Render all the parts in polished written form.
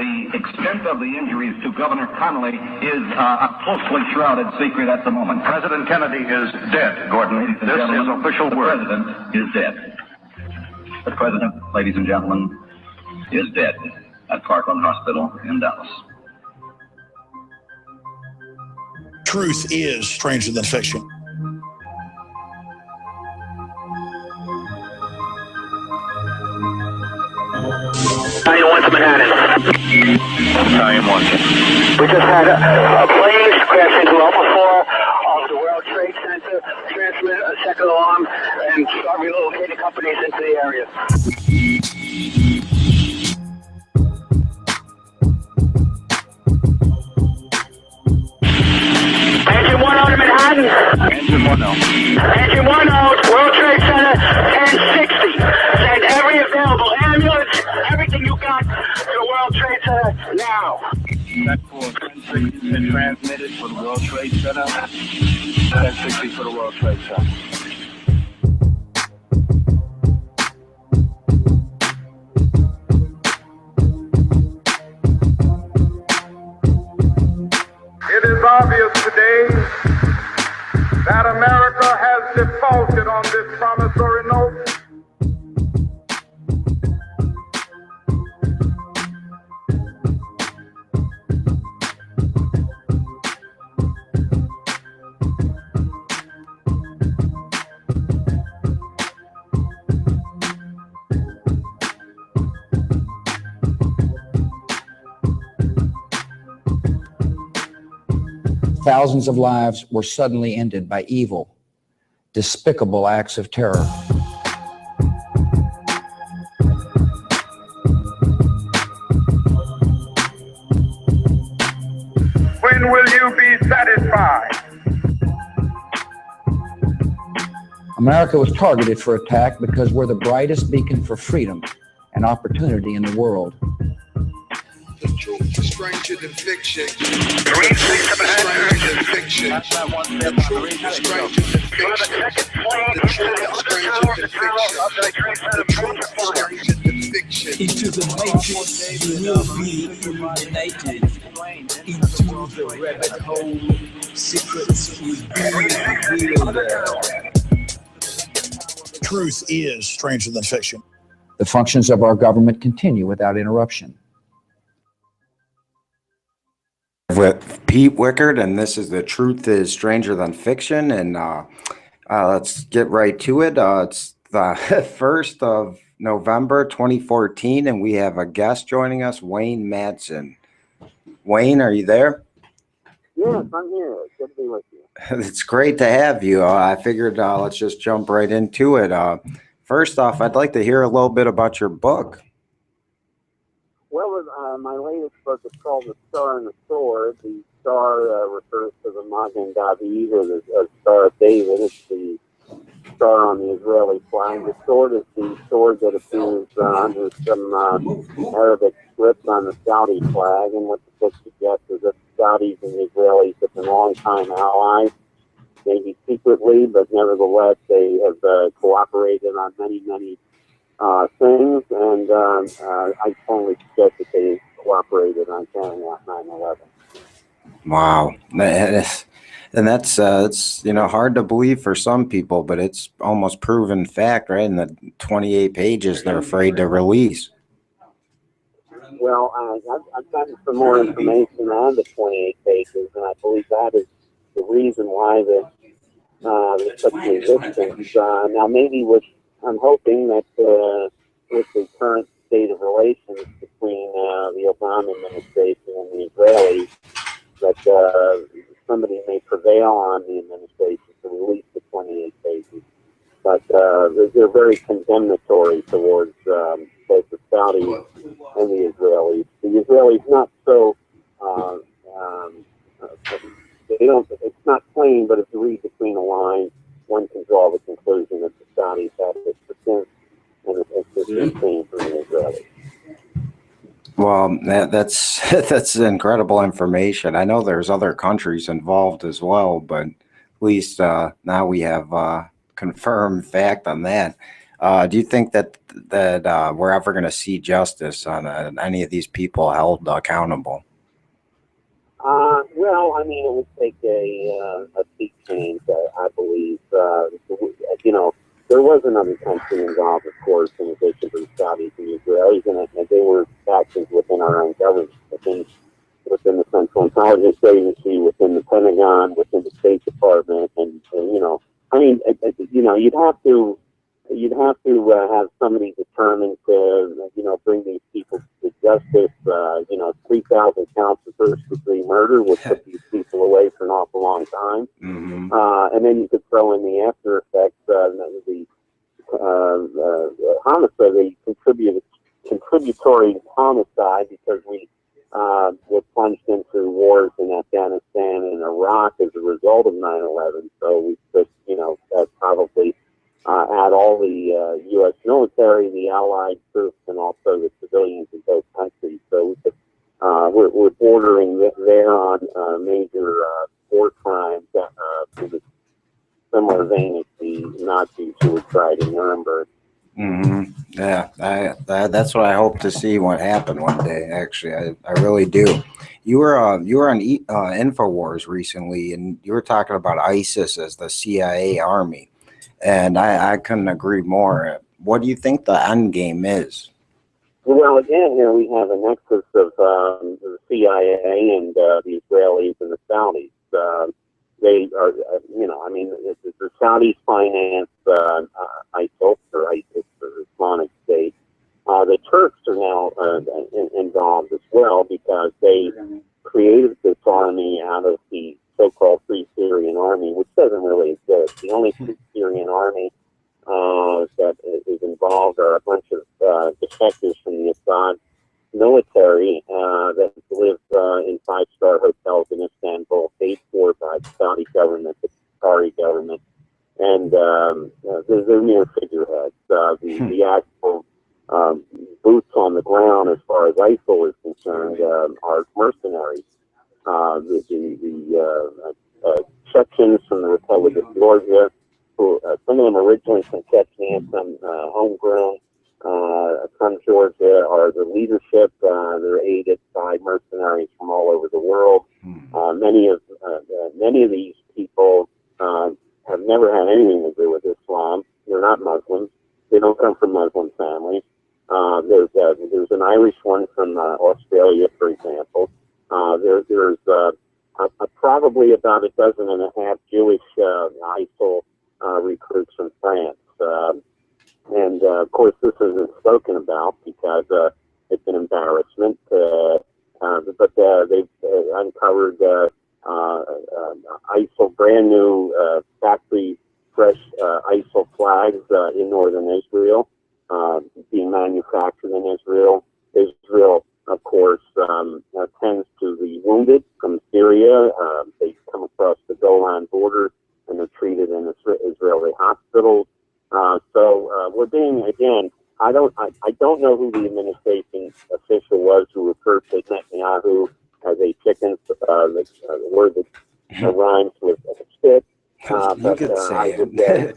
The extent of the injuries to Governor Connolly is a closely shrouded secret at the moment. President Kennedy is dead, Gordon. This is official word. The President is dead. The President, ladies and gentlemen, is dead at Parkland Hospital in Dallas. Truth is stranger than fiction. Battalion 1 to Manhattan. Battalion 1. We just had a plane crash into Level 4 of the World Trade Center, transmit a second alarm, and start relocating companies into the area. Engine 1 to Manhattan. Engine 1 0. Engine 1 World Trade Center, 1060. Send every available ambulance, everything you got to the World Trade Center now. That for 1060 been transmitted for the World Trade Center. 1060 for the World Trade Center. It is obvious today that America has defaulted on this promissory note. Thousands of lives were suddenly ended by evil, despicable acts of terror. When will you be satisfied? America was targeted for attack because we're the brightest beacon for freedom and opportunity in the world. The truth is stranger than fiction. The truth is stranger than fiction. The truth is stranger than fiction. The truth is stranger than fiction. The truth is stranger than fiction. Into the matrix you will be eliminated. Into the rabbit hole, secrets will be revealed there. Truth is stranger than fiction. The functions of our government continue without interruption. With Pete Wichert, and this is The Truth is Stranger Than Fiction, and let's get right to it. It's the 1st of November 2014, and we have a guest joining us, Wayne Madsen. Wayne, are you there? Yes, I'm here. Good to be with you. It's great to have you. I figured let's just jump right into it. First off, I'd like to hear a little bit about your book. Well, my latest book is called The Star and the Sword. The star refers to the Magen David, or the Star of David. It's the star on the Israeli flag. The sword is the sword that appears under some Arabic script on the Saudi flag. And what the book suggests is that the Saudis and the Israelis have been long-time allies, maybe secretly, but nevertheless they have cooperated on many, many things, and I totally suggest that they cooperated on carrying out 9/11. Wow, and that's it's hard to believe for some people, but it's almost proven fact, right? In the 28 pages they're afraid to release. Well, I've gotten some more information on the 28 pages, and I believe that is the reason why there's such resistance. Now, maybe I'm hoping that with the current state of relations between the Obama administration and the Israelis, that somebody may prevail on the administration to release the 28 pages. But they're very condemnatory towards both the Saudis and the Israelis. The Israelis not so, they don't, it's not plain, but if you read between the lines, one can draw the conclusion that the Saudis have this percent and it's just insane from the Israelis. Well, that's incredible information. I know there's other countries involved as well, but at least now we have confirmed fact on that. Do you think that we're ever going to see justice on any of these people held accountable? Well, I mean, it would take a sea change, I believe. You know, there was another country involved, of course, in addition to the Saudis and the Israelis, and they were factions within our own government, within the Central Intelligence Agency, within the Pentagon, within the State Department, and you know, I mean, you know, you'd have to have somebody determined to, you know, bring these people to justice. You know, 3,000 counts of first-degree murder would put these people away for an awful long time. Mm-hmm. And then you could throw in the after effects, the homicide, the contributory homicide, because we were plunged into wars in Afghanistan and Iraq as a result of 9/11. So we could, you know, probably add all the U.S. military, the Allied troops, and also the civilians in both countries. So we could, we're bordering there on major war crimes in the similar vein as the Nazis who were tried in Nuremberg. Mm-hmm. Yeah, that's what I hope to see what happened one day. Actually, I really do. You were on InfoWars recently, and you were talking about ISIS as the CIA army. And I couldn't agree more. What do you think the end game is? Well, again, here we have a nexus of the CIA and the Israelis and the Saudis. They are, you know, I mean, the Saudis finance ISIL or ISIS or Islamic State. The Turks are now involved as well because they created this army out of the so-called Free Syrian Army, which doesn't really exist. The only Free Syrian Army that is involved are a bunch of defectors from the Assad military that live in five-star hotels in Istanbul, paid for by the Saudi government, the Qatari government, and they're mere figureheads. The actual boots on the ground, as far as ISIL is concerned, are mercenaries. The Chechens from the Republic of Georgia, who some of them originally from Chechnya, some homegrown from Georgia, are the leadership. They're aided by mercenaries from all over the world. Many of these people have never had anything to do with Islam. They're not Muslims. They don't come from Muslim families. There's an Irish one from Australia, for example. There's probably about 12.5 Jewish ISIL recruits from France. And of course, this isn't spoken about because it's an embarrassment. But they've uncovered ISIL, brand new factory fresh ISIL flags in northern Israel, being manufactured in Israel. Israel, of course, tends to the wounded from Syria. They come across the Golan border and they're treated in Israeli hospitals. So we're being, again, I don't know who the administration official was who referred to Netanyahu as a chicken, the word that rhymes with spit. You could say it.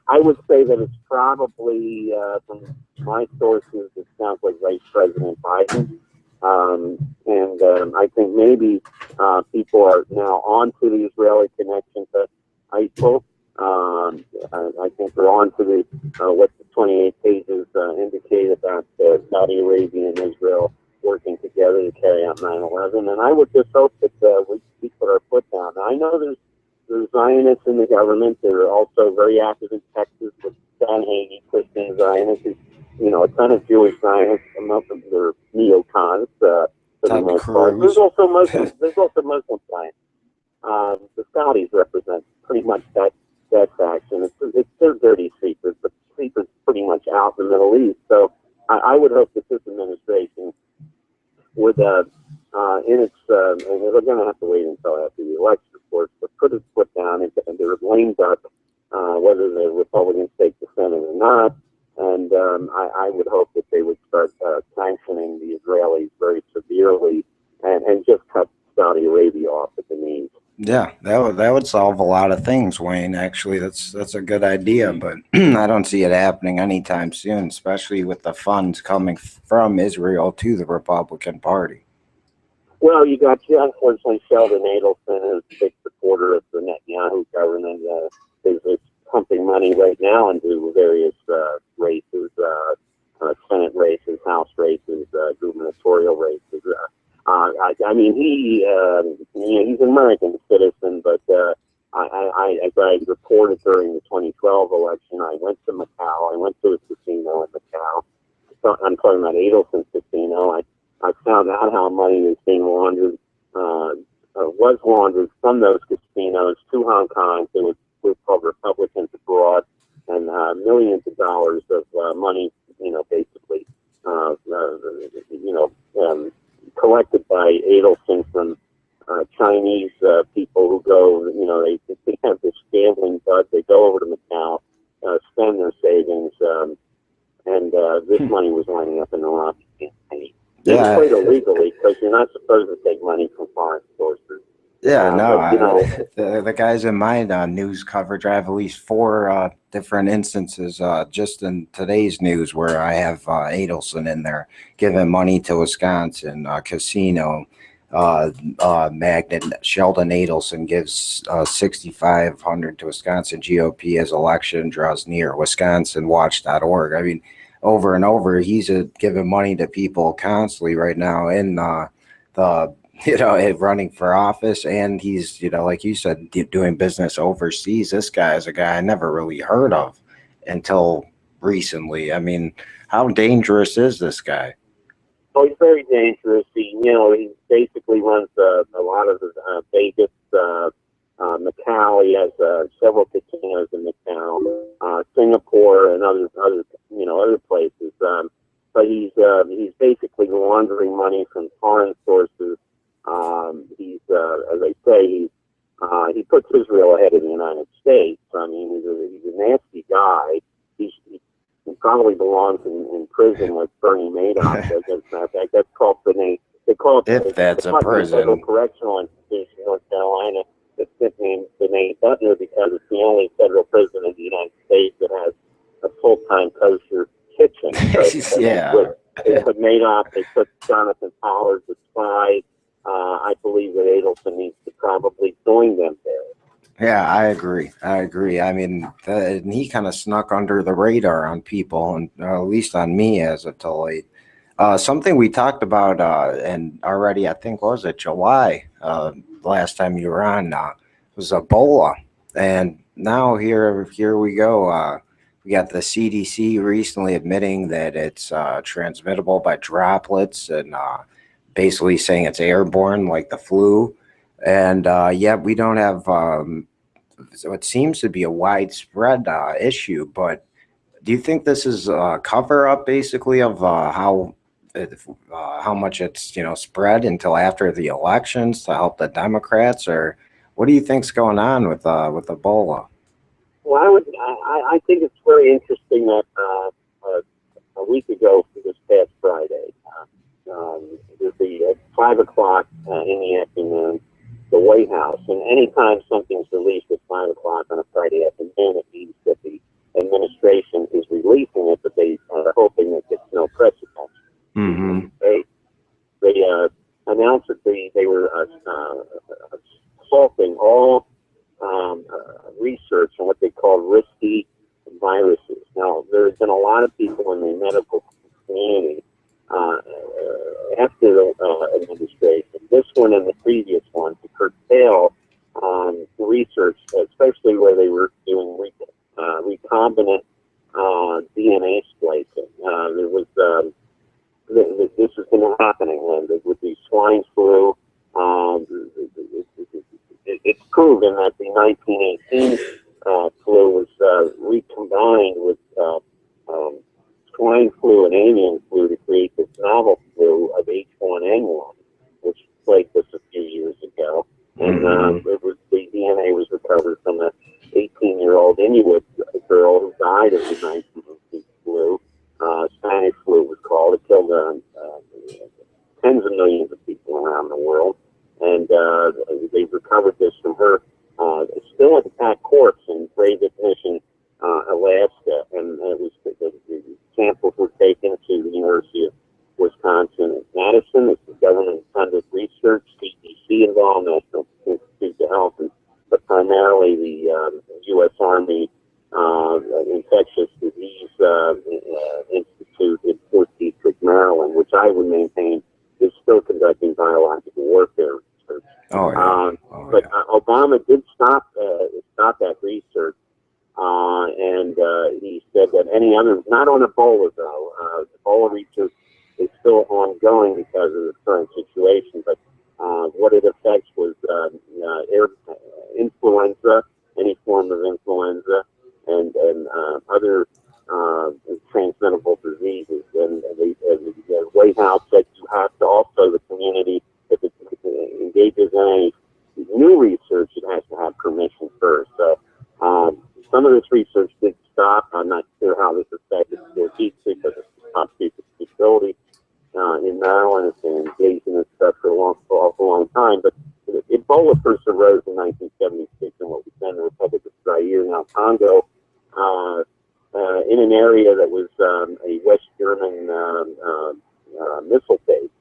I would say that it's probably, from my sources, it sounds like Vice President Biden. And I think maybe people are now onto the Israeli connection to ISIL. I think they're on to the what the 28 pages indicate about Saudi Arabia and Israel working together to carry out 9/11. And I would just hope that we put our foot down. Now, I know there's Zionists in the government. They're also very active in Texas with John Hagee, Christian Zionists. You know, a ton of Jewish Zionists. Most of them are neocons. For the most part. There's also Muslim Zionists. The Saudis represent pretty much that faction. It's their dirty secret, but the secret's pretty much out in the Middle East. So I would hope that this administration would, and we're going to have to wait until after the election, of course, but put its foot down and their lame duck, whether the Republicans take the Senate or not. And I would hope that they would start sanctioning the Israelis very severely and just cut Saudi Arabia off at the knees. Yeah, that would solve a lot of things, Wayne. Actually, that's a good idea, but I don't see it happening anytime soon, especially with the funds coming from Israel to the Republican Party. Well, you got, unfortunately, Sheldon Adelson, who's a big supporter of the Netanyahu government, is pumping money right now into various races, Senate races, House races, gubernatorial races. I mean, he's an American citizen, but as I reported during the 2012 election, I went to Macau. I went to a casino in Macau. So I'm talking about Adelson's casino. I found out how money was being laundered, was laundered from those casinos to Hong Kong. It was called Republicans Abroad, and millions of dollars of money, basically, collected by Adelson from Chinese people who go, they have this gambling bug. They go over to Macau, spend their savings, and this money was lining up in the Rocky campaign. Yeah, quite illegally, because you're not supposed to take money from foreign sources. Yeah, no, the guys in my news coverage, I have at least 4 different instances just in today's news where I have Adelson in there giving money to Wisconsin casino. Magnate Sheldon Adelson gives $6,500 to Wisconsin GOP as election draws near. WisconsinWatch.org. I mean, over and over, he's giving money to people constantly right now in running for office, and he's, like you said, doing business overseas. This guy is a guy I never really heard of until recently. I mean, how dangerous is this guy? Oh, he's very dangerous. He basically runs a lot of Vegas, Macau. He has several casinos in Macau, Singapore, and other places. But he's basically laundering money from foreign sources. He's, as I say, he puts Israel ahead of the United States. I mean, he's a nasty guy. He probably belongs in prison with Bernie Madoff. That's called they call it if that's a prison. Federal Correctional Institution in North Carolina. It's nicknamed Benet Butler because it's the only federal prison in the United States that has a full-time kosher kitchen. So they put Madoff, they put Jonathan Pollard, the spy. I believe that Adelson needs to probably join them there. Yeah, I agree. I mean, he kind of snuck under the radar on people, and at least on me as of till late. Something we talked about, and already I think was it July last time you were on, was Ebola, and now here we go. We got the CDC recently admitting that it's transmittable by droplets and basically saying it's airborne like the flu. And yet we don't have so it seems to be a widespread issue. But do you think this is a cover up basically of how much it's spread until after the elections to help the Democrats, or what do you think's going on with Ebola? Well, I think it's very interesting that a week ago, this past Friday, it'll be at 5 o'clock in the afternoon, the White House. And anytime something's released at 5 o'clock on a Friday afternoon, it means that the administration is releasing it, but they are hoping that gets no press attention. Mm-hmm. They announced that they were halting all research on what they call risky viruses. Now, there's been a lot of people in the medical community after the administration, this one and the previous one, to curtail research, especially where they were doing recombinant DNA splicing. This has been happening with the swine flu. It's proven that the 1918 flu was recombined with swine flu and avian flu to create this novel flu of H1N1, which plagued us a few years ago. And the DNA was recovered from a 18-year-old Inuit girl who died of the 1918 flu. Spanish flu was called. It killed tens of millions of people around the world. And they recovered this from samples were taken to the University of Wisconsin at Madsen. This is government-funded research, CDC involved, National Institute of Health, but primarily the U.S. Army Infectious Disease Institute in Fort Detrick, Maryland, which I would maintain is still conducting biological warfare research. But Obama did stop that research, and he said that any other, not on Ebola though, Ebola research is still ongoing because of the current situation, but what it affects was influenza, any form of influenza, and other transmittable diseases. And the White House said you have to also, the community, if it engages in any new research, it has to have permission first. So some of this research did stop. I'm not sure how this affected Fort Detrick, because it's a top secret facility in Maryland. It's been engaged in this stuff for a long time. But Ebola first arose in 1976 in what was then the Republic of Zaire, now Congo, in an area that was a West German missile base.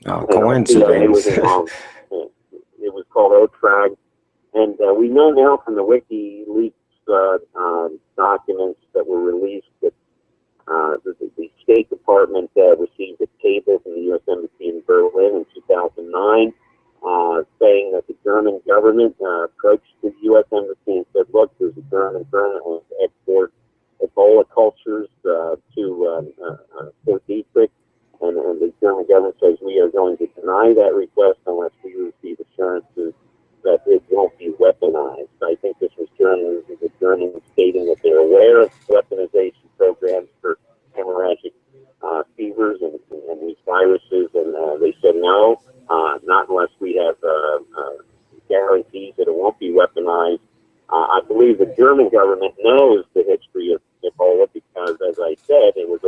Coincidence. It was called OTRAG. And we know now from the WikiLeaks documents that were released that the State Department received a cable from the U.S. Embassy in Berlin in 2009 saying that the German government approached the U.S. Embassy and said, look, there's a German government who wants to export Ebola cultures to Fort Detrick. And the German government says we are going to deny that request unless we receive assurances that it won't be weaponized. I think this was the Germans stating that they're aware of weaponization programs for hemorrhagic fevers and these viruses, and they said no, not unless we have guarantees that it won't be weaponized. I believe the German government knows the history of Ebola because, as I said, it was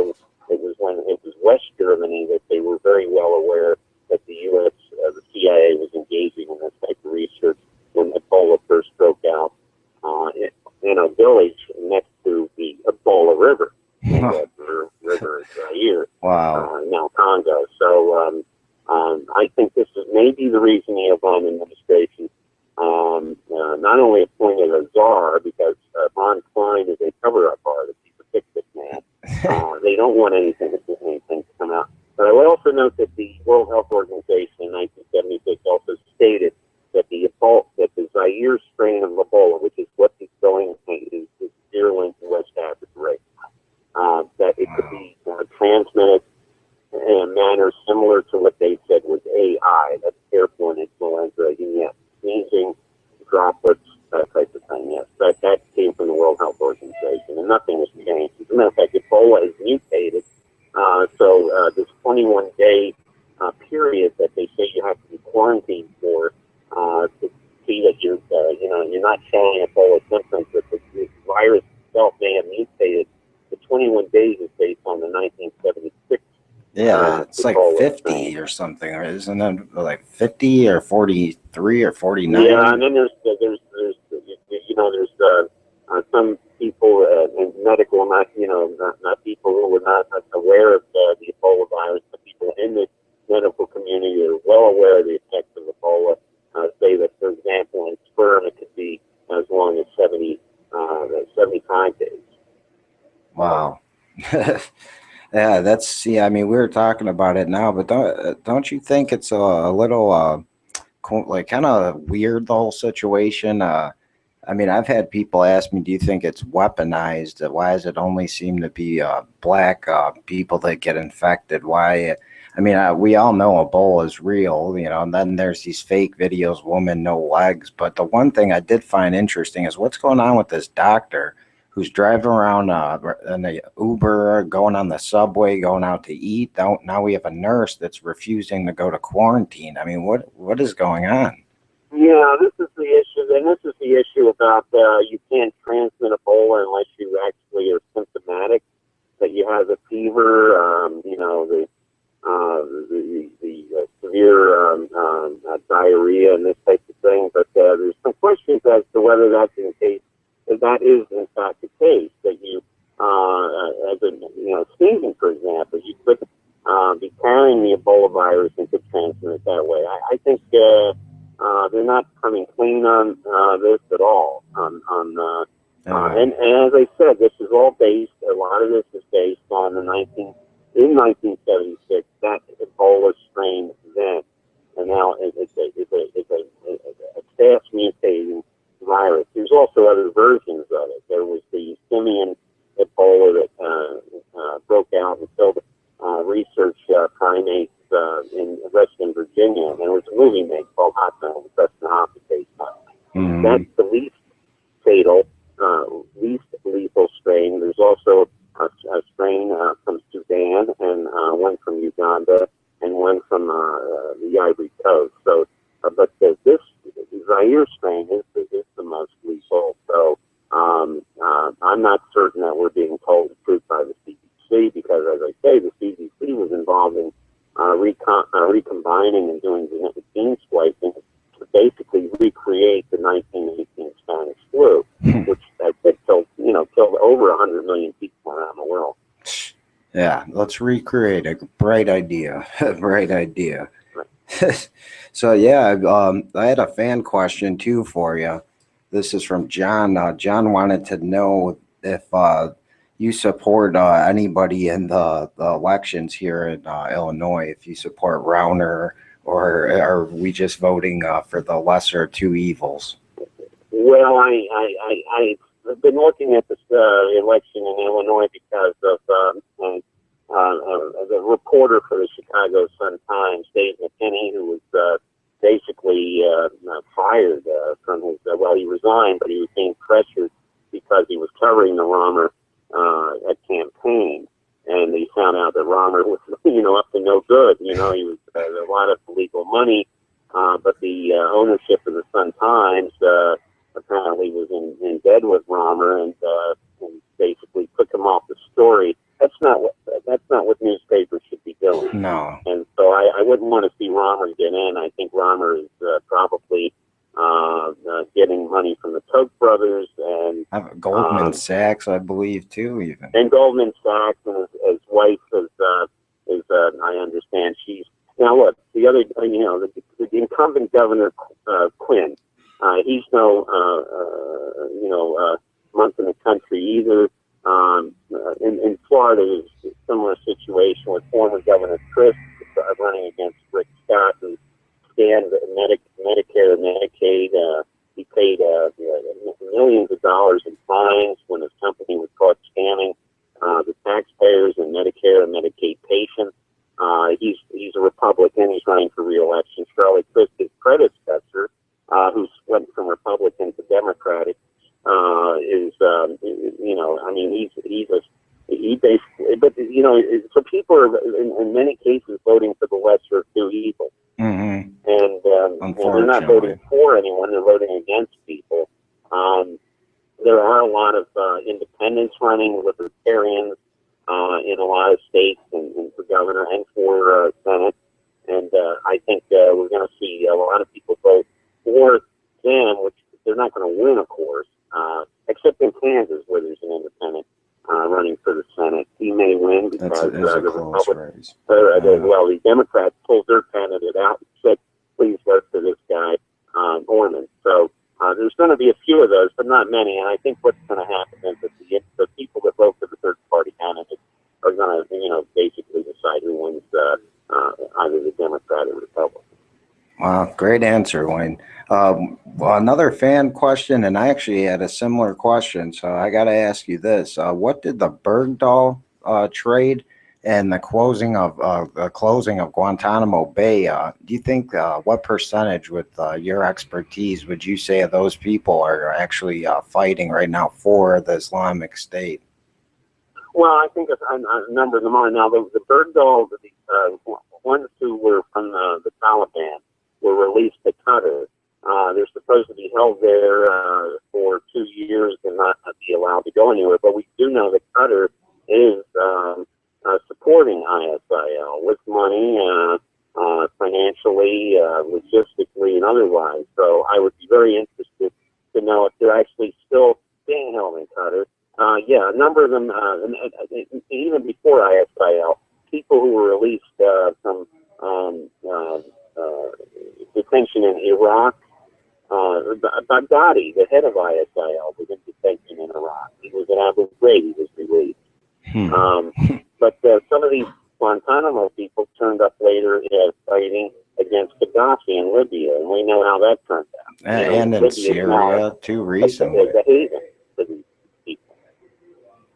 when it was West Germany that they were very well aware that the U.S., the CIA was engaging in this type of research when Ebola first broke out in a village next to the Ebola River. The river is Zaire, now Congo. So I think this is maybe the reason the Obama administration not only appointed a czar, because Ron Klein is a cover-up artist, he's a fictive man. They don't want anything to come out. But I would also note that the World Health Organization in 1976 also stated that the Zaire strain of Ebola, which is what is going is virulent in West Africa right now, that it could be transmitted in a manner similar to what they said was AI, that's airborne influenza, sneezing, droplets, that type of thing. Yes, that came from the World Health Organization, and nothing has changed. As a matter of fact, Ebola has mutated. So this 21-day period that they say you have to be quarantined for to see that you're not showing Ebola symptoms, that the virus itself may have mutated. The 21 days is based on the 1976. Yeah, it's like 50 or something, isn't it? Like 50 or 43 or 49? Yeah, and then there's some people in medical, not people who were not aware of the Ebola virus, but people in the medical community are well aware of the effects of Ebola. Say that, for example, in sperm, it could be as long as 75 days. Wow. Yeah, I mean, we were talking about it now, but don't you think it's a little kind of weird, the whole situation? I mean, I've had people ask me, do you think it's weaponized? Why does it only seem to be black people that get infected? Why? I mean, we all know Ebola is real, and then there's these fake videos, woman, no legs. But the one thing I did find interesting is what's going on with this doctor who's driving around in the Uber, going on the subway, going out to eat. Now we have a nurse that's refusing to go to quarantine. I mean, what is going on? Yeah, this is the issue, and this is the issue about you can't transmit Ebola unless you actually are symptomatic, that you have a fever, the severe diarrhea and this type of thing. But there's some questions as to whether that's in case. That is, in fact, the case, that you as a sneezing, for example, you could be carrying the Ebola virus and could transmit it that way. I think they're not coming clean on this at all. And as I said, this is all based. A lot of this is based on in 1976 that Ebola strain then, and now it's a fast mutating virus. There's also other versions of it. There was the simian Ebola that broke out and killed research primates in Western Virginia. And there was a movie made called Hot Zone, that's the hospital. That's the least fatal, least lethal strain. There's also a strain from Sudan and one from Uganda and one from the Ivory Coast. So, but this Zaire strain is the most lethal. So I'm not certain that we're being told the truth by the CDC, because, as I say, the CDC was involved in recombining and doing gene splicing to basically recreate the 1918 Spanish flu, which I think killed over 100 million people around the world. Yeah, let's recreate it. Bright idea. Bright idea. Right. So, yeah, I had a fan question, too, for you. This is from John. John wanted to know if you support anybody in the elections here in Illinois, if you support Rauner, or are we just voting for the lesser of two evils? Well, I've been looking at this election in Illinois because of the reporter for the Chicago Sun-Times, Dave McKinney, who was basically fired from his, he resigned, but he was being pressured because he was covering the Raumer campaign, and he found out that Raumer was, up to no good. He was a lot of illegal money, but the ownership of the Sun-Times apparently was in bed with Raumer and basically took him off the story. That's not what newspapers should be doing. No. And so I wouldn't want to see Raumer get in. I think Raumer is probably getting money from the Koch brothers and Goldman Sachs, I believe, too, even. And Goldman Sachs, and his wife is I understand she's now look, the other the incumbent governor Quinn, he's no month in the country either. In Florida, there's a similar situation with former Governor Chris running against Rick Scott, who scanned Medicare and Medicaid. He paid millions of dollars in fines when his company was caught scamming the taxpayers and Medicare and Medicaid patients. He's a Republican. He's running for re-election. Charlie Crist, his predecessor, who went from Republican to Democratic, he basically, but so people are in many cases voting for the lesser of two evils. Mm-hmm. And they're not voting for anyone, they're voting against people. There are a lot of independents running, libertarians in a lot of states, and for governor and for Senate. And I think we're going to see a lot of people vote for them, which they're not going to win, of course, except in Kansas, where there's an independent running for the Senate. He may win because the Republicans, the Democrats pulled their candidate out and said, please vote for this guy, Orman. So there's going to be a few of those, but not many. And I think what's going to happen is that the people that vote for the third party candidate are going to, basically decide who wins either the Democrat or Republican. Wow, great answer, Wayne. Another fan question, and I actually had a similar question, so I got to ask you this. What did the Bergdahl trade and the closing of Guantanamo Bay, do you think what percentage with your expertise would you say of those people are actually fighting right now for the Islamic State? Well, I think a number of them are. Now, the Bergdahl, the ones who were from the Taliban, were released to Qatar. They're supposed to be held there for 2 years and not be allowed to go anywhere. But we do know that Qatar is supporting ISIL with money, financially, logistically, and otherwise. So I would be very interested to know if they're actually still being held in Qatar. A number number of them, even before ISIL, people who were released from detention in Iraq. Baghdadi, the head of ISIL, was in detention in Iraq. He was in Abu Ghraib. He was released. But some of these Guantanamo people turned up later fighting against Gaddafi in Libya, and we know how that turned out. And in Syria too recently. The haven for these people.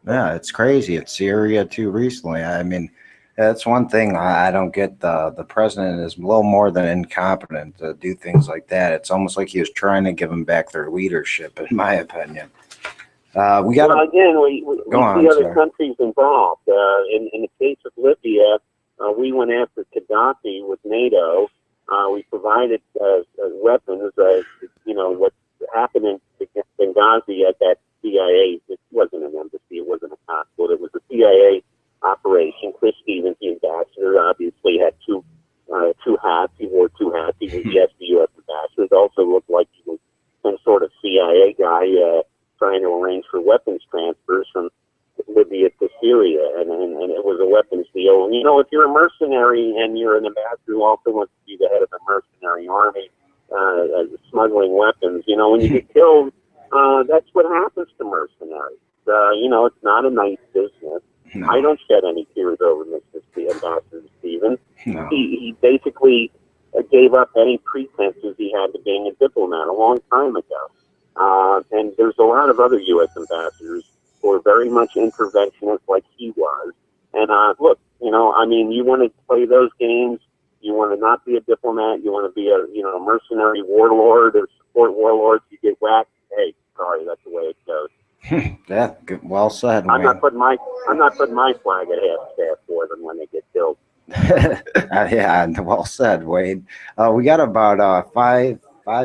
Yeah, it's crazy. It's Syria too recently. I mean, that's one thing I don't get. The president is a little more than incompetent to do things like that. It's almost like he was trying to give them back their leadership, in my opinion. We got again. We see other countries involved. In the case of Libya, we went after Gaddafi with NATO. We provided weapons. What happened in Benghazi at that CIA? It wasn't an embassy. It wasn't a consulate. It was a CIA operation. Chris Stevens, the ambassador, obviously had two hats. He wore two hats. He was yes, the U.S. ambassador. It also looked like he was some sort of CIA guy trying to arrange for weapons transfers from Libya to Syria, and it was a weapons deal. And, if you're a mercenary and you're an ambassador who also wants to be the head of a mercenary army smuggling weapons, when you get killed, that's what happens to mercenaries. It's not a nice business. No. I don't shed any tears over Mr. Ambassador Stevens. No. He basically gave up any pretenses he had to being a diplomat a long time ago. And there's a lot of other U.S. ambassadors who are very much interventionists like he was. And look, you want to play those games. You want to not be a diplomat. You want to be a mercenary warlord or support warlords. You get whacked. Hey, sorry, that's the way it goes. Yeah, well said. I'm not putting my flag at half-staff for them when they get killed. Yeah, well said, Wade. We got about 5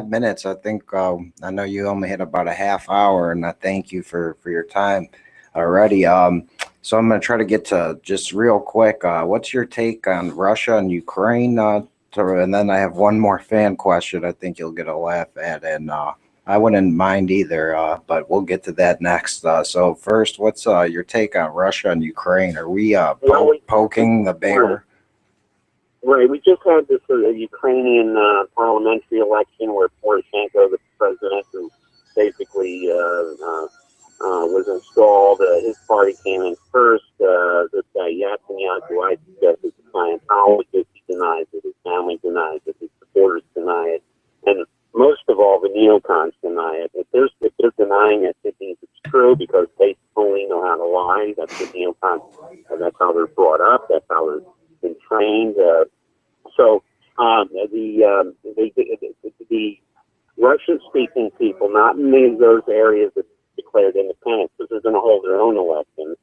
minutes. I think I know you only had about a half hour, and I thank you for your time already. So I'm going to try to get to just real quick. What's your take on Russia and Ukraine? And then I have one more fan question I think you'll get a laugh at, and I wouldn't mind either, but we'll get to that next. So first, what's your take on Russia and Ukraine? Are we poking the bear? Right. We just had this Ukrainian parliamentary election where Poroshenko, the president, who basically was installed, his party came in first. This guy Yatsenyuk, who I suggest is a Scientologist, he denies it. His family denies it. His supporters deny it. And most of all, the neocons deny it. If they're denying it, it means it's true because they fully know how to lie. That's the neocons, and that's how they're brought up. That's how they're been trained. So the Russian-speaking people, not in many of those areas that declared independence, because they're going to hold their own elections,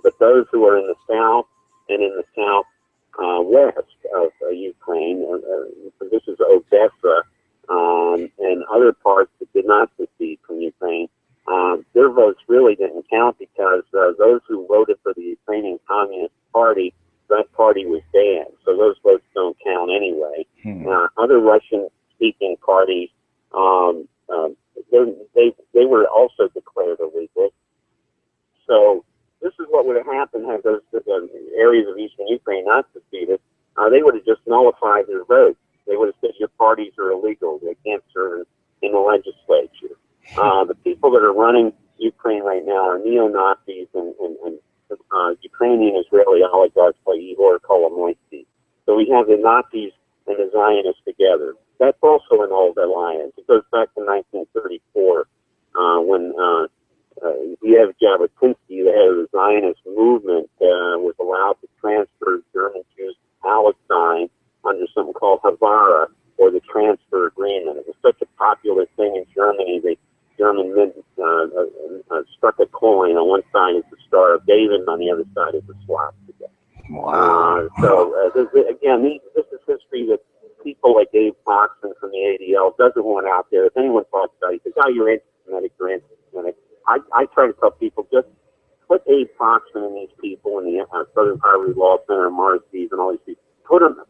but those who are in the south and in the southwest of Ukraine, this is Odessa, and other parts that did not secede from Ukraine, their votes really didn't count because those who voted for the Ukrainian Communist Party, that party was banned, so those votes don't count anyway. Other Russian-speaking parties, they were also declared illegal. So this is what would have happened had those areas of eastern Ukraine not seceded. They would have just nullified their votes. They would have said your parties are illegal. They can't serve in the legislature. The people that are running Ukraine right now are neo-Nazis and Ukrainian Israeli oligarchs like Igor Kolomoisky. So we have the Nazis and the Zionists together. That's also an old alliance. It goes back to 1934 when Lev Jabotinsky, the head of the Zionist movement, was allowed to transfer German Jews to Palestine under something called Havara, or the transfer agreement. It was such a popular thing in Germany. The German men struck a coin. On one side is the Star of David, on the other side is the swastika. Wow. Again, this is history that people like Dave Foxman from the ADL doesn't want out there. If anyone talks about it, he says, you're anti-Semitic, you're anti-Semitic. I try to tell people, just put Dave Foxman and these people in the Southern Poverty Law Center, Marcy's, and all these people,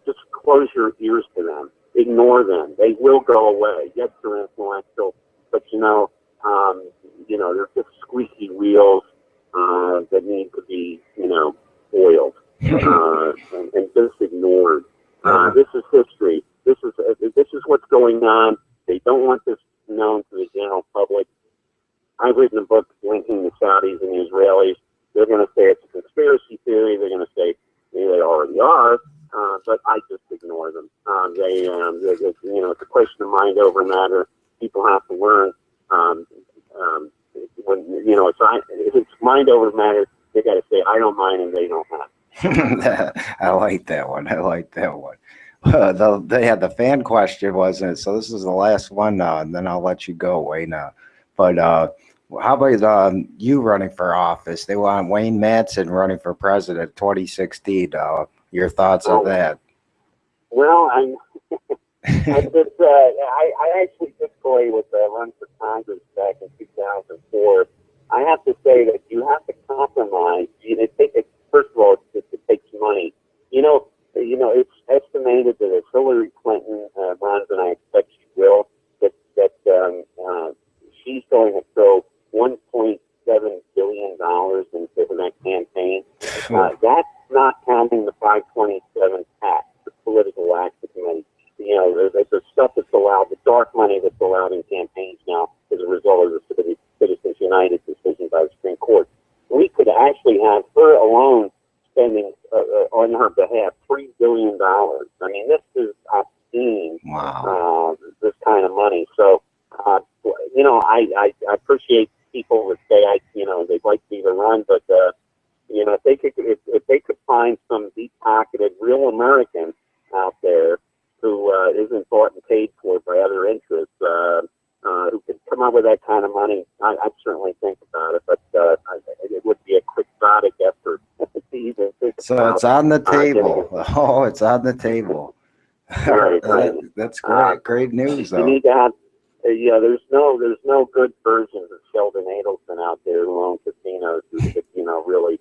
just close your ears to them. Ignore them. They will go away. Yes, they're influential, but they're just squeaky wheels. and just ignored. This is history. This is what's going on. They don't want this known to the general public. I've written a book linking the Saudis and the Israelis. They're going to say it's a conspiracy theory. They're going to say they already are, but I just ignore them. It's a question of mind over matter. People have to learn. If it's mind over matter, they got to say I don't mind and they don't have. I like that one. They had the fan question, wasn't it? So this is the last one, and then I'll let you go, Wayne. But how about you running for office? They want Wayne Madsen running for president 2016. Your thoughts on that? Well, I actually did play with a run for Congress back in 2004. I have to say that you have to compromise. First of all, it takes money. It's estimated that if Hillary Clinton runs, and I expect she will, that she's going to throw $1.7 billion into that campaign. That's not counting the 527 tax, the political action committee. The stuff that's allowed, the dark money that's allowed in campaigns now as a result of the Citizens United decision by the Supreme Court. We could actually have her alone spending on her behalf $3 billion. I mean, this is obscene. Wow. This kind of money. So, I appreciate people that say they'd like me to run, but if they could find some deep-pocketed real American out there who isn't bought and paid for by other interests, who could come up with that kind of money, I'd certainly think about it. But it would be a quixotic effort to even think So about it's on the table. Oh, it's on the table. Right. That's great. Great news, though. You need to have. There's no good versions of Sheldon Adelson out there who own casinos who could, really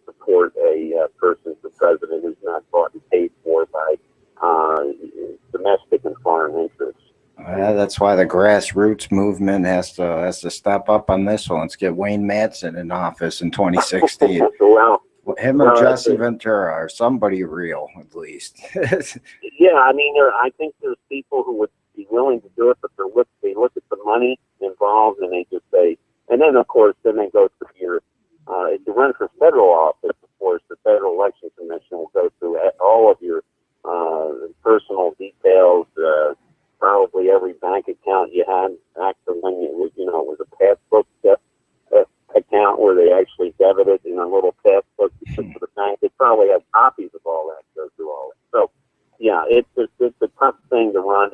support a person for president who's not bought and paid for by domestic and foreign interests. That's why the grassroots movement has to step up on this one. Let's get Wayne Madsen in office in 2016. Well, him or Jesse Ventura or somebody real, at least. Yeah, I think there's people who would be willing to do it, but they look at the money involved and they just say, and then of course, then they go through your, if you run for federal office, of course, the Federal Election Commission will go through all of your personal details, probably every bank account you had back to when it was a passbook account where they actually debited in a little passbook you took to the bank. They probably have copies of all that, go through all that. So, yeah, it's a tough thing to run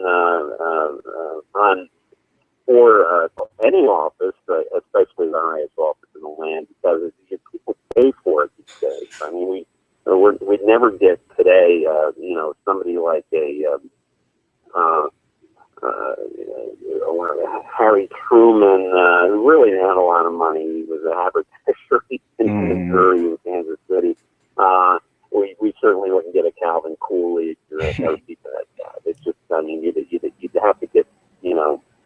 for any office, especially the highest office in the land, because people pay for it these days. I mean, we'd never get today, somebody like Harry Truman, who really had a lot of money. He was a haberdasher in Missouri and Kansas City. We certainly wouldn't get a Calvin Coolidge or other people like that. It's just, you'd have to get,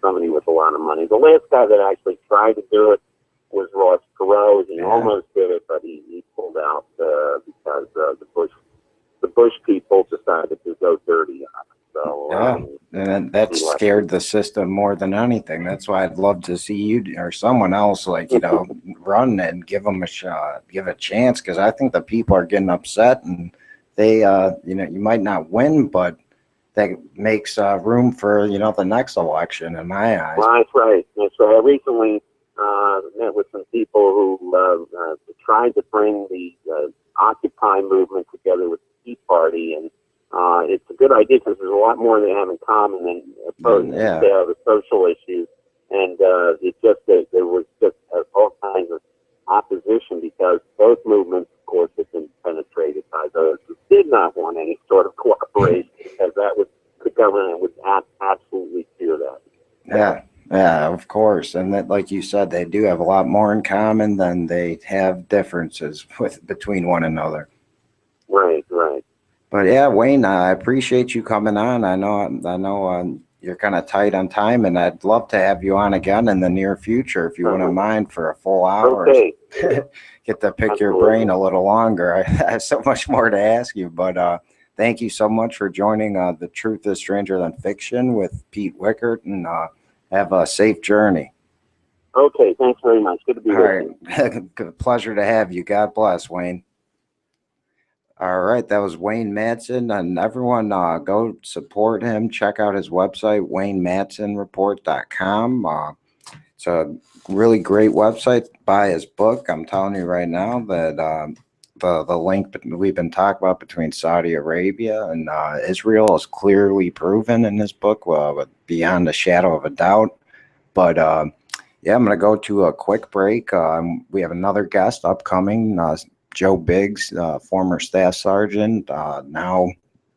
somebody with a lot of money. The last guy that actually tried to do it was Ross Perot. He almost did it, but he pulled out because the Bush people decided to go dirty on it. So, and that scared the system more than anything. That's why I'd love to see you or someone else, run and give them a shot, give a chance, because I think the people are getting upset, and they, you might not win, but that makes room for, the next election, in my eyes. Well, that's right. I recently met with some people who tried to bring the Occupy movement together with the Tea Party, and it's a good idea because there's a lot more they have in common than the social issues. And it's just that there was just all kinds of opposition because both movements, of course, have been penetrated by those who did not want any sort of cooperation, because the government would absolutely fear that. Yeah, of course. And that, like you said, they do have a lot more in common than they have differences between one another. Right. But yeah, Wayne, I appreciate you coming on. I know you're kind of tight on time, and I'd love to have you on again in the near future if you wouldn't mind for a full hour. Okay. Get to pick your brain a little longer. I have so much more to ask you, but thank you so much for joining The Truth is Stranger Than Fiction with Pete Wichert, and have a safe journey. Okay, thanks very much. Good to be here. All right. Pleasure to have you. God bless, Wayne. All right, that was Wayne Madsen, and everyone go support him. Check out his website, waynemadsenreport.com. It's a really great website. Buy his book. I'm telling you right now that the link we've been talking about between Saudi Arabia and Israel is clearly proven in this book, beyond a shadow of a doubt. But yeah, I'm going to go to a quick break. We have another guest upcoming, Joe Biggs, former staff sergeant, now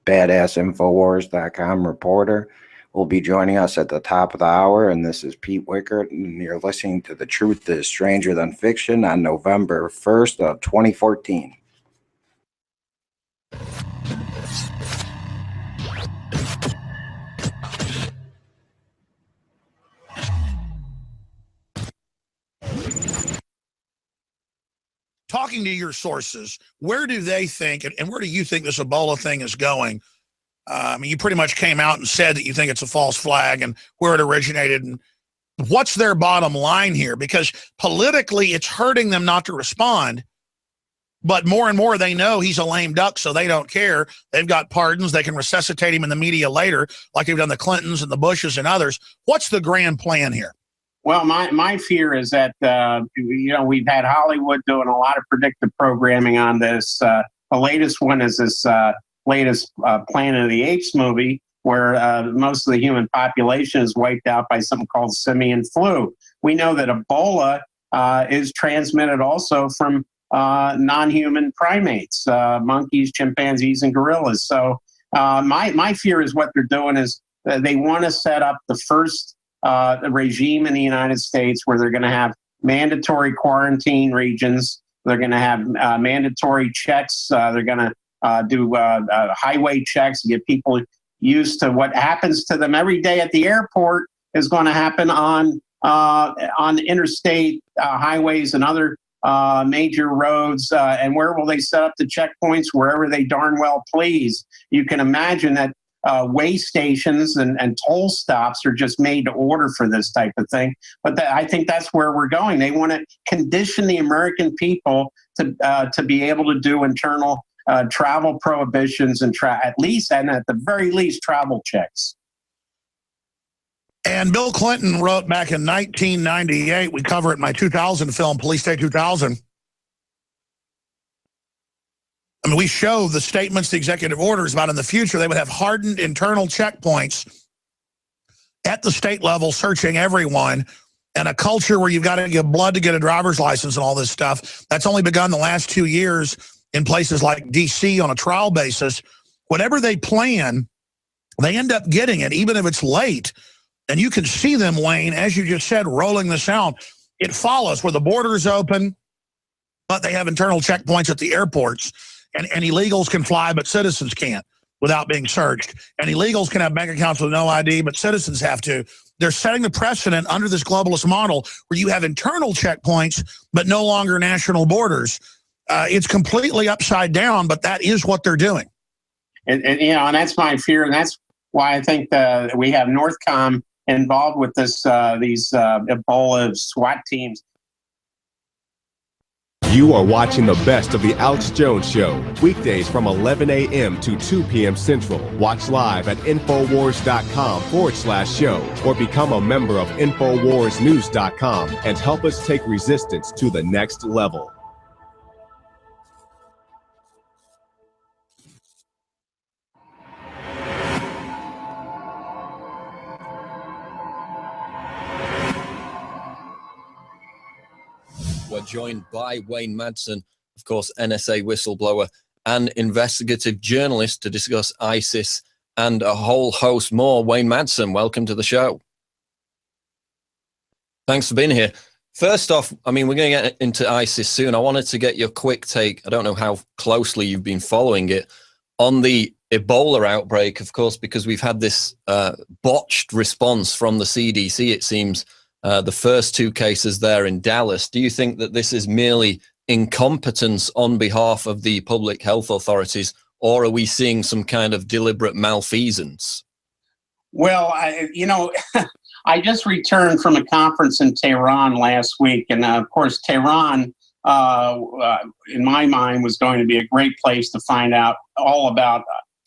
BadassInfowars.com reporter, will be joining us at the top of the hour. And this is Pete Wichert, and you're listening to The Truth is Stranger Than Fiction on November 1st of 2014. Talking to your sources, where do they think, and where do you think this Ebola thing is going? I mean, you pretty much came out and said that you think it's a false flag and where it originated, and what's their bottom line here? Because politically, it's hurting them not to respond, but more and more they know he's a lame duck, so they don't care. They've got pardons. They can resuscitate him in the media later, like they've done the Clintons and the Bushes and others. What's the grand plan here? Well, my fear is that, we've had Hollywood doing a lot of predictive programming on this. The latest one is this latest Planet of the Apes movie, where most of the human population is wiped out by something called simian flu. We know that Ebola is transmitted also from non-human primates, monkeys, chimpanzees, and gorillas. So my fear is what they're doing is they want to set up the first regime in the United States where they're going to have mandatory quarantine regions. They're going to have mandatory checks. They're going to do highway checks and get people used to what happens to them every day at the airport is going to happen on interstate highways and other major roads. And where will they set up the checkpoints? Wherever they darn well please. You can imagine that way stations and toll stops are just made to order for this type of thing. But I think that's where we're going. They want to condition the American people to be able to do internal travel prohibitions and at the very least travel checks. And Bill Clinton wrote back in 1998, we cover it in my 2000 film, Police State 2000. I mean, we show the statements, the executive orders about in the future, they would have hardened internal checkpoints at the state level, searching everyone, and a culture where you've got to give blood to get a driver's license and all this stuff. That's only begun the last 2 years in places like D.C. on a trial basis. Whatever they plan, they end up getting it, even if it's late. And you can see them, Wayne, as you just said, rolling this out. It follows where the border is open, but they have internal checkpoints at the airports. And illegals can fly, but citizens can't without being searched. And illegals can have bank accounts with no ID, but citizens have to. They're setting the precedent under this globalist model where you have internal checkpoints, but no longer national borders. It's completely upside down, but that is what they're doing. And that's my fear. And that's why I think we have Northcom involved with these Ebola SWAT teams. You are watching the best of the Alex Jones Show, weekdays from 11 a.m. to 2 p.m. Central. Watch live at Infowars.com/show or become a member of InfoWarsNews.com and help us take resistance to the next level. We're joined by Wayne Madsen, of course, NSA whistleblower and investigative journalist, to discuss ISIS and a whole host more. Wayne Madsen, welcome to the show. Thanks for being here. First off, I mean, we're going to get into ISIS soon. I wanted to get your quick take. I don't know how closely you've been following it on the Ebola outbreak, of course, because we've had this botched response from the CDC, it seems, the first 2 cases there in Dallas. Do you think that this is merely incompetence on behalf of the public health authorities, or are we seeing some kind of deliberate malfeasance? Well, I just returned from a conference in Tehran last week, and of course, Tehran, in my mind, was going to be a great place to find out all about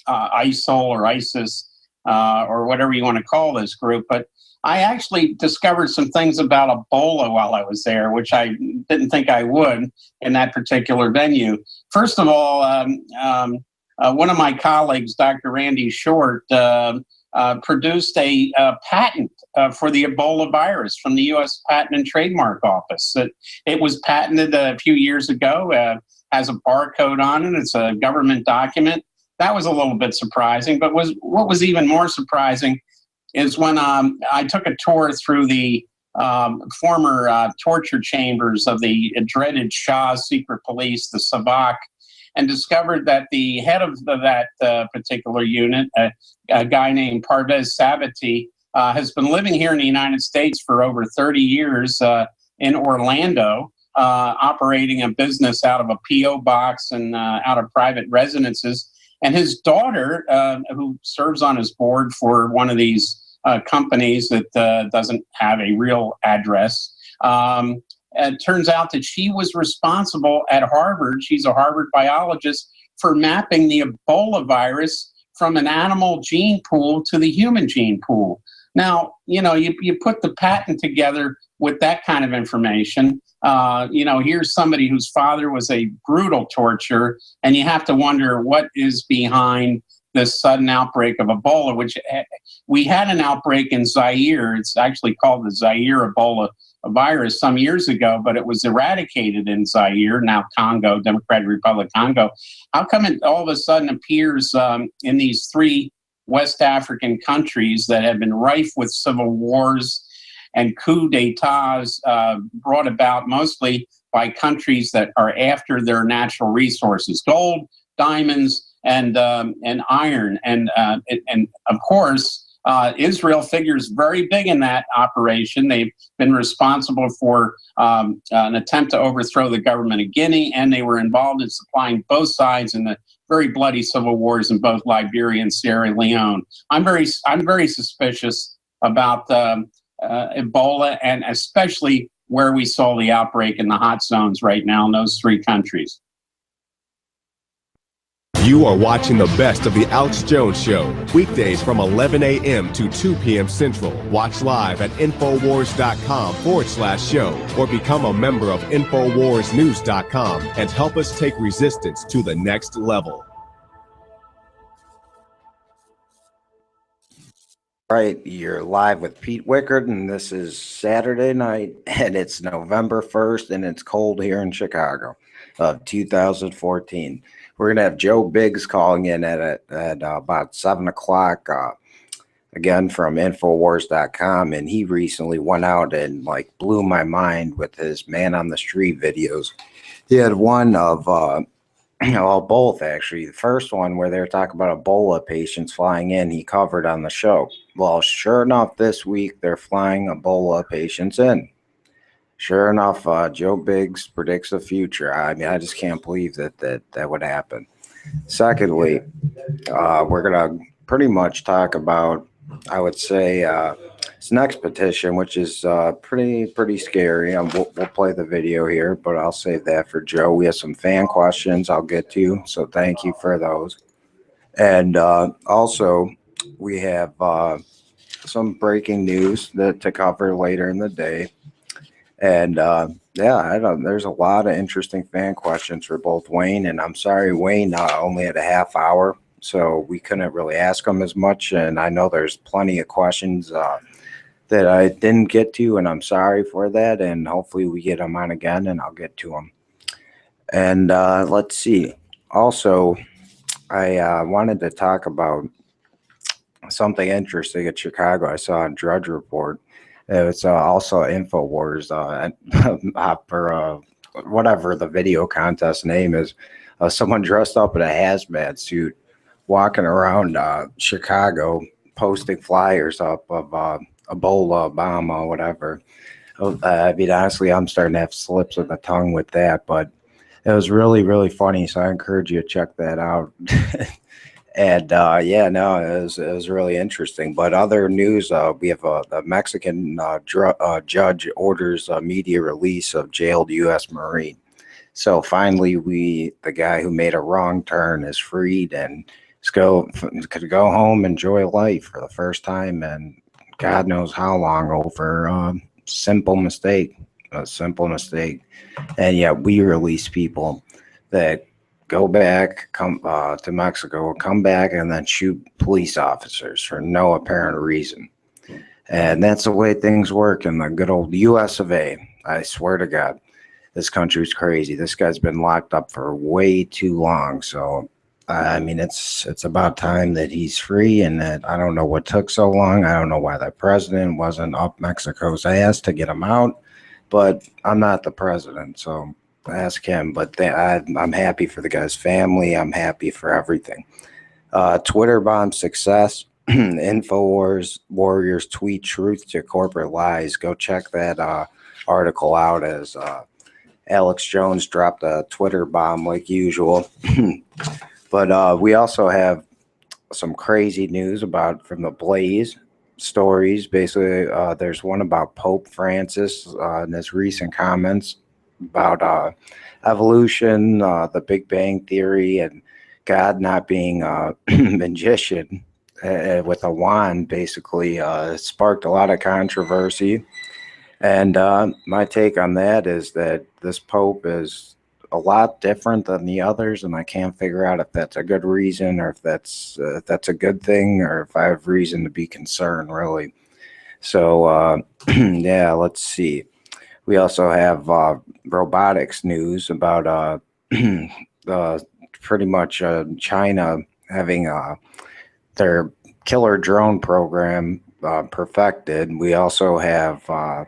ISIL or ISIS or whatever you want to call this group. But I actually discovered some things about Ebola while I was there, which I didn't think I would in that particular venue. First of all, one of my colleagues, Dr. Randy Short, produced a patent for the Ebola virus from the U.S. Patent and Trademark Office. It was patented a few years ago, has a barcode on it. It's a government document. That was a little bit surprising, but what was even more surprising is when I took a tour through the former torture chambers of the dreaded Shah's secret police, the Savak, and discovered that the head of that particular unit, a guy named Parvez Sabati, has been living here in the United States for over 30 years in Orlando, operating a business out of a P.O. box and out of private residences. And his daughter, who serves on his board for one of these companies that doesn't have a real address, it turns out that she was responsible at Harvard. She's a Harvard biologist for mapping the Ebola virus from an animal gene pool to the human gene pool. Now, you put the patent together with that kind of information. Here's somebody whose father was a brutal torturer, and you have to wonder what is behind this sudden outbreak of Ebola, which we had an outbreak in Zaire. It's actually called the Zaire Ebola virus some years ago, but it was eradicated in Zaire, now Congo, Democratic Republic Congo. How come it all of a sudden appears in these 3 West African countries that have been rife with civil wars and coups d'etats brought about mostly by countries that are after their natural resources, gold, diamonds, and iron, and of course, Israel figures very big in that operation. They've been responsible for an attempt to overthrow the government of Guinea, and they were involved in supplying both sides in the very bloody civil wars in both Liberia and Sierra Leone. I'm very suspicious about Ebola, and especially where we saw the outbreak in the hot zones right now in those 3 countries. You are watching the best of the Alex Jones Show, weekdays from 11 a.m. to 2 p.m. Central. Watch live at Infowars.com/show or become a member of InfoWarsNews.com and help us take resistance to the next level. All right, you're live with Pete Wichert, and this is Saturday night, and it's November 1st, and it's cold here in Chicago of 2014. We're going to have Joe Biggs calling in at about 7 o'clock, again, from Infowars.com, and he recently went out and, blew my mind with his man on the street videos. He had one of, both, actually. The first one where they were talking about Ebola patients flying in, he covered on the show. Well, sure enough, this week, they're flying Ebola patients in. Sure enough, Joe Biggs predicts the future. I mean, I just can't believe that would happen. Secondly, we're going to pretty much talk about, I would say, this next petition, which is pretty scary. We'll play the video here, but I'll save that for Joe. We have some fan questions I'll get to, so thank you for those. And also, we have some breaking news to cover later in the day. And there's a lot of interesting fan questions for both Wayne, and I'm sorry Wayne only had a half hour, so we couldn't really ask him as much, and I know there's plenty of questions that I didn't get to, and I'm sorry for that, and hopefully we get them on again and I'll get to them. And let's see. Also, I wanted to talk about something interesting at Chicago. I saw a Drudge Report. It's also Infowars for whatever the video contest name is. Someone dressed up in a hazmat suit walking around Chicago posting flyers up of Ebola, Obama, whatever. I mean, honestly, I'm starting to have slips of the tongue with that, but it was really, really funny. So I encourage you to check that out. And yeah, no, it was really interesting. But other news, we have a Mexican judge orders a media release of jailed U.S. Marine. So finally, the guy who made a wrong turn is freed and could go home, enjoy life for the first time, and God knows how long over a simple mistake. And yet we release people that go back, come to Mexico, come back, and then shoot police officers for no apparent reason. And that's the way things work in the good old U.S. of A. I swear to God, this country's crazy. This guy's been locked up for way too long. So, I mean, it's about time that he's free, and that I don't know what took so long. I don't know why the president wasn't up Mexico's ass to get him out, but I'm not the president, so ask him. But I'm happy for the guy's family. I'm happy for everything. Twitter bomb success. InfoWars warriors tweet truth to corporate lies. Go check that article out as Alex Jones dropped a Twitter bomb like usual. But we also have some crazy news from the Blaze stories. Basically, there's one about Pope Francis in his recent comments about evolution, the Big Bang Theory, and God not being a magician with a wand. Basically, sparked a lot of controversy. And my take on that is that this Pope is a lot different than the others, and I can't figure out if that's a good reason, or if that's a good thing, or if I have reason to be concerned, really. So yeah, let's see. We also have robotics news about pretty much China having their killer drone program perfected. We also have a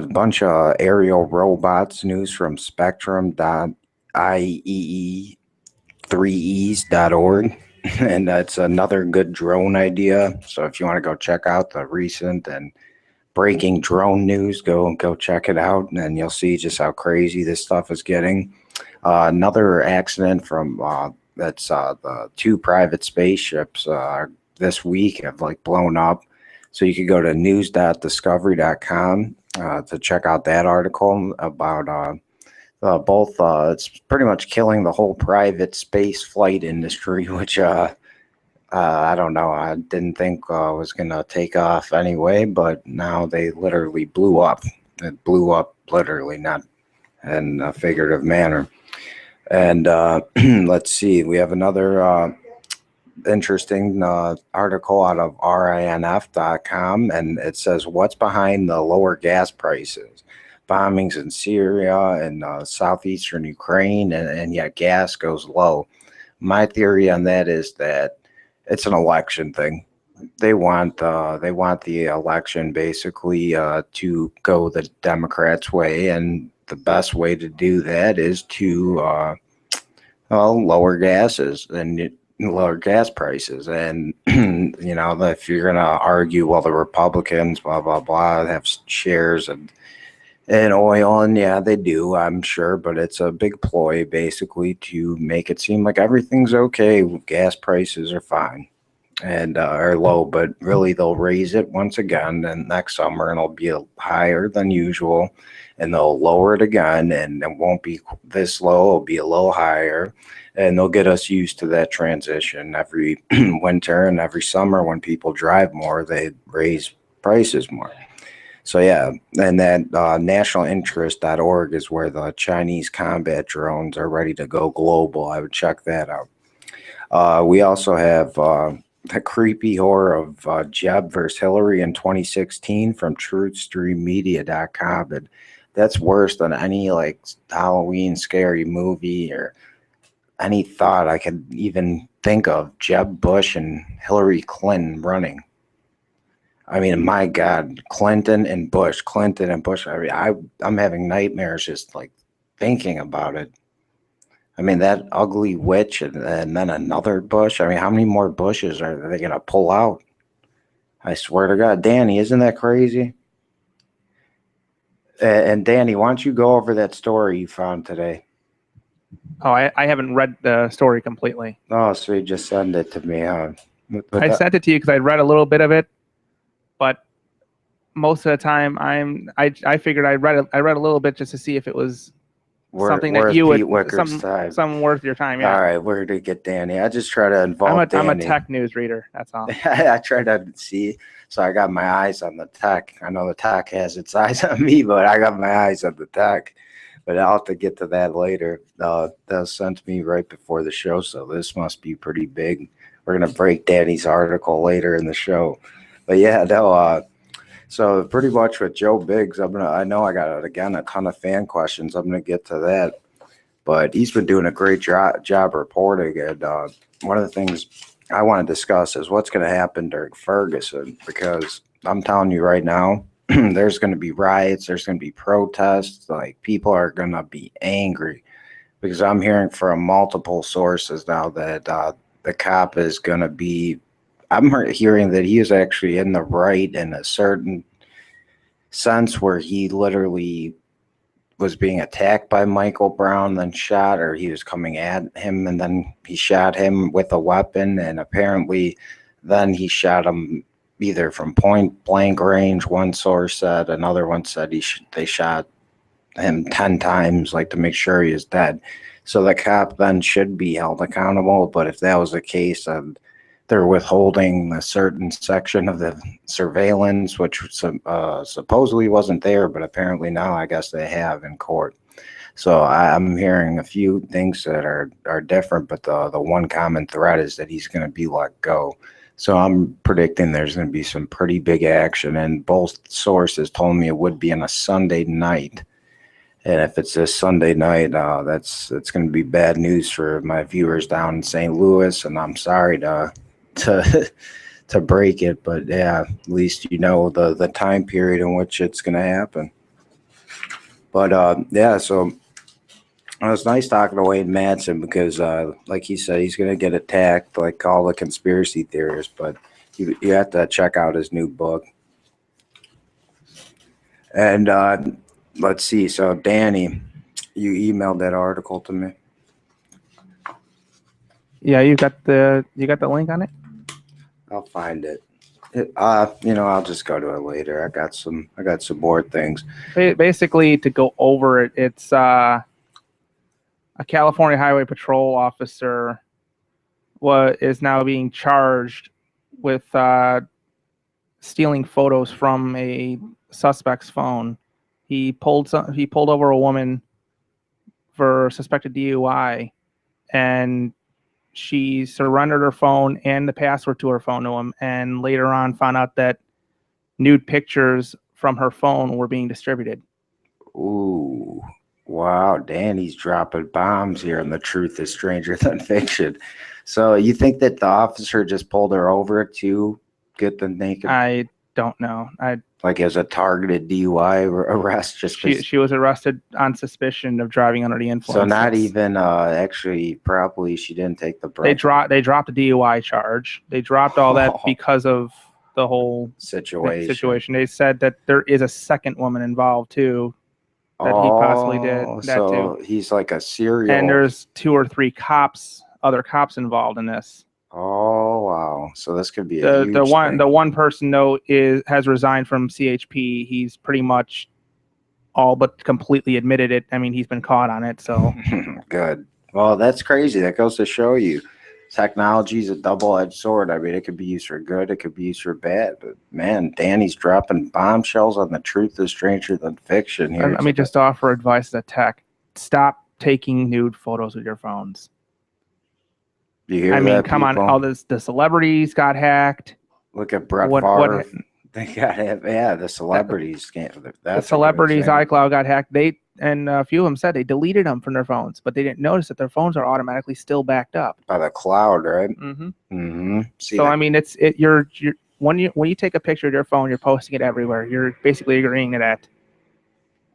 bunch of aerial robots news from spectrum.iee3es.org. And that's another good drone idea. So if you want to go check out the recent and breaking drone news, go check it out, and you'll see just how crazy this stuff is getting. Another accident from that's the two private spaceships this week have blown up. So you could go to news.discovery.com to check out that article about both. It's pretty much killing the whole private space flight industry, which I don't know. I didn't think was going to take off anyway, but now they literally blew up. It blew up literally, not in a figurative manner. And let's see. We have another interesting article out of RINF.com, and it says, what's behind the lower gas prices? Bombings in Syria and southeastern Ukraine, and yet gas goes low. My theory on that is that it's an election thing. They want the election basically to go the Democrats' way, and the best way to do that is to lower gases and lower gas prices. And you know, if you're gonna argue, well, the Republicans blah blah blah have shares in oil, and yeah, they do, I'm sure, but it's a big ploy basically to make it seem like everything's okay. Gas prices are fine and are low, but really they'll raise it once again and next summer, and it'll be higher than usual, and they'll lower it again, and it won't be this low, it'll be a little higher, and they'll get us used to that transition. Every winter and every summer when people drive more, they raise prices more. So yeah, and that nationalinterest.org is where the Chinese combat drones are ready to go global. I would check that out. We also have the creepy horror of Jeb versus Hillary in 2016 from truthstreammedia.com. And that's worse than any Halloween scary movie or any thought I could even think of. Jeb Bush and Hillary Clinton running. I mean, my God, Clinton and Bush. I mean, I'm having nightmares just thinking about it. I mean, that ugly witch and then another bush. I mean, how many more bushes are they going to pull out? I swear to God. Danny, isn't that crazy? And Danny, why don't you go over that story you found today? Oh, I haven't read the story completely. Oh, so you just send it to me, huh? I sent it to you because I read a little bit of it, but most of the time I figured I read a little bit just to see if it was something that you would something worth your time. Yeah. All right, where to get Danny? I just try to involve Danny. I'm a tech news reader. That's all. I try to see. So I got my eyes on the tech. I know the tech has its eyes on me, but I got my eyes on the tech. But I'll have to get to that later. That was sent to me right before the show, so this must be pretty big. We're gonna break Danny's article later in the show. But yeah, no. So pretty much with Joe Biggs, I know I got again a ton of fan questions. I'm gonna get to that, but he's been doing a great job reporting. And one of the things I want to discuss is what's going to happen during Ferguson, because I'm telling you right now, there's going to be riots, there's going to be protests, like people are going to be angry, because I'm hearing from multiple sources now that the cop is going to be, I'm hearing that he is actually in the right in a certain sense where he literally was being attacked by Michael Brown, then shot, or he was coming at him and then he shot him with a weapon, and apparently then he shot him either from point blank range, one source said, another one said they shot him 10 times, like to make sure he is dead. So the cop then should be held accountable, but if that was the case, they're withholding a certain section of the surveillance, which supposedly wasn't there, but apparently now I guess they have in court. So I'm hearing a few things that are different, but the one common thread is that he's going to be let go. So I'm predicting there's going to be some pretty big action, and both sources told me it would be on a Sunday night. And if it's this Sunday night, it's going to be bad news for my viewers down in St. Louis, and I'm sorry to break it, but yeah, at least you know the time period in which it's going to happen. But yeah, so it was nice talking to Wade Madsen, because like he said, he's going to get attacked like all the conspiracy theorists, but you have to check out his new book. And let's see, so Danny, you emailed that article to me. Yeah, you got the link on it? I'll find it. I'll just go to it later. I got some more things. Basically, to go over it, it's a California Highway Patrol officer is now being charged with stealing photos from a suspect's phone. He pulled over a woman for suspected DUI, and she surrendered her phone and the password to her phone to him, and later on found out that nude pictures from her phone were being distributed. Ooh, wow, Danny's dropping bombs here, and the truth is stranger than fiction. So you think that the officer just pulled her over to get the naked? I don't know. Like as a targeted DUI arrest, just she was arrested on suspicion of driving under the influence. So not even actually, probably she didn't take the break. They dropped the DUI charge. They dropped all that because of the whole situation. They said that there is a second woman involved too, that he possibly did that so too. He's like a serial. And there's 2 or 3 other cops involved in this. Oh wow! So this could be the one person though has resigned from CHP. He's pretty much all but completely admitted it. I mean, he's been caught on it. So good. Well, that's crazy. That goes to show you, technology is a double-edged sword. I mean, it could be used for good, it could be used for bad. But man, Danny's dropping bombshells on the truth is stranger than fiction here. Let me just offer advice to tech: stop taking nude photos with your phones. You hear I mean, that, come people? on, the celebrities got hacked. Look at Brett Favre. They got the celebrities. The celebrities' iCloud got hacked. And a few of them said they deleted them from their phones, but they didn't notice that their phones are automatically still backed up by the cloud, right? Mm-hmm. Mm-hmm. So I mean, you're when you take a picture of your phone, you're posting it everywhere. You're basically agreeing to that.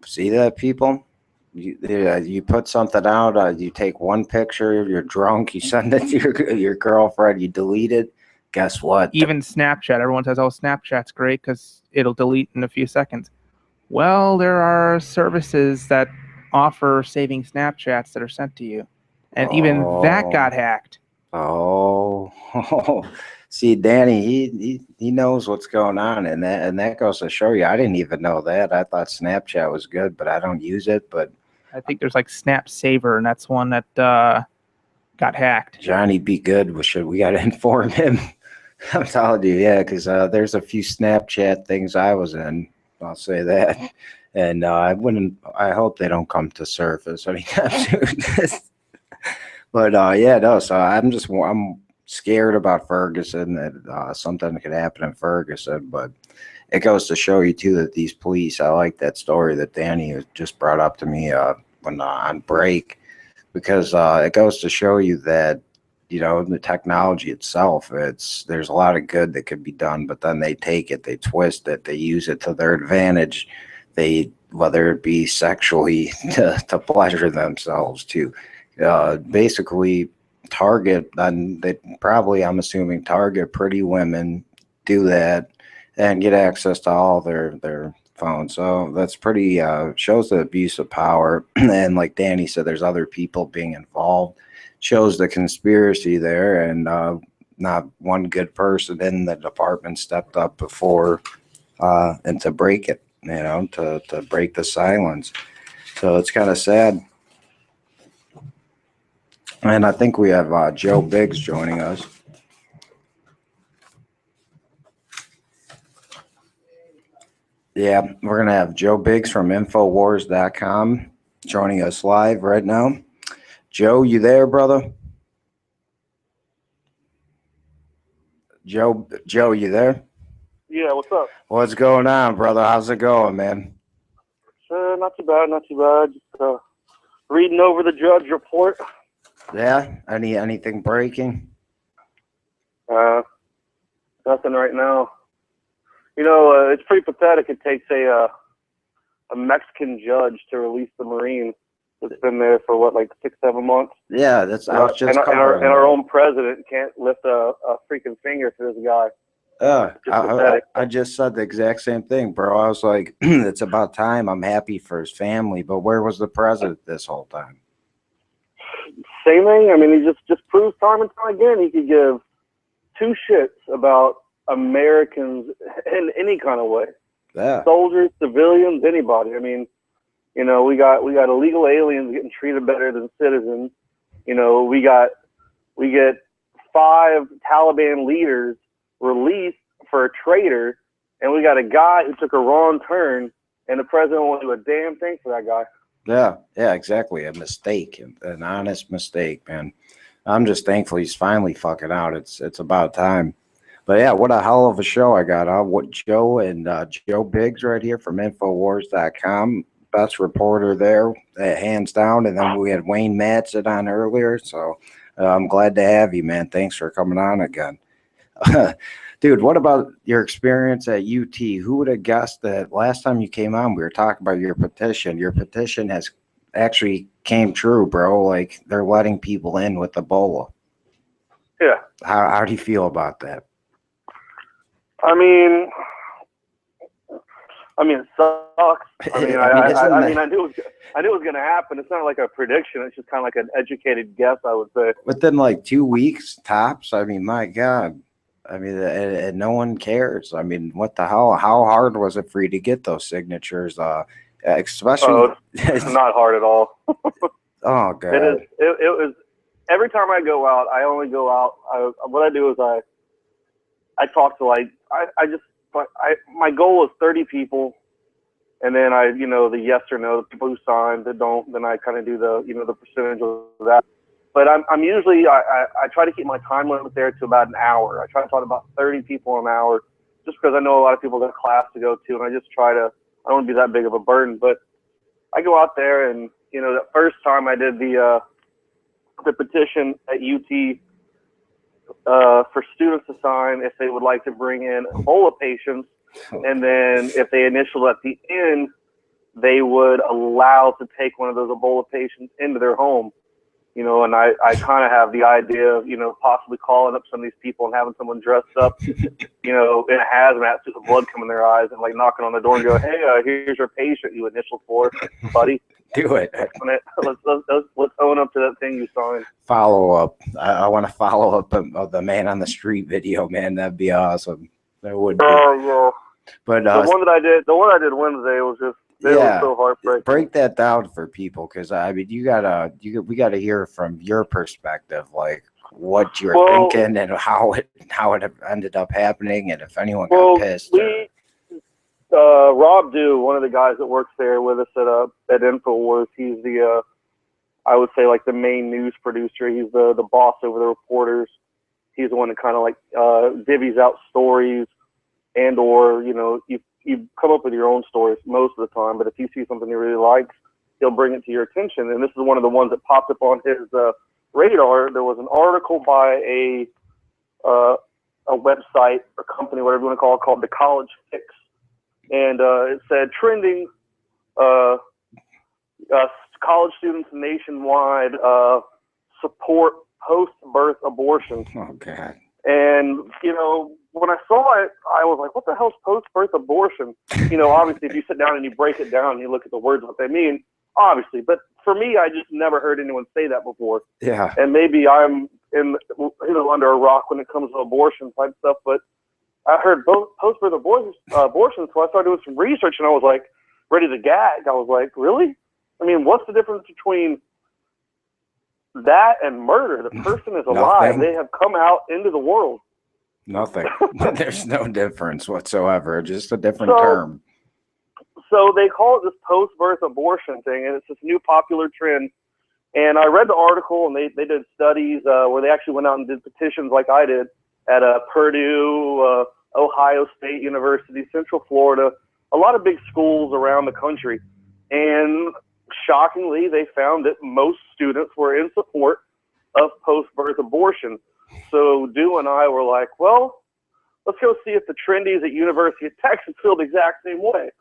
See that, people? You put something out, you take one picture, you're drunk, you send it to your girlfriend, you delete it. Guess what? Even Snapchat. Everyone says, oh, Snapchat's great because it'll delete in a few seconds. Well, there are services that offer saving Snapchats that are sent to you. And even that got hacked. Oh, see, Danny, he knows what's going on, and that goes to show you. I didn't even know that. I thought Snapchat was good, but I don't use it. But I think there's like Snap Saver, and that's one that got hacked. Johnny be good. We got to inform him. I'm telling you, yeah, because there's a few Snapchat things I was in. I'll say that, and I hope they don't come to surface anytime soon. But yeah, no. So I'm scared about Ferguson, that something could happen in Ferguson. But it goes to show you too that these police. I like that story that Danny just brought up to me when on break, because it goes to show you that, you know, the technology itself, there's a lot of good that could be done, but then they take it, they twist it, they use it to their advantage. Whether it be sexually to pleasure themselves too. Basically target, and they probably, I'm assuming, target pretty women, do that, and get access to all their phones. So that's pretty shows the abuse of power. And like Danny said, there's other people being involved. Shows the conspiracy there, and not one good person in the department stepped up before and to break it, you know, to break the silence. So it's kind of sad. And I think we have Joe Biggs joining us. Yeah, we're going to have Joe Biggs from Infowars.com joining us live right now. Joe, you there, brother? Joe, you there? Yeah, what's up? What's going on, brother? How's it going, man? Not too bad, not too bad. Just reading over the judge report. Yeah? Anything breaking? Nothing right now. You know, it's pretty pathetic. It takes a Mexican judge to release the Marine that's been there for what, like 6-7 months. Yeah, I was just and our own president can't lift a freaking finger for this guy. I just said the exact same thing, bro. I was like, it's about time. I'm happy for his family, but where was the president this whole time? Same thing. I mean, he just proves time and time again he could give two shits about Americans in any kind of way. Yeah. Soldiers, civilians, anybody. I mean, you know, we got illegal aliens getting treated better than citizens. You know, we get 5 Taliban leaders released for a traitor, and we got a guy who took a wrong turn, and the president won't do a damn thing for that guy. Yeah, exactly. A mistake, an honest mistake, man. I'm just thankful he's finally fucking out. It's about time. But yeah, what a hell of a show I got. What Joe and Joe Biggs right here from Infowars.com, best reporter there, hands down. And then we had Wayne Madsen on earlier, so I'm glad to have you, man. Thanks for coming on again. Dude, what about your experience at UT? Who would have guessed that last time you came on, we were talking about your petition. Your petition has actually came true, bro. Like, they're letting people in with Ebola. Yeah. How do you feel about that? I mean, it sucks. I knew it was going to happen. It's not like a prediction. It's just kind of like an educated guess, I would say. Within like 2 weeks tops. I mean, my God. I mean, and no one cares. I mean, what the hell? How hard was it for you to get those signatures? Especially, it's not hard at all. Oh God! It is. It was. Every time I go out, I only go out. What I do is I talk to my goal is 30 people, and then the yes or no, the people who signed, that don't, then I kind of do the percentage of that. But I'm usually, I try to keep my time limit there to about an hour. I try to talk to about 30 people an hour, just because I know a lot of people got class to go to, and I just try to, I don't want to be that big of a burden. But I go out there, and that first time I did the petition at UT for students to sign if they would like to bring in Ebola patients, and then if they initial at the end, they would allow to take one of those Ebola patients into their home. You know, and I kind of have the idea of, you know, possibly calling up some of these people and having someone dressed up, you know, in a hazmat suit with blood coming in their eyes and like knocking on the door and go, hey, here's your patient you initialed for, buddy. Do it. Let's own up to that thing you signed. Follow up. I want to follow up of the man on the street video, man. That'd be awesome. That would be. Yeah. But the one I did Wednesday was just, it was so heartbreaking. Break that down for people, because I mean, we gotta hear from your perspective, like what you're thinking and how it ended up happening, and if anyone got pissed. Rob Dew, one of the guys that works there with us at InfoWars, he's the I would say like the main news producer. He's the boss over the reporters. He's the one that kind of like divvies out stories, and or you know you come up with your own stories most of the time, but if you see something he really likes, he'll bring it to your attention. And this is one of the ones that popped up on his radar. There was an article by a website or company, whatever you want to call it, called The College Fix. And it said trending college students nationwide support post-birth abortion. Okay. And, you know, when I saw it, I was like, what the hell's post-birth abortion? You know, obviously, if you sit down and you break it down and you look at the words, what they mean, obviously. But for me, I just never heard anyone say that before. Yeah. And maybe I'm under a rock when it comes to abortion type stuff. But I heard both post-birth abortion, so I started doing some research, and I was like, ready to gag. I was like, really? I mean, what's the difference between that and murder? The person is alive. Nothing. They have come out into the world. Nothing. There's no difference whatsoever. Just a different term. So they call it this post-birth abortion thing, and it's this new popular trend. And I read the article, and they did studies where they actually went out and did petitions like I did at Purdue, Ohio State University, Central Florida, a lot of big schools around the country. And shockingly, they found that most students were in support of post-birth abortion. So Dew and I were like, well, let's go see if the trendies at University of Texas feel the exact same way.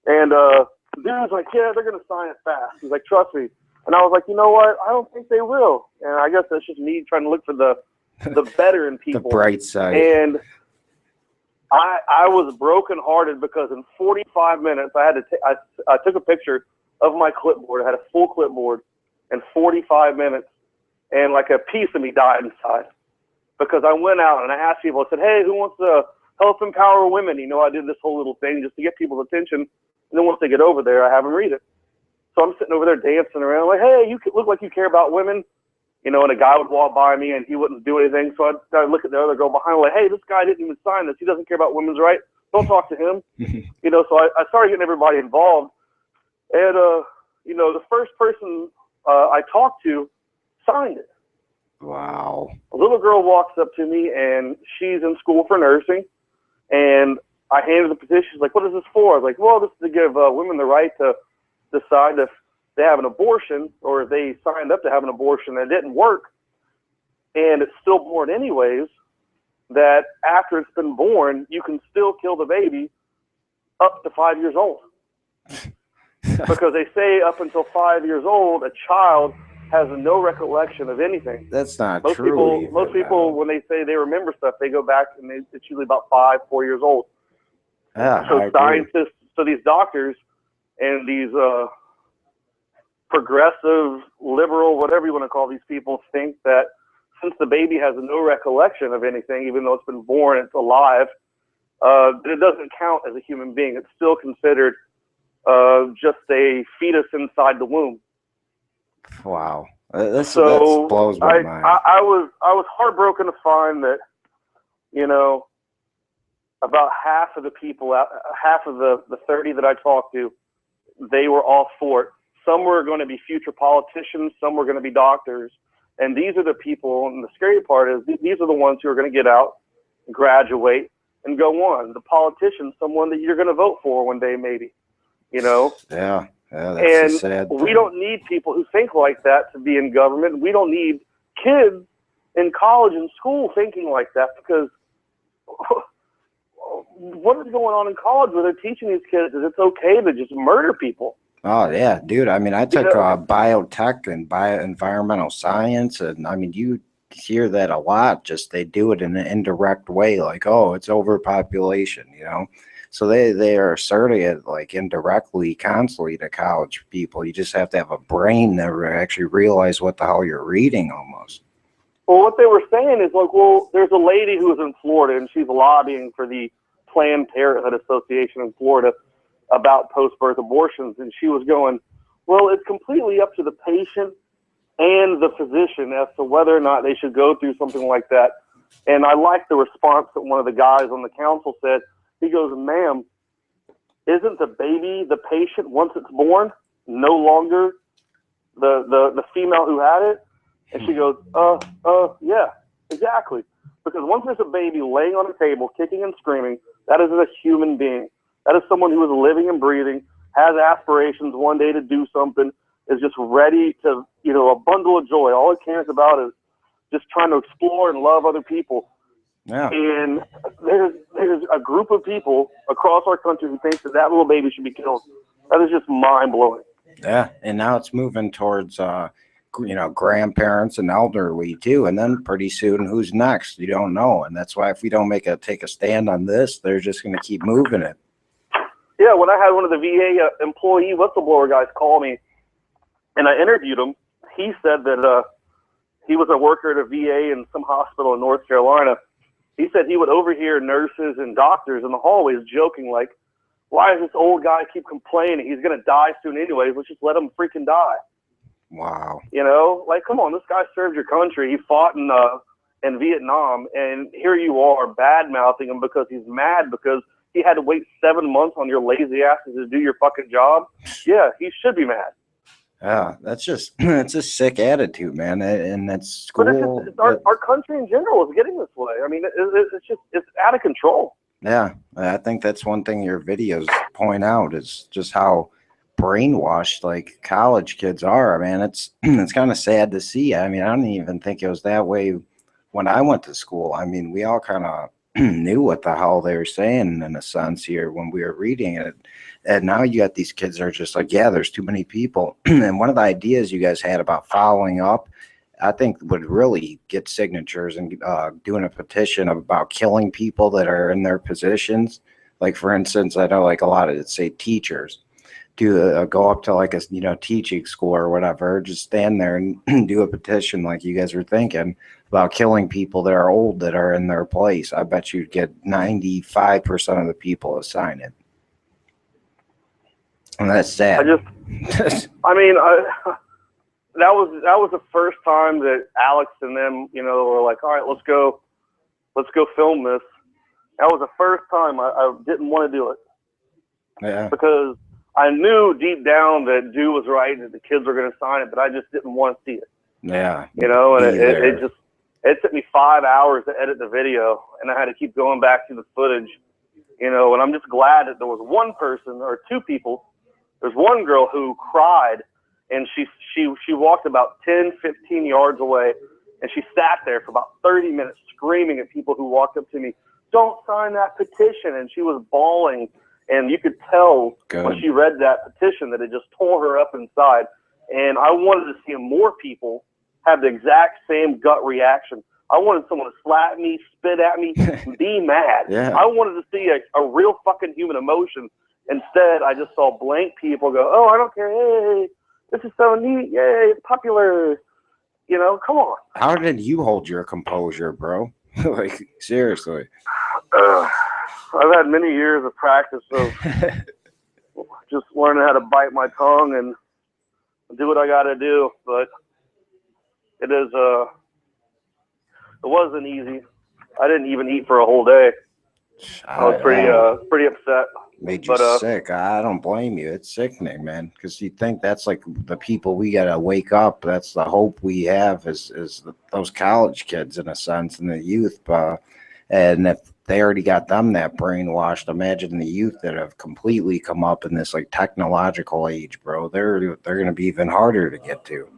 And Dew was like, yeah, they're going to sign it fast. He's like, trust me. And I was like, you know what? I don't think they will. And I guess that's just me trying to look for the better in people. The bright side. And I was brokenhearted because in 45 minutes, I took a picture of my clipboard. I had a full clipboard in 45 minutes, and like a piece of me died inside because I went out and I asked people, I said, hey, who wants to help empower women? You know, I did this whole little thing just to get people's attention. And then once they get over there, I have them read it. So I'm sitting over there dancing around like, hey, you look like you care about women. You know, and a guy would walk by me and he wouldn't do anything. So I'd look at the other girl behind me like, hey, this guy didn't even sign this. He doesn't care about women's rights. Don't talk to him. You know, so I started getting everybody involved. And, you know, the first person I talked to signed it. Wow. A little girl walks up to me and she's in school for nursing. And I handed the petition. She's like, what is this for? I was like, well, this is to give women the right to decide if they have an abortion or if they signed up to have an abortion and it didn't work and it's stillborn anyways, that after it's been born, you can still kill the baby up to 5 years old. Because they say up until 5 years old, a child has no recollection of anything. That's not most true. Most people, when they say they remember stuff, they go back and it's usually about 4 years old. Yeah, so scientists, so these doctors and these progressive, liberal, whatever you want to call these people, think that since the baby has no recollection of anything, even though it's been born, it's alive, it doesn't count as a human being. It's still considered just a fetus inside the womb. Wow, that blows my mind. I was heartbroken to find that, you know, about half of the people, half of the 30 that I talked to, they were all for it. Some were going to be future politicians. Some were going to be doctors. And these are the people, and the scary part is these are the ones who are going to get out, graduate, and go on. The politician, someone that you're going to vote for one day, maybe, you know? Yeah, that's and a sad thing. We don't need people who think like that to be in government. We don't need kids in college and school thinking like that, because what is going on in college where they're teaching these kids that it's okay to just murder people? Oh yeah, dude. I mean, I took biotech and environmental science, and I mean, you hear that a lot. Just they do it in an indirect way, like, oh, it's overpopulation, you know. So they are asserting it like indirectly, constantly to college people. You just have to have a brain that actually realize what the hell you're reading, almost. Well, what they were saying is like, well, there's a lady who was in Florida, and she's lobbying for the Planned Parenthood Association in Florida about post-birth abortions, and she was going, well, it's completely up to the patient and the physician as to whether or not they should go through something like that. And I like the response that one of the guys on the council said. He goes, ma'am, isn't the baby the patient once it's born, no longer the female who had it? And she goes, yeah, exactly. Because once there's a baby laying on a table, kicking and screaming, that is a human being. That is someone who is living and breathing, has aspirations one day to do something, is just ready to, you know, a bundle of joy. All it cares about is just trying to explore and love other people. Yeah. And there's a group of people across our country who thinks that little baby should be killed. That is just mind-blowing. Yeah, and now it's moving towards, you know, grandparents and elderly too, and then pretty soon, who's next? You don't know, and that's why if we don't take a stand on this, they're just going to keep moving it. Yeah, when I had one of the VA employee whistleblower guys call me, and I interviewed him, he said that he was a worker at a VA in some hospital in North Carolina. He said he would overhear nurses and doctors in the hallways joking like, why does this old guy keep complaining? He's going to die soon anyways. Let's just let him freaking die. Wow. You know, like, come on, this guy served your country. He fought in Vietnam, and here you are bad-mouthing him because he's mad because he had to wait 7 months on your lazy asses to do your fucking job. Yeah, he should be mad. Yeah, that's just, it's a sick attitude, man. And that's school. But our country in general is getting this way. I mean, it's out of control. Yeah, I think that's one thing your videos point out is just how brainwashed like college kids are. Man, it's kind of sad to see. I mean, I don't even think it was that way when I went to school. I mean, we all kind of knew what the hell they were saying in a sense here when we were reading it. And now you got these kids that are just like, yeah, there's too many people. And one of the ideas you guys had about following up, I think would really get signatures and doing a petition about killing people that are in their positions. Like, for instance, I know like a lot of, say, teachers do go up to like a, you know, teaching school or whatever, just stand there and do a petition like you guys were thinking about killing people that are old that are in their place. I bet you'd get 95% of the people to sign it. And that's sad. I mean, that was the first time that Alex and them, you know, were like, all right, let's go film this. That was the first time I didn't want to do it. Yeah. Because I knew deep down that Dew was right and that the kids were going to sign it, but I just didn't want to see it. Yeah. You know, and it took me 5 hours to edit the video, and I had to keep going back to the footage, you know, and I'm just glad that there was one person or two people. There's one girl who cried, and she walked about 10, 15 yards away, and she sat there for about 30 minutes screaming at people who walked up to me, don't sign that petition. And she was bawling, and you could tell when she read that petition that it just tore her up inside. And I wanted to see more people have the exact same gut reaction. I wanted someone to slap me, spit at me, be mad. Yeah. I wanted to see a real fucking human emotion. Instead, I just saw blank people go, oh, I don't care. Hey, this is so neat. Yay, it's popular. You know, come on. How did you hold your composure, bro? Like, seriously. I've had many years of practice of just learning how to bite my tongue and do what I got to do. But it wasn't easy. I didn't even eat for a whole day. I was pretty upset. Made you sick. I don't blame you. It's sickening, man. Because you think that's like the people we gotta wake up. That's the hope we have is those college kids in a sense and the youth. And if they already got them that brainwashed, imagine the youth that have completely come up in this like technological age, bro. They're gonna be even harder to get to.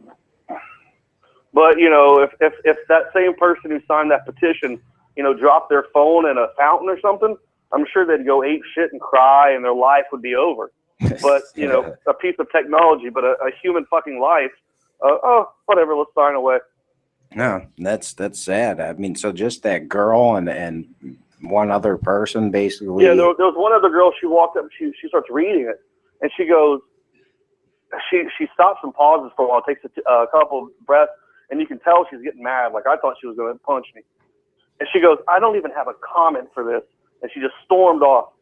But you know, if that same person who signed that petition, you know, dropped their phone in a fountain or something, I'm sure they'd go ape shit and cry, and their life would be over. But you know, a piece of technology, but a human fucking life. Oh, whatever. Let's sign away. No, that's sad. I mean, so just that girl and one other person, basically. Yeah, there was one other girl. She walked up. She starts reading it, and she goes. She stops and pauses for a while, takes a couple breaths, and you can tell she's getting mad. Like, I thought she was going to punch me. And she goes, I don't even have a comment for this. And she just stormed off.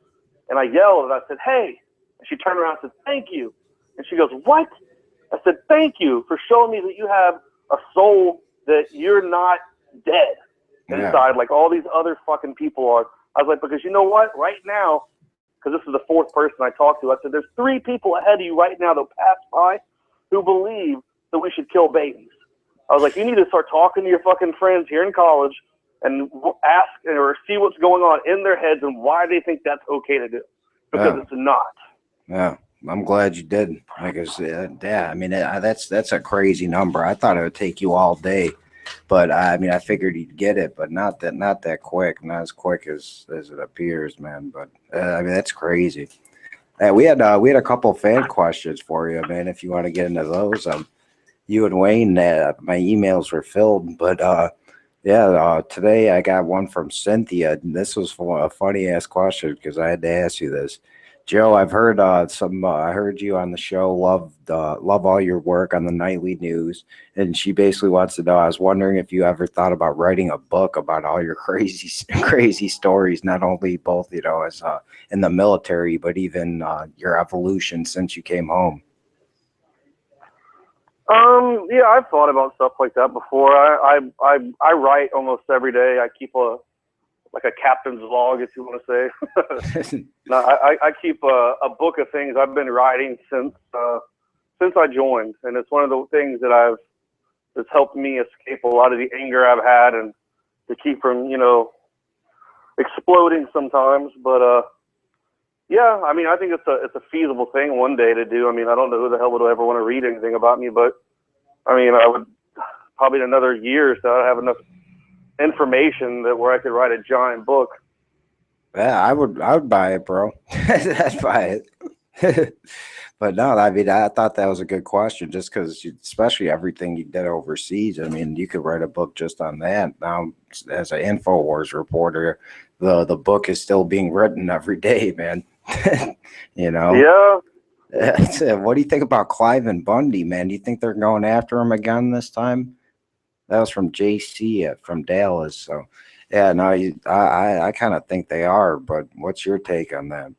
And I yelled, and I said, hey. And she turned around and said, thank you. And she goes, what? I said, thank you for showing me that you have a soul, that you're not dead inside like all these other fucking people are. I was like, because you know what? Right now, because this is the fourth person I talked to, I said, there's 3 people ahead of you right now that pass by who believe that we should kill babies. I was like, you need to start talking to your fucking friends here in college and ask or see what's going on in their heads and why they think that's okay to do. Because it's not. Yeah, I'm glad you did. Because, yeah, I mean, that's a crazy number. I thought it would take you all day. But I mean, I figured you'd get it, but not that quick, not as quick as it appears, man. But I mean, that's crazy. We had a couple fan questions for you, man. If you want to get into those, you and Wayne, my emails were filled, but today I got one from Cynthia, and this was a funny ass question because I had to ask you this. Joe, I've heard I heard you on the show, love all your work on the nightly news, and she basically wants to know, I was wondering if you ever thought about writing a book about all your crazy stories, not only both, you know, as in the military, but even your evolution since you came home. Yeah, I've thought about stuff like that before. I write almost every day. I keep a captain's log, if you want to say. No, I keep a book of things I've been writing since I joined, and it's one of the things that's helped me escape a lot of the anger I've had and to keep from, you know, exploding sometimes. But yeah, I mean, I think it's a feasible thing one day to do. I mean, I don't know who the hell would ever want to read anything about me, but I mean, I would probably in another year or so I'd have enough information that where I could write a giant book. Yeah, I would buy it, bro. I'd buy it. But no, I mean, I thought that was a good question, just because, especially everything you did overseas. I mean, you could write a book just on that. Now, as an InfoWars reporter, the book is still being written every day, man. You know. Yeah. What do you think about Clive and Bundy, man? Do you think they're going after him again this time? That was from JC from Dallas. So, yeah, no, I kind of think they are. But what's your take on that?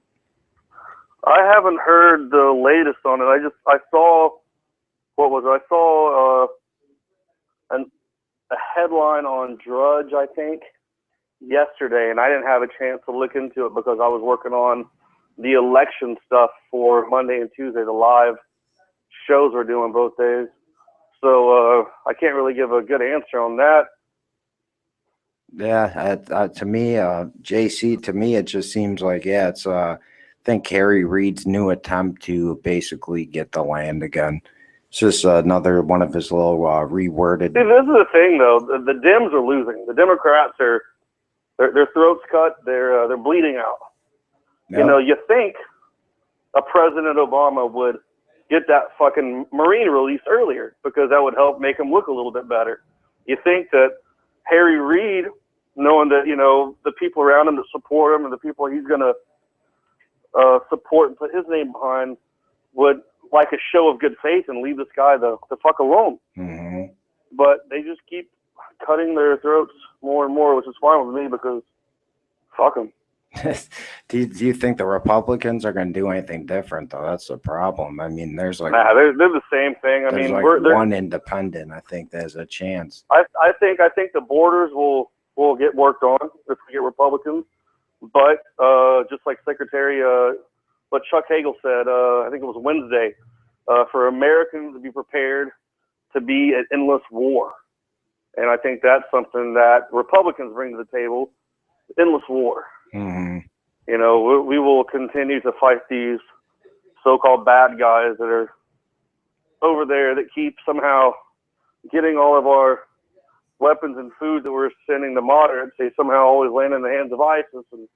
I haven't heard the latest on it. I saw a headline on Drudge, I think, yesterday, and I didn't have a chance to look into it because I was working on the election stuff for Monday and Tuesday, the live shows we're doing both days. So I can't really give a good answer on that. Yeah, to me, JC, to me, it just seems like, yeah, it's I think Harry Reid's new attempt to basically get the land again. It's just another one of his little reworded. See, this is the thing, though. The Dems are losing. The Democrats are their throats cut. They're bleeding out. Yep. You know, you think a President Obama would get that fucking Marine release earlier because that would help make him look a little bit better. You think that Harry Reid, knowing that, you know, the people around him that support him and the people he's going to support and put his name behind would like a show of good faith and leave this guy the fuck alone. Mm-hmm. But they just keep cutting their throats more and more, which is fine with me because fuck them. Do you think the Republicans are going to do anything different, though? That's the problem. I mean, there's like they're the same thing. I mean, like one independent. I think there's a chance. I think the borders will get worked on if we get Republicans, but just like what Chuck Hagel said, I think it was Wednesday, for Americans to be prepared to be at endless war, and I think that's something that Republicans bring to the table: endless war. Mm-hmm. You know, we will continue to fight these so-called bad guys that are over there that keep somehow getting all of our weapons and food that we're sending to moderates. They somehow always land in the hands of ISIS. And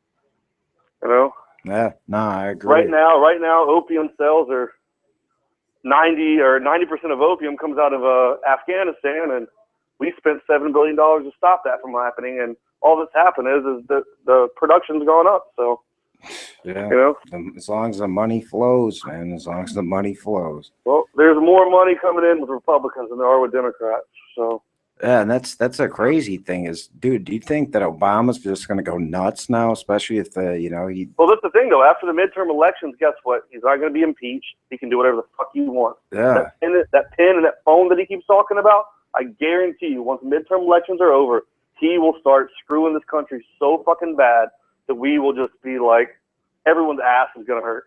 You know? Yeah, no, I agree. Right now, opium sales are 90% of opium comes out of Afghanistan, and we spent $7 billion to stop that from happening. And all that's happened is that the production's gone up. So, yeah, you know, as long as the money flows, man, as long as the money flows. Well, there's more money coming in with Republicans than there are with Democrats. So. Yeah, and that's a crazy thing is, dude, do you think that Obama's just going to go nuts now, especially if he... Well, that's the thing, though. After the midterm elections, guess what? He's not going to be impeached. He can do whatever the fuck he wants. Yeah. That pen and that phone that he keeps talking about, I guarantee you, once midterm elections are over, he will start screwing this country so fucking bad that we will just be like, everyone's ass is going to hurt.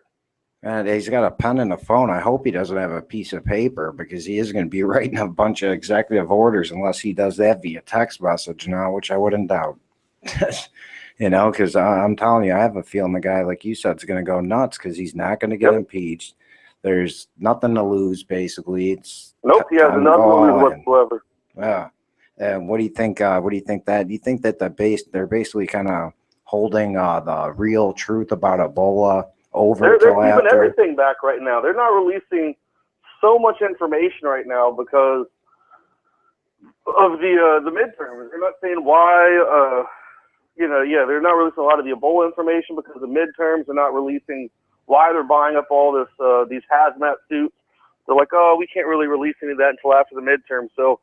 And he's got a pen and a phone. I hope he doesn't have a piece of paper because he is going to be writing a bunch of executive orders unless he does that via text message now, which I wouldn't doubt. Because I'm telling you, I have a feeling the guy, like you said, is going to go nuts because he's not going to get impeached. There's nothing to lose, basically. It's nope, he has nothing to lose whatsoever. Yeah. And what do you think? Do you think that they're basically kind of holding the real truth about Ebola over they're till keeping after? everything back right now. They're not releasing so much information right now because of the midterms. They're not saying why. They're not releasing a lot of the Ebola information because the midterms. They're not releasing why they're buying up all this these hazmat suits. They're like, oh, we can't really release any of that until after the midterm. So,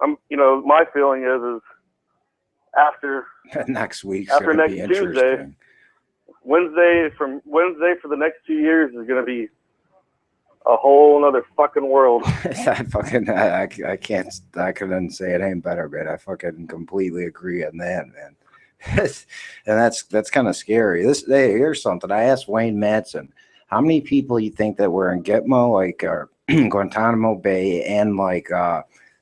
my feeling is after next week, after next Tuesday. Wednesday for the next 2 years is going to be a whole other fucking world. I couldn't say it ain't better, man. I fucking completely agree on that, man. And that's kind of scary. Here's something. I asked Wayne Madsen, how many people you think that were in Gitmo, like Guantanamo Bay, and like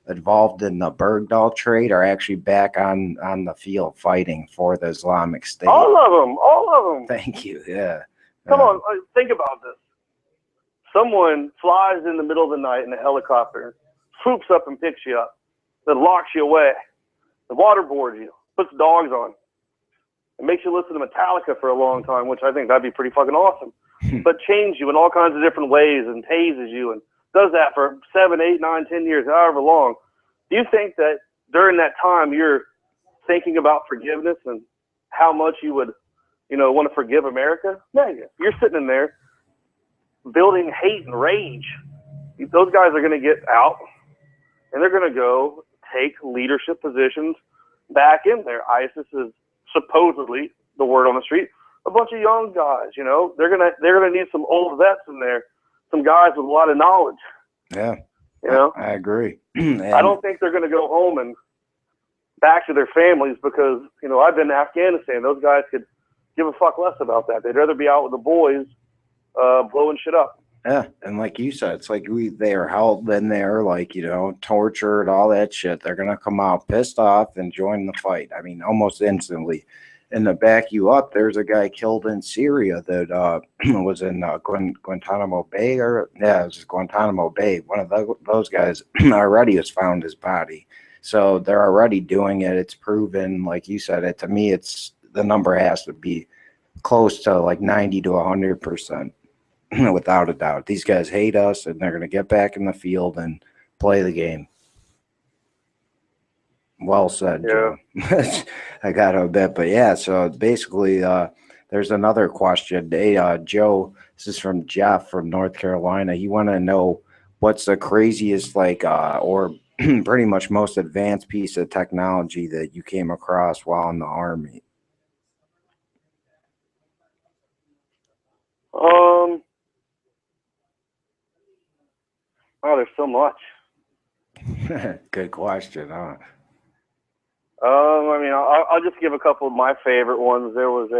involved in the Bergdahl trade are actually back on the field fighting for the Islamic State? All of them. Thank you. Yeah. Come on, think about this. Someone flies in the middle of the night in a helicopter, swoops up and picks you up, then locks you away, then waterboards you, puts dogs on, and makes you listen to Metallica for a long time, which I think that'd be pretty fucking awesome. But changes you in all kinds of different ways and tases you and does that for 7, 8, 9, 10 years, however long. Do you think that during that time you're thinking about forgiveness and how much you would, want to forgive America? No, you're sitting in there building hate and rage. Those guys are going to get out and they're going to go take leadership positions back in there. ISIS is supposedly, the word on the street, a bunch of young guys. They're gonna need some old vets in there, some guys with a lot of knowledge. Yeah, I agree. I don't think they're gonna go home and back to their families because I've been to Afghanistan. Those guys could give a fuck less about that. They'd rather be out with the boys, blowing shit up. Yeah, and like you said, it's like they are held in there, like, tortured, all that shit. They're going to come out pissed off and join the fight. I mean, almost instantly. And to back you up, there's a guy killed in Syria that was in Guantanamo Bay. It was Guantanamo Bay. One of those guys already has found his body. So they're already doing it. It's proven, like you said, to me, the number has to be close to like 90 to 100%. Without a doubt. These guys hate us, and they're going to get back in the field and play the game. Well said, Joe. I got to admit, but yeah, so basically there's another question. Hey, Joe, this is from Jeff from North Carolina. He wanted to know what's the craziest, or pretty much most advanced piece of technology that you came across while in the Army? Oh, there's so much. Good question, huh? I'll just give a couple of my favorite ones. There was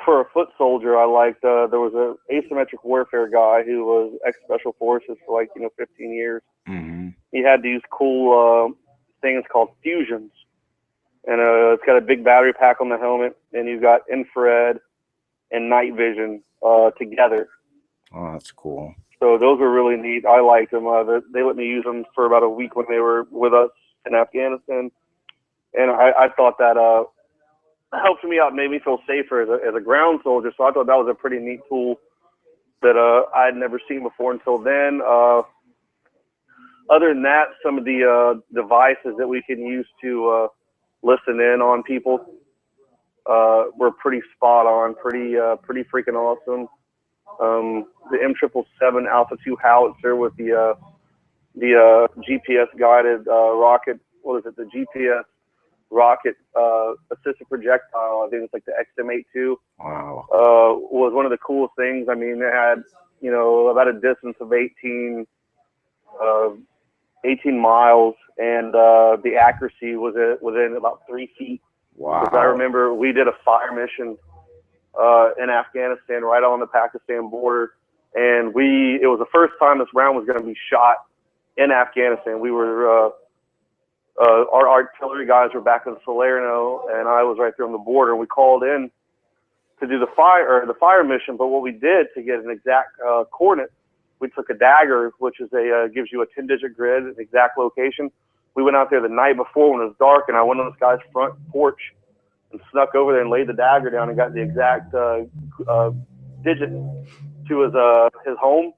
for a foot soldier I liked, there was a asymmetric warfare guy who was ex-special forces for 15 years. Mm-hmm. He had these cool things called fusions. And it's got a big battery pack on the helmet, and you've got infrared and night vision together. Oh, that's cool. So those were really neat. I liked them. They let me use them for about a week when they were with us in Afghanistan. And I thought that helped me out, made me feel safer as a ground soldier. So I thought that was a pretty neat tool that I had never seen before until then. Other than that, some of the devices that we can use to listen in on people were pretty spot on, pretty freaking awesome. The M777 Alpha 2 howitzer with the GPS guided rocket. What is it? The GPS rocket assisted projectile. I think it's like the XM82. Wow. Was one of the coolest things. I mean, it had, you know, about a distance of 18 miles, and the accuracy was within about 3 feet. Wow. Because I remember we did a fire mission in Afghanistan, right on the Pakistan border, and it was the first time this round was going to be shot in Afghanistan. We were our artillery guys were back in Salerno, and I was right there on the border. We called in to do the fire mission, but what we did to get an exact coordinate, we took a dagger, which is gives you a 10-digit grid, an exact location. We went out there the night before when it was dark, and I went on this guy's front porch and snuck over there and laid the dagger down and got the exact digit to his home,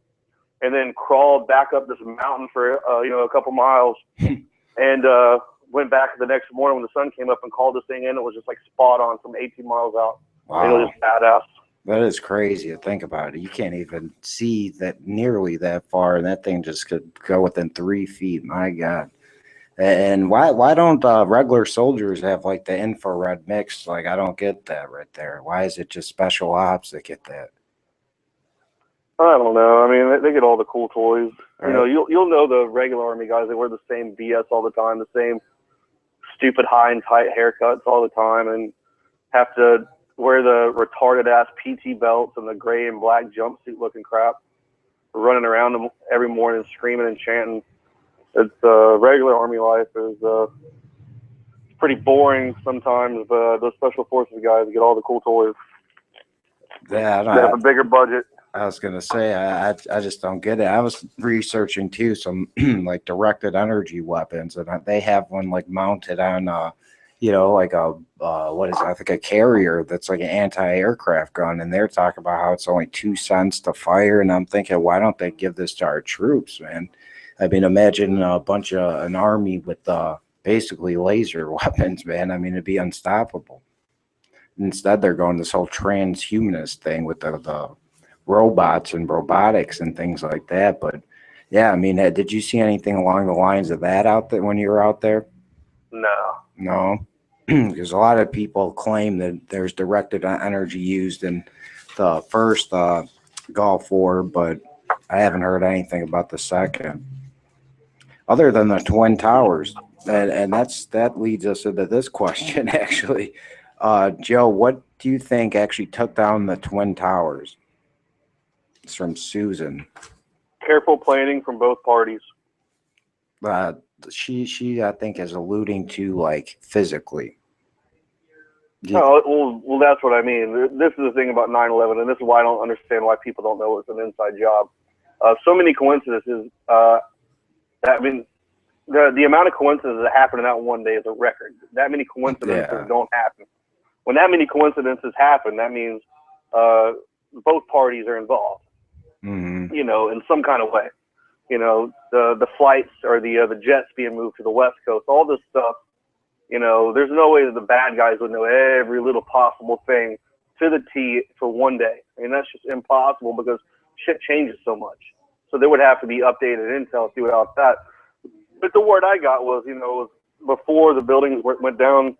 and then crawled back up this mountain for a couple miles, and went back the next morning when the sun came up and called this thing in. It was just like spot on from 18 miles out. Wow. It was just badass. That is crazy to think about it. You can't even see that nearly that far, and that thing just could go within 3 feet. My God. And why don't regular soldiers have like the infrared mix? Like, I don't get that right there. Why is it just special ops that get that? I don't know. I mean, they get all the cool toys. Right. You know, you'll know the regular Army guys. They wear the same BS all the time, the same stupid high and tight haircuts all the time, and have to wear the retarded ass PT belts and the gray and black jumpsuit looking crap, running around them every morning screaming and chanting. It's regular Army life is pretty boring sometimes, but those special forces guys get all the cool toys. Yeah, They have a bigger budget. I was gonna say I just don't get it. I was researching too some like directed energy weapons, and they have one like mounted on like a what is it? I think a carrier that's like an anti-aircraft gun, and they're talking about how it's only 2 cents to fire, and I'm thinking, why don't they give this to our troops, man? I mean, imagine an army with basically laser weapons, man. I mean, it'd be unstoppable. Instead, they're going this whole transhumanist thing with the robots and robotics and things like that. But yeah, I mean, did you see anything along the lines of that out there when you were out there? No, because a lot of people claim that there's directed energy used in the first Gulf War, but I haven't heard anything about the second, other than the Twin Towers. And that leads us into this question, actually. Joe, what do you think actually took down the Twin Towers? It's from Susan. Careful planning from both parties. She I think is alluding to like physically. Oh, well, that's what I mean. This is the thing about 9/11, and this is why I don't understand why people don't know it's an inside job. So many coincidences. I mean, the amount of coincidences that happen in that one day is a record. That many coincidences don't happen. When that many coincidences happen, that means both parties are involved. Mm-hmm. You know, in some kind of way. You know, the flights or the jets being moved to the West Coast, all this stuff. You know, there's no way that the bad guys would know every little possible thing to the T for one day. I mean, that's just impossible because shit changes so much. So there would have to be updated intel throughout that. But the word I got was, before the buildings went down,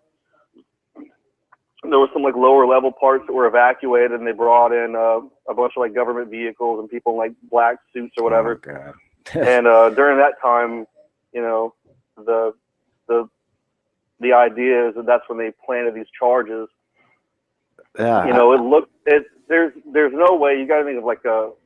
there was some like lower level parts that were evacuated, and they brought in a bunch of like government vehicles and people in like black suits or whatever. Oh, God. And during that time, the idea is that that's when they planted these charges. Yeah. There's no way. You got to think of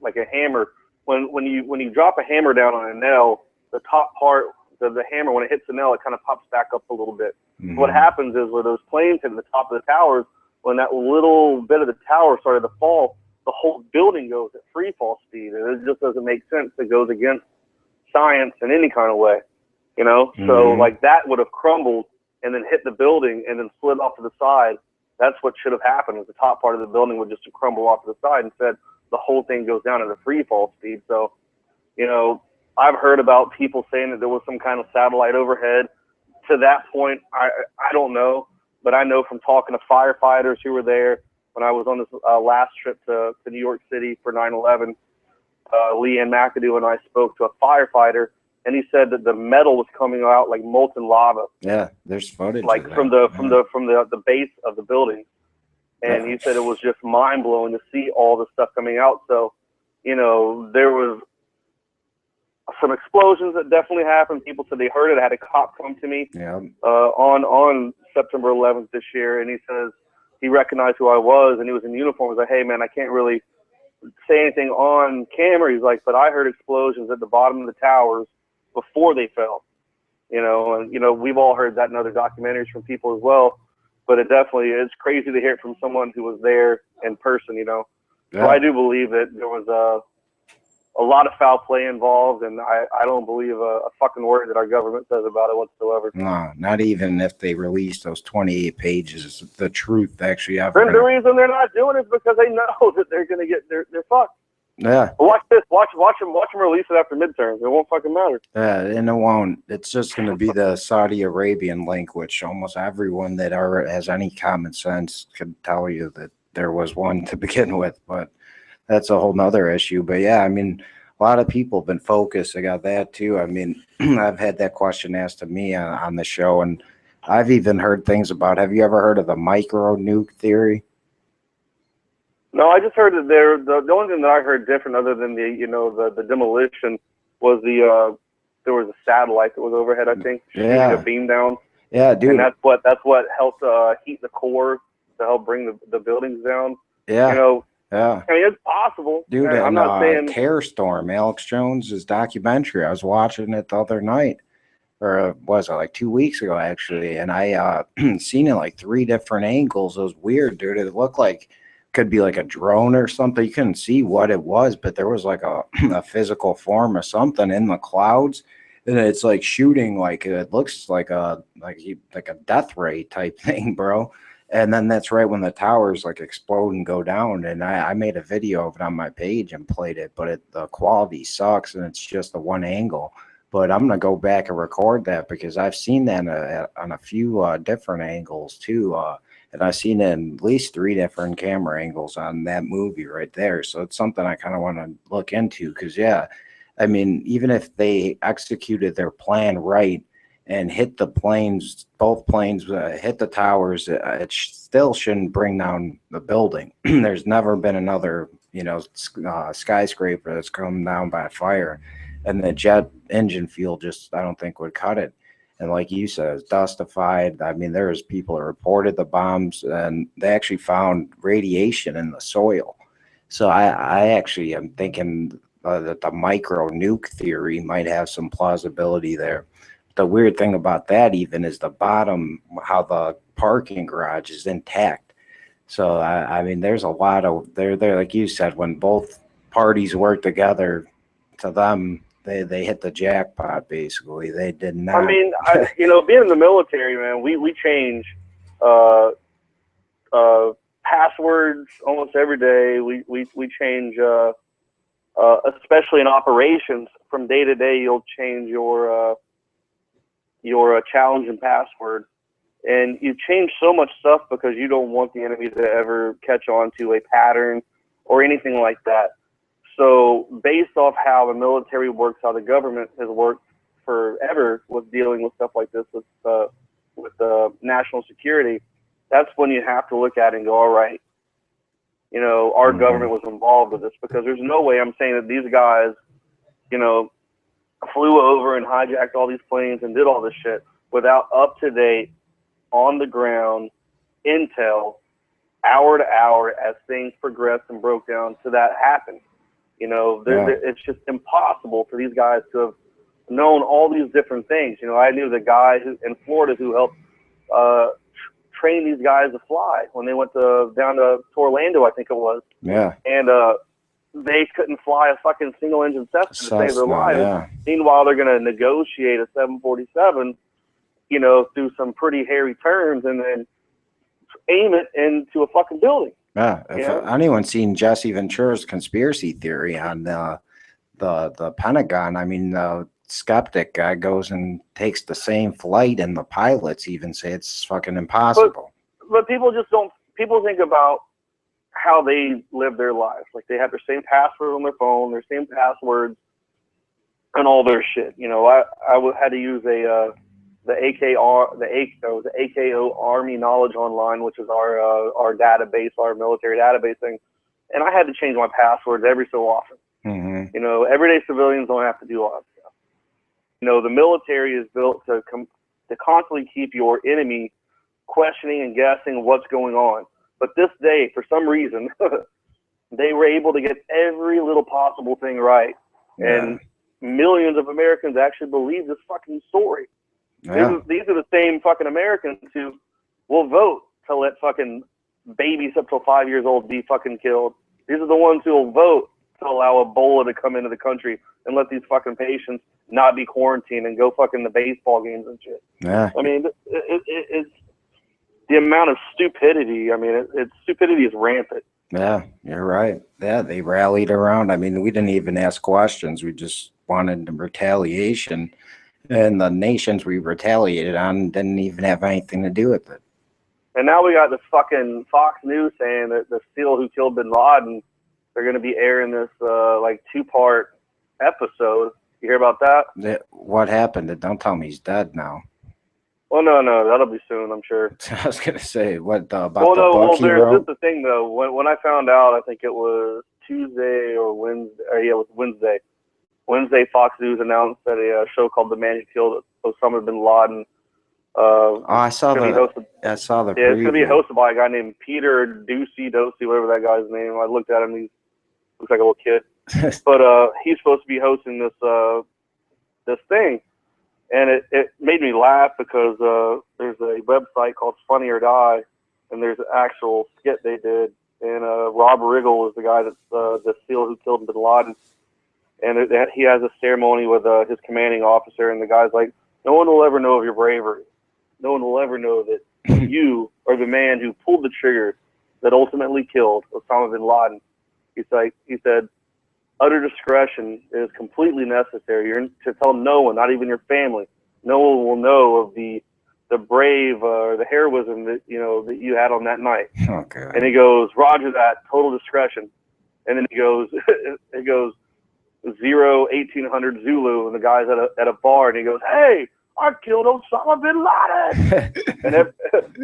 like a hammer. When you drop a hammer down on a nail, the top part of the hammer, when it hits the nail, it kind of pops back up a little bit. Mm-hmm. What happens is where those planes hit the top of the towers, when that little bit of the tower started to fall, the whole building goes at free fall speed, and it just doesn't make sense. It goes against science in any kind of way, Mm-hmm. So like that would have crumbled and then hit the building and then slid off to the side That's what should have happened. Was the top part of the building would just crumble off to the side. Instead, the whole thing goes down at a free fall speed. So, you know, I've heard about people saying that there was some kind of satellite overhead. To that point, I don't know, but I know from talking to firefighters who were there when I was on this last trip to New York City for 9/11. Leanne McAdoo and I spoke to a firefighter, and he said that the metal was coming out like molten lava. Yeah, there's footage. Like of from the base of the building, and he said it was just mind blowing to see all the stuff coming out. So, you know, there was some explosions that definitely happened. People said they heard it. I had a cop come to me on September 11th this year, and he says he recognized who I was, and he was in uniform. He was like, "Hey man, I can't really say anything on camera." He's like, "But I heard explosions at the bottom of the towers before they fell." You know, and you know, we've all heard that in other documentaries from people as well. But it definitely is crazy to hear it from someone who was there in person. You know, so I do believe that there was a lot of foul play involved, and I don't believe a fucking word that our government says about it whatsoever. No, not even if they release those 28 pages, the truth actually ever. And the reason they're not doing it is because they know that they're gonna get they're fucked. Yeah. But watch this. Watch them release it after midterms. It won't fucking matter. Yeah, and it won't. It's just going to be the Saudi Arabian link, which almost everyone that has any common sense could tell you that there was one to begin with. But that's a whole nother issue. But yeah, I mean, a lot of people have been focused. I got that too. I mean, I've had that question asked to me on the show, and I've even heard things about, have you ever heard of the micro nuke theory? No, I just heard that the only thing that I heard different other than the demolition was there was a satellite that was overhead, I think, shooting a beam down. Yeah, dude. And that's what helped heat the core to help bring the buildings down. Yeah. You know, yeah. I mean, it's possible. Dude, I'm not saying Care Storm, Alex Jones's documentary. I was watching it the other night, or was it like 2 weeks ago actually? And I seen it like 3 different angles. It was weird, dude. It looked like could be like a drone or something. You couldn't see what it was, but there was like a physical form or something in the clouds, and it's like shooting, like it looks like a death ray type thing, bro. And then that's right when the towers like explode and go down. And I made a video of it on my page and played it, but the quality sucks, and it's just the one angle. But I'm gonna go back and record that because I've seen that on a few different angles too. And I've seen it in at least 3 different camera angles on that movie right there. So it's something I kind of want to look into because, yeah, I mean, even if they executed their plan right and hit the planes, both planes hit the towers, it still shouldn't bring down the building. There's never been another, skyscraper that's come down by fire. And the jet engine fuel just, I don't think, would cut it. And like you said, it's dustified. I mean, there's people that reported the bombs, and they actually found radiation in the soil. So I actually am thinking that the micro nuke theory might have some plausibility there. The weird thing about that even is the bottom, how the parking garage is intact. So, I mean, there's a lot of, there like you said, when both parties work together, to them, they hit the jackpot, basically. They did not. I mean, being in the military, man, we change passwords almost every day. We change, especially in operations, from day to day. You'll change your challenge and password, and you change so much stuff because you don't want the enemy to ever catch on to a pattern or anything like that. So based off how the military works, how the government has worked forever with dealing with stuff like this, with national security, that's when you have to look at it and go, all right, our government was involved with this, because there's no way I'm saying that these guys, flew over and hijacked all these planes and did all this shit without up-to-date, on-the-ground intel, hour to hour as things progressed and broke down to that happen. It's just impossible for these guys to have known all these different things. I knew the guy in Florida who helped train these guys to fly when they went down to Orlando, I think it was. Yeah. And they couldn't fly a fucking single engine Cessna to save their lives. Yeah. Meanwhile, they're going to negotiate a 747, through some pretty hairy terms, and then aim it into a fucking building. Yeah, if anyone's seen Jesse Ventura's conspiracy theory on the Pentagon, I mean, the skeptic guy goes and takes the same flight, and the pilots even say it's fucking impossible. But people just don't. People think about how they live their lives. Like they have their same password on their phone, their same passwords, and all their shit. You know, I had to use the AKO Army Knowledge Online, which is our database, our military database thing, and I had to change my passwords every so often. Mm-hmm. You know, everyday civilians don't have to do all that stuff. You know, the military is built to constantly keep your enemy questioning and guessing what's going on. But this day, for some reason, they were able to get every little possible thing right. Yeah. And millions of Americans actually believe this fucking story. Yeah. These are the same fucking Americans who will vote to let fucking babies up till 5 years old be fucking killed. These are the ones who will vote to allow Ebola to come into the country and let these fucking patients not be quarantined and go fucking to baseball games and shit. Yeah. I mean, it's the amount of stupidity. I mean, stupidity is rampant. Yeah, you're right. Yeah, they rallied around. I mean, we didn't even ask questions. We just wanted the retaliation. And the nations we retaliated on didn't even have anything to do with it. And now we got the fucking Fox News saying that the SEAL who killed bin Laden, they're going to be airing this like 2-part episode. You hear about that? What happened? Don't tell me he's dead now. Well, no, that'll be soon, I'm sure. I was going to say, what about the book he wrote? This is the thing, though. When I found out, I think it was Tuesday or Wednesday. It was Wednesday. Wednesday, Fox News announced that a show called The Man Who Killed Osama bin Laden. I saw the Yeah, it's going to be hosted by a guy named Peter Doocy, whatever that guy's name. I looked at him. He looks like a little kid. But he's supposed to be hosting this thing. And it made me laugh because there's a website called Funny or Die, and there's an actual skit they did. And Rob Riggle is the guy that's the SEAL who killed bin Laden. And he has a ceremony with his commanding officer, and the guy's like, no one will ever know of your bravery. No one will ever know that you are the man who pulled the trigger that ultimately killed Osama bin Laden. He said, utter discretion is completely necessary. You're to tell no one, not even your family. No one will know of the brave or the heroism that you had on that night. Okay. And he goes, Roger that, total discretion. And then he goes, 1800 Zulu, and the guy's at a bar, and he goes, hey, I killed Osama bin Laden. And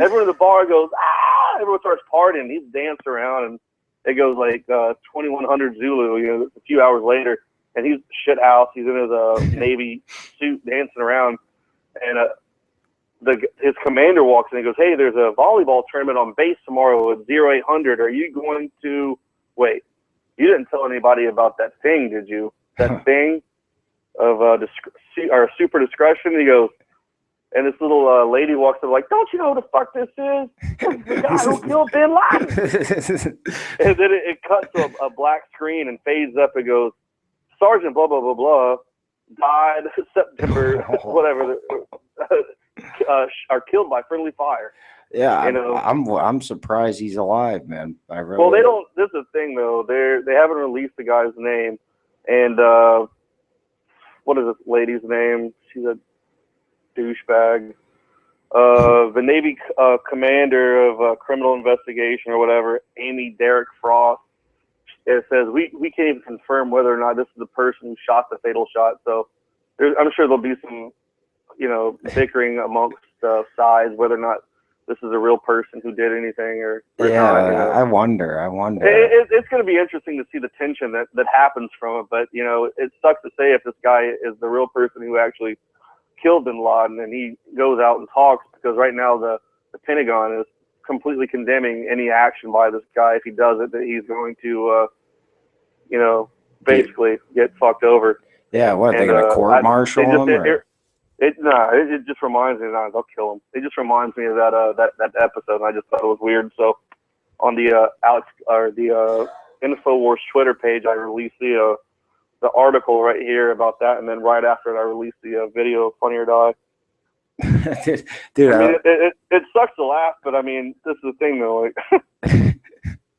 everyone in the bar goes, ah! Everyone starts partying. He's dancing around, and it goes like 2100 Zulu, a few hours later, and he's shit house. He's in his Navy suit dancing around, and his commander walks in and goes, hey, there's a volleyball tournament on base tomorrow at 0800. Are you going to wait? You didn't tell anybody about that thing, did you? That thing of super discretion. He goes, and this little lady walks up like, don't you know who the fuck this is? This is the guy who killed bin Laden. And then it cuts to a black screen and fades up. It goes, Sergeant blah, blah, blah, blah, died September, whatever, are killed by friendly fire. Yeah, I'm surprised he's alive, man. Well, they don't. This is the thing, though. They haven't released the guy's name, and what is this lady's name? She's a douchebag. The Navy commander of criminal investigation or whatever, Amy Derrick Frost. It says we can't even confirm whether or not this is the person who shot the fatal shot. So I'm sure there'll be some, bickering amongst sides whether or not this is a real person who did anything or yeah, not, I wonder. It's going to be interesting to see the tension that happens from it. But, it sucks to say if this guy is the real person who actually killed bin Laden and he goes out and talks, because right now the Pentagon is completely condemning any action by this guy. If he does it, that he's going to, basically get fucked over. Yeah, what, are they going to court-martial him? It just reminds me. They'll kill him. It just reminds me of that episode, and I just thought it was weird. So, on the Infowars Twitter page, I released the article right here about that, and then right after it, I released the video of Funny or Die. Dude, I mean, it sucks to laugh, but I mean, this is the thing though. Like,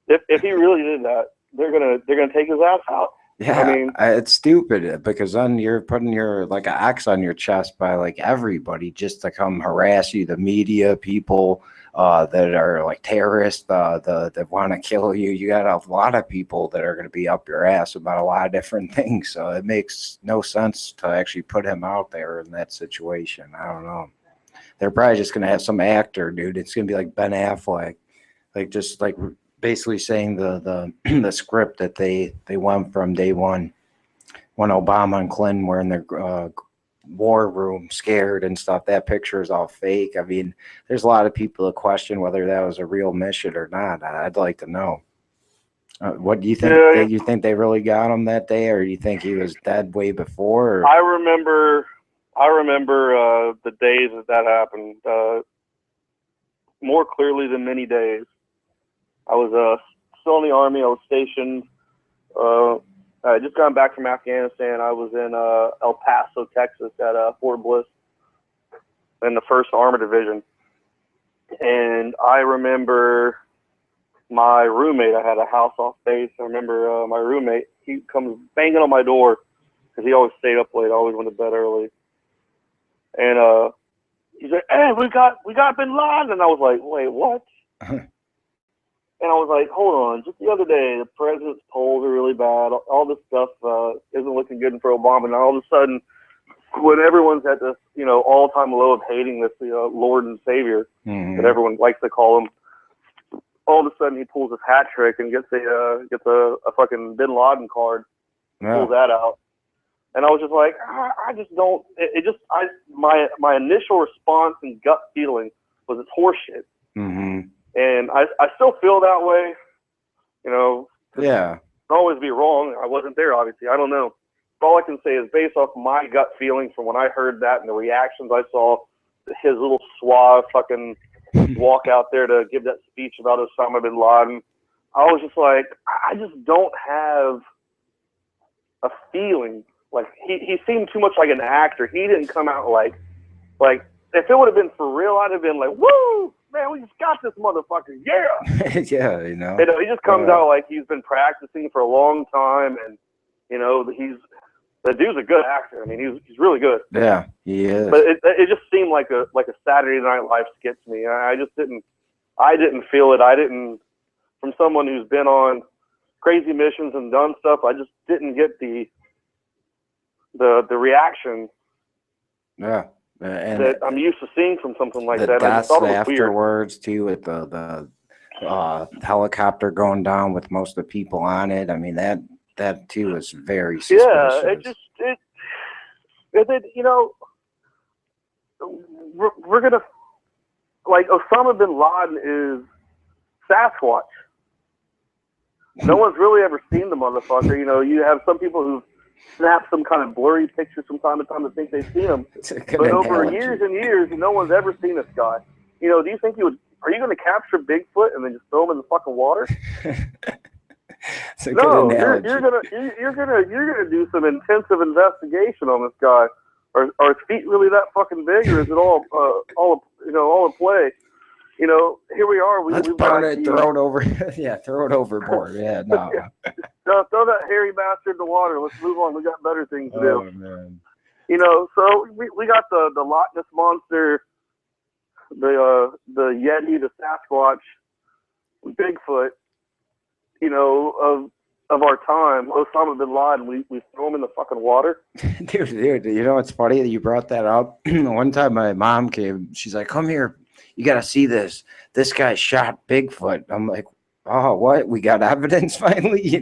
if he really did that, they're gonna take his ass out. yeah, I mean, it's stupid because then you're putting your like an X on your chest by like everybody just to come harass you, the media, people that are like terrorists that want to kill you. You got a lot of people that are going to be up your ass about a lot of different things. So it makes no sense to actually put him out there in that situation. I don't know. They're probably just going to have some actor, dude. It's going to be like Ben Affleck, like just like basically saying the the script that they went from day one when Obama and Clinton were in the war room scared and stuff. That picture is all fake. I mean, there's a lot of people that question whether that was a real mission or not. I'd like to know. What do you think? Yeah. You think they really got him that day, or do you think he was dead way before? Or? I remember the days that happened more clearly than many days. I was still in the Army. I was stationed. I had just gotten back from Afghanistan. I was in El Paso, Texas, at Fort Bliss in the 1st Armored Division. And I remember my roommate. I had a house off base. I remember my roommate. He comes banging on my door because he always stayed up late. I always went to bed early. And he's like, "Hey, we got Bin Laden." And I was like, "Wait, what?" And I was like, hold on, just the other day, the president's polls are really bad. All this stuff isn't looking good for Obama. And all of a sudden, when everyone's at this, all-time low of hating this Lord and Savior that everyone likes to call him, all of a sudden he pulls his hat trick and gets a fucking Bin Laden card, pulls that out. And I was just like, I just don't. My initial response and gut feeling was it's horseshit. Mm-hmm. And I still feel that way, Yeah. I'll always be wrong. I wasn't there, obviously. I don't know. But all I can say is based off my gut feeling from when I heard that and the reactions I saw, his little suave fucking walk out there to give that speech about Osama bin Laden, I was just like, I just don't have a feeling. Like, he seemed too much like an actor. He didn't come out like if it would have been for real, I'd have been like, woo! Man, we just got this motherfucker, yeah. Yeah, He just comes out like he's been practicing for a long time, and the dude's a good actor. I mean, he's really good. Yeah, he is. But it just seemed like a Saturday Night Live skit to me. I didn't feel it. I didn't, from someone who's been on crazy missions and done stuff, I just didn't get the reaction. Yeah. And that I'm used to seeing from something like the that. I just thought it was afterwards too, with the helicopter going down with most of the people on it. I mean, that too is very suspicious. Yeah, we're gonna, like, Osama bin Laden is Sasquatch. No one's really ever seen the motherfucker. You have some people who've snap some kind of blurry picture from time to time to think they've seen him. But over years and years, no one's ever seen this guy. Do you think are you going to capture Bigfoot and then just throw him in the fucking water? No, you're gonna do some intensive investigation on this guy. Are his feet really that fucking big, or is it all a play? Here we are. Let's burn it, throw it over. Yeah, throw it overboard. Yeah, no. Throw that hairy bastard in the water. Let's move on. We got better things to do. Oh, man. So we got the Loch Ness Monster, the Yeti, the Sasquatch, Bigfoot, of our time, Osama bin Laden. We throw him in the fucking water. Dude, it's funny that you brought that up. One time my mom came, she's like, come here. You got to see this. This guy shot Bigfoot. I'm like, oh, what? We got evidence finally,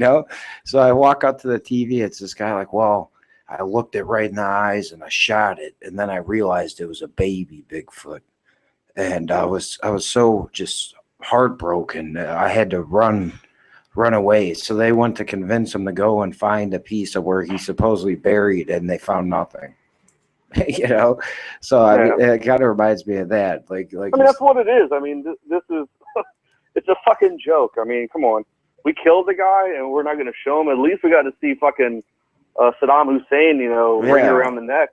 So I walk up to the TV. It's this guy like, well, I looked it right in the eyes and I shot it. And then I realized it was a baby Bigfoot. And I was so just heartbroken. I had to run away. So they went to convince him to go and find a piece of where he's supposedly buried, and they found nothing. So it kind of reminds me of that. Like I mean, that's what it is. I mean, this is it's a fucking joke. I mean, come on, we killed the guy, and we're not going to show him. At least we got to see fucking Saddam Hussein, ring around the neck.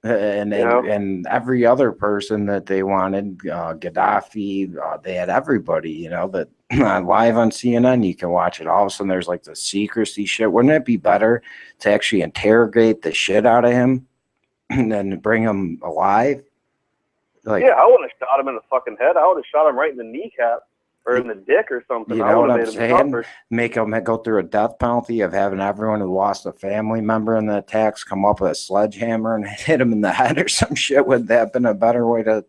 And every other person that they wanted, Gaddafi, they had everybody, that live on CNN, you can watch it. All of a sudden there's like the secrecy shit. Wouldn't it be better to actually interrogate the shit out of him and then bring him alive? Like, yeah, I wouldn't have shot him in the fucking head. I would have shot him right in the kneecap or in the dick or something. You know what I'm saying? Make them go through a death penalty of having everyone who lost a family member in the attacks come up with a sledgehammer and hit him in the head or some shit. Would that have been a better way to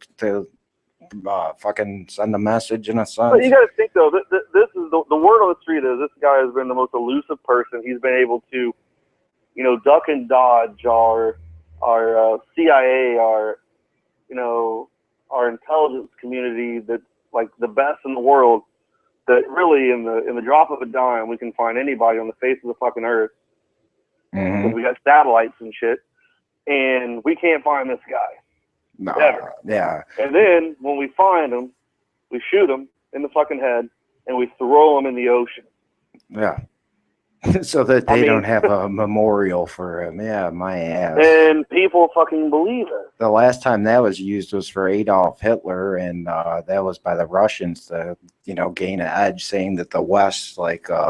fucking send a message in a sense? But you got to think, though, this is the word on the street is this guy has been the most elusive person. He's been able to, duck and dodge our CIA, our intelligence community that's like the best in the world, that really in the drop of a dime we can find anybody on the face of the fucking earth. Mm-hmm. We got satellites and shit, and we can't find this guy. No, ever. Yeah. And then when we find him, we shoot him in the fucking head and we throw him in the ocean. Yeah. So that they don't have a memorial for him. Yeah, my ass. And people fucking believe it. The last time that was used was for Adolf Hitler, and that was by the Russians to, gain an edge, saying that the West,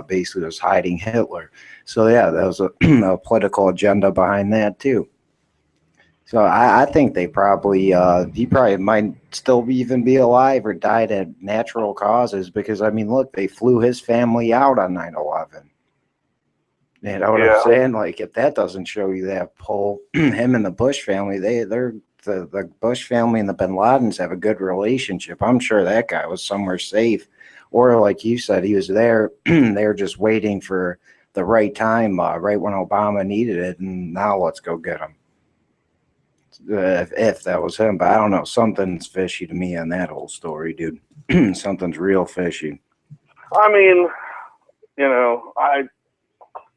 basically was hiding Hitler. So yeah, that was a political agenda behind that too. So I think they probably, he probably might still even be alive or died at natural causes because, look, they flew his family out on 9/11. You know what I'm saying? Like, if that doesn't show you that pull, him and the Bush family, the Bush family and the Bin Ladens have a good relationship. I'm sure that guy was somewhere safe. Or like you said, he was there. They were just waiting for the right time, right when Obama needed it. And now let's go get him. If that was him. But I don't know. Something's fishy to me on that whole story, dude. Something's real fishy.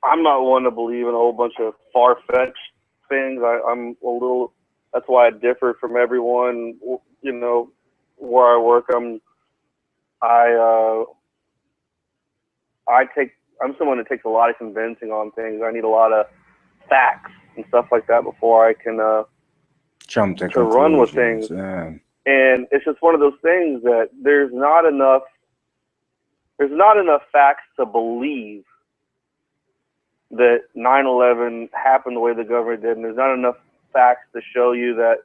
I'm not one to believe in a whole bunch of far-fetched things. I'm a little. That's why I differ from everyone. Where I work, I'm someone that takes a lot of convincing on things. I need a lot of facts and stuff like that before I can jump to run with things. Yeah. And it's just one of those things that there's not enough facts to believe that 9/11 happened the way the government did, and there's not enough facts to show you that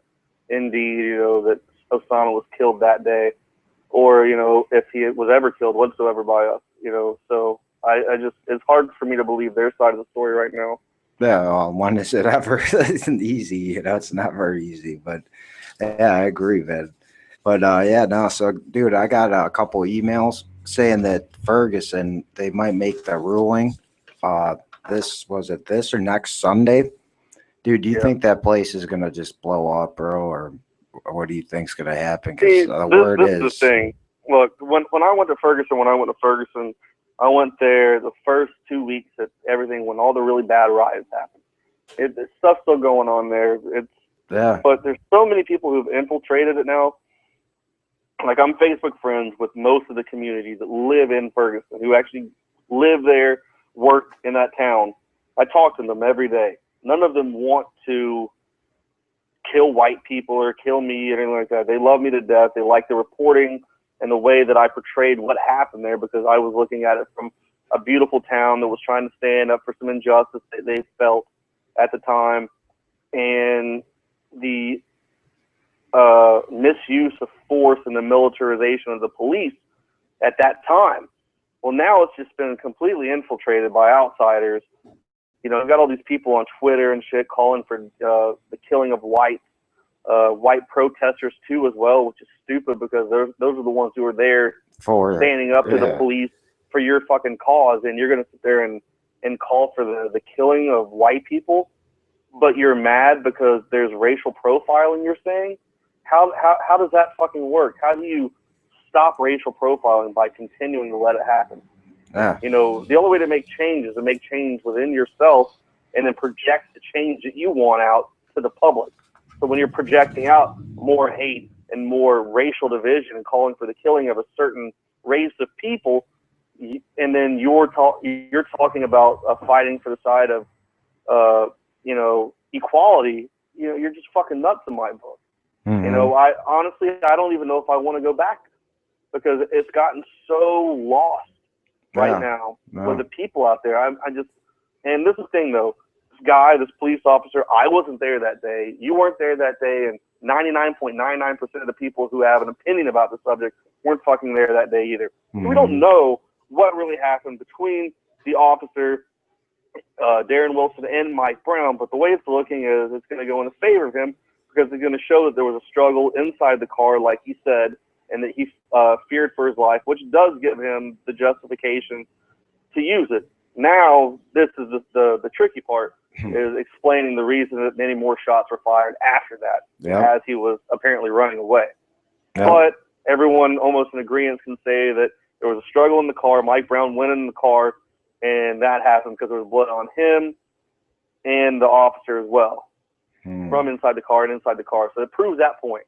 indeed, that Osama was killed that day, or if he was ever killed whatsoever by us. So I just, it's hard for me to believe their side of the story right now. Yeah, well, when is it ever easy? It's not very easy, but yeah, I agree, man. But so dude, I got a couple emails saying that Ferguson, they might make the ruling. This or next Sunday? Dude, do you think that place is gonna just blow up, bro, or what do you think's gonna happen? Because this is the thing. Look, when I went to Ferguson, I went there the first 2 weeks that when all the really bad riots happened. There's stuff still going on there. But there's so many people who've infiltrated it now. Like, I'm Facebook friends with most of the community that live in Ferguson, who actually live there, work in that town. I talk to them every day. None of them want to kill white people or kill me or anything like that. They love me to death. They like the reporting and the way that I portrayed what happened there, because I was looking at it from a beautiful town that was trying to stand up for some injustice that they felt at the time, and the misuse of force and the militarization of the police at that time. Well, now it's just been completely infiltrated by outsiders. I've got all these people on Twitter and shit calling for the killing of white protesters too, as well, which is stupid because those are the ones who are there standing up to the police for your fucking cause, and you're going to sit there and call for the killing of white people, but you're mad because there's racial profiling, you're saying? How does that fucking work? How do you stop racial profiling by continuing to let it happen? Yeah. The only way to make change is to make change within yourself and then project the change that you want out to the public. So when you're projecting out more hate and more racial division and calling for the killing of a certain race of people, and then you're talking about fighting for the side of equality, you're just fucking nuts in my book. You know, I honestly, I don't even know if I want to go back because it's gotten so lost right now with the people out there. I just, and this is the thing though, this police officer, I wasn't there that day. You weren't there that day. And 99.99% of the people who have an opinion about the subject weren't fucking there that day either. So we don't know what really happened between the officer, Darren Wilson, and Mike Brown. But the way it's looking is it's going to go in favor of him, because it's going to show that there was a struggle inside the car, like he said, and that he feared for his life, which does give him the justification to use it. Now, this is the tricky part, is explaining the reason that many more shots were fired after that, as he was apparently running away. But everyone almost in agreement can say that there was a struggle in the car. Mike Brown went in the car, and that happened because there was blood on him and the officer as well. From inside the car and inside the car. So it proves that point.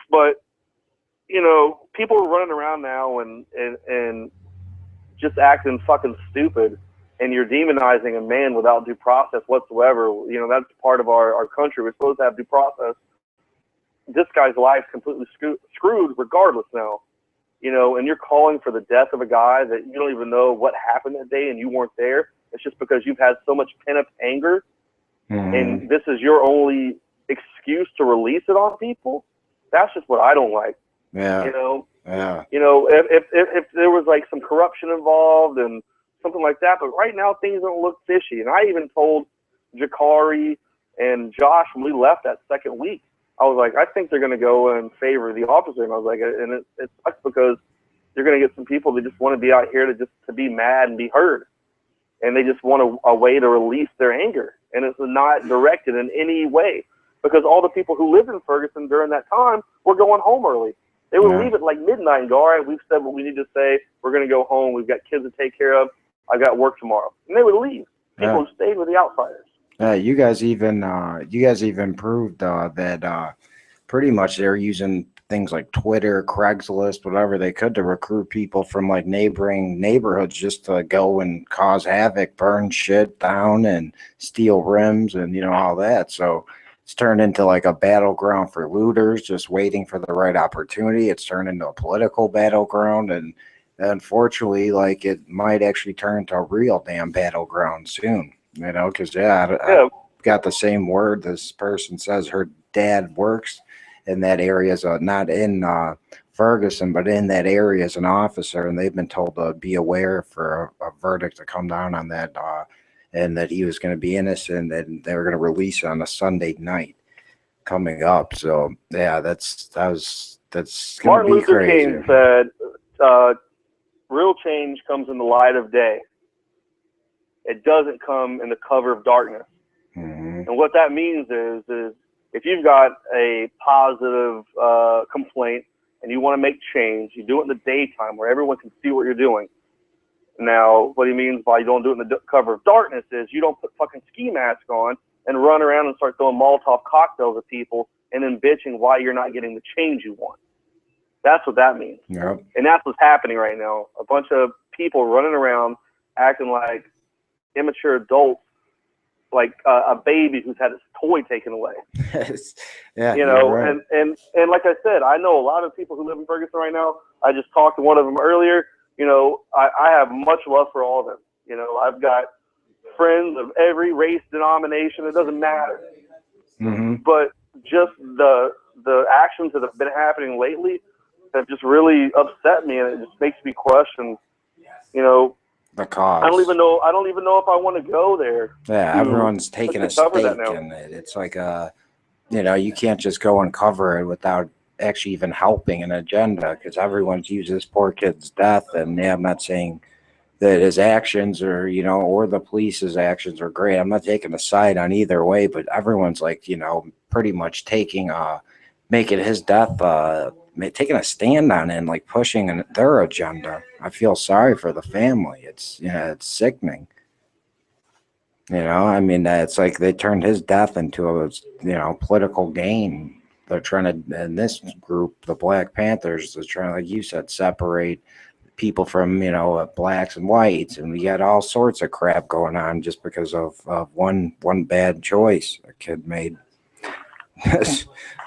But, you know, people are running around now and just acting fucking stupid, and you're demonizing a man without due process whatsoever. You know, that's part of our country. We're supposed to have due process. This guy's life's completely screwed regardless now. You know, and you're calling for the death of a guy that you don't even know what happened that day and you weren't there. It's just because you've had so much pent-up anger. And this is your only excuse to release it on people. That's just what I don't like. You know. You know, if there was like some corruption involved and something like that, but right now things don't look fishy. And I even told Jakari and Josh when we left that second week, I was like, I think they're going to go in favor of the officer. And I was like, and it sucks because you're going to get some people that just want to be out here to be mad and be heard, and they just want a way to release their anger. And it's not directed in any way, because all the people who lived in Ferguson during that time were going home early. They would leave at like midnight and go, all right, we've said what we need to say. We're going to go home. We've got kids to take care of. I got work tomorrow. And they would leave. People who stayed with the outsiders. You guys even proved that pretty much they're using things like Twitter, Craigslist, whatever they could to recruit people from like neighboring neighborhoods just to go and cause havoc, burn shit down and steal rims and, you know, all that. So it's turned into like a battleground for looters just waiting for the right opportunity. It's turned into a political battleground, and unfortunately, like, it might actually turn into a real damn battleground soon, you know, because I got the same word. This person says her dad works in that area, not in Ferguson, but in that area as an officer, and they've been told to be aware for a verdict to come down on that, and that he was going to be innocent, and they were going to release it on a Sunday night coming up. So yeah, that's going to Martin be Luther crazy. King said, real change comes in the light of day. It doesn't come in the cover of darkness. And what that means is if you've got a positive complaint and you want to make change, you do it in the daytime where everyone can see what you're doing. Now, what he means by you don't do it in the cover of darkness is you don't put fucking ski mask on and run around and start throwing Molotov cocktails at people and then bitching why you're not getting the change you want. That's what that means. Yep. And that's what's happening right now. A bunch of people running around acting like immature adults, like a baby who's had his toy taken away. Yeah, you know, right. and like I said, I know a lot of people who live in Ferguson right now. I just talked to one of them earlier. You know, I have much love for all of them. You know, I've got friends of every race, denomination. It doesn't matter. But just the actions that have been happening lately have just really upset me, and it just makes me question, you know, the cause. I don't even know if I want to go there. Yeah, everyone's taking a stake in it. It's like you know, you can't just go and cover it without actually even helping an agenda, because everyone's used this poor kid's death. And yeah, I'm not saying that his actions or, you know, or the police's actions are great. I'm not taking a side on either way, but everyone's like, you know, pretty much taking making his death taking a stand on it and like pushing their agenda. I feel sorry for the family. It's, you know, it's sickening. You know, I mean, it's like they turned his death into a, you know, political gain. They're trying to, in this group, the Black Panthers, they're trying, like you said, separate people from, you know, blacks and whites, and we got all sorts of crap going on just because of one bad choice a kid made.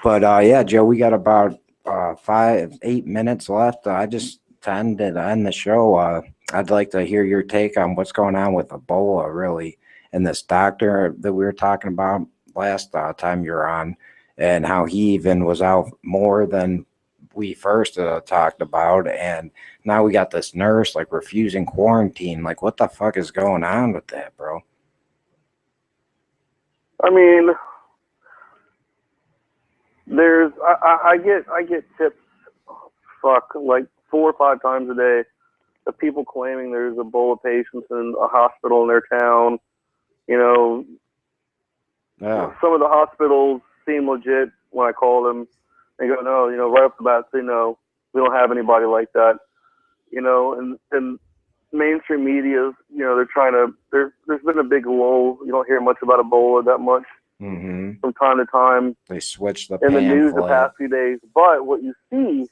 But yeah, Joe, we got about 8 minutes left. I just to end the show. I'd like to hear your take on what's going on with Ebola, really, and this doctor that we were talking about last time you're on, and how he even was out more than we first talked about, and now we got this nurse like refusing quarantine. Like, what the fuck is going on with that, bro? I mean, I get tips, like 4 or 5 times a day of people claiming there's Ebola patients in a hospital in their town. You know, some of the hospitals seem legit when I call them. They go, no, you know, right off the bat, say no, we don't have anybody like that. You know, and mainstream media, you know, they're trying to. There's been a big lull. You don't hear much about Ebola that much. Mm-hmm. From time to time, they switch the in the news the past few days. But what you see,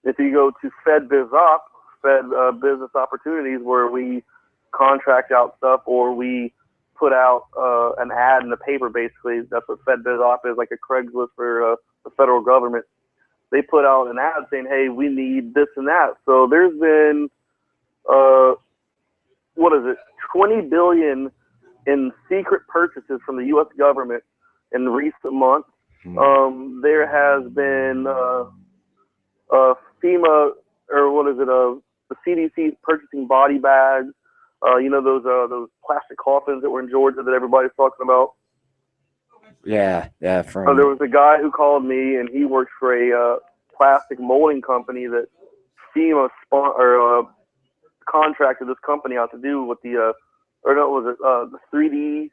if you go to FedBizOp, Business Opportunities, where we contract out stuff or we put out an ad in the paper, basically, that's what FedBizOp is, like a Craigslist for the federal government. They put out an ad saying, hey, we need this and that. So there's been, $20 billion in secret purchases from the U.S. government in recent months. There has been FEMA, or the CDC purchasing body bags. You know, those plastic coffins that were in Georgia that everybody's talking about. Yeah. There was a guy who called me, and he works for a plastic molding company that FEMA contracted this company out to do with the 3D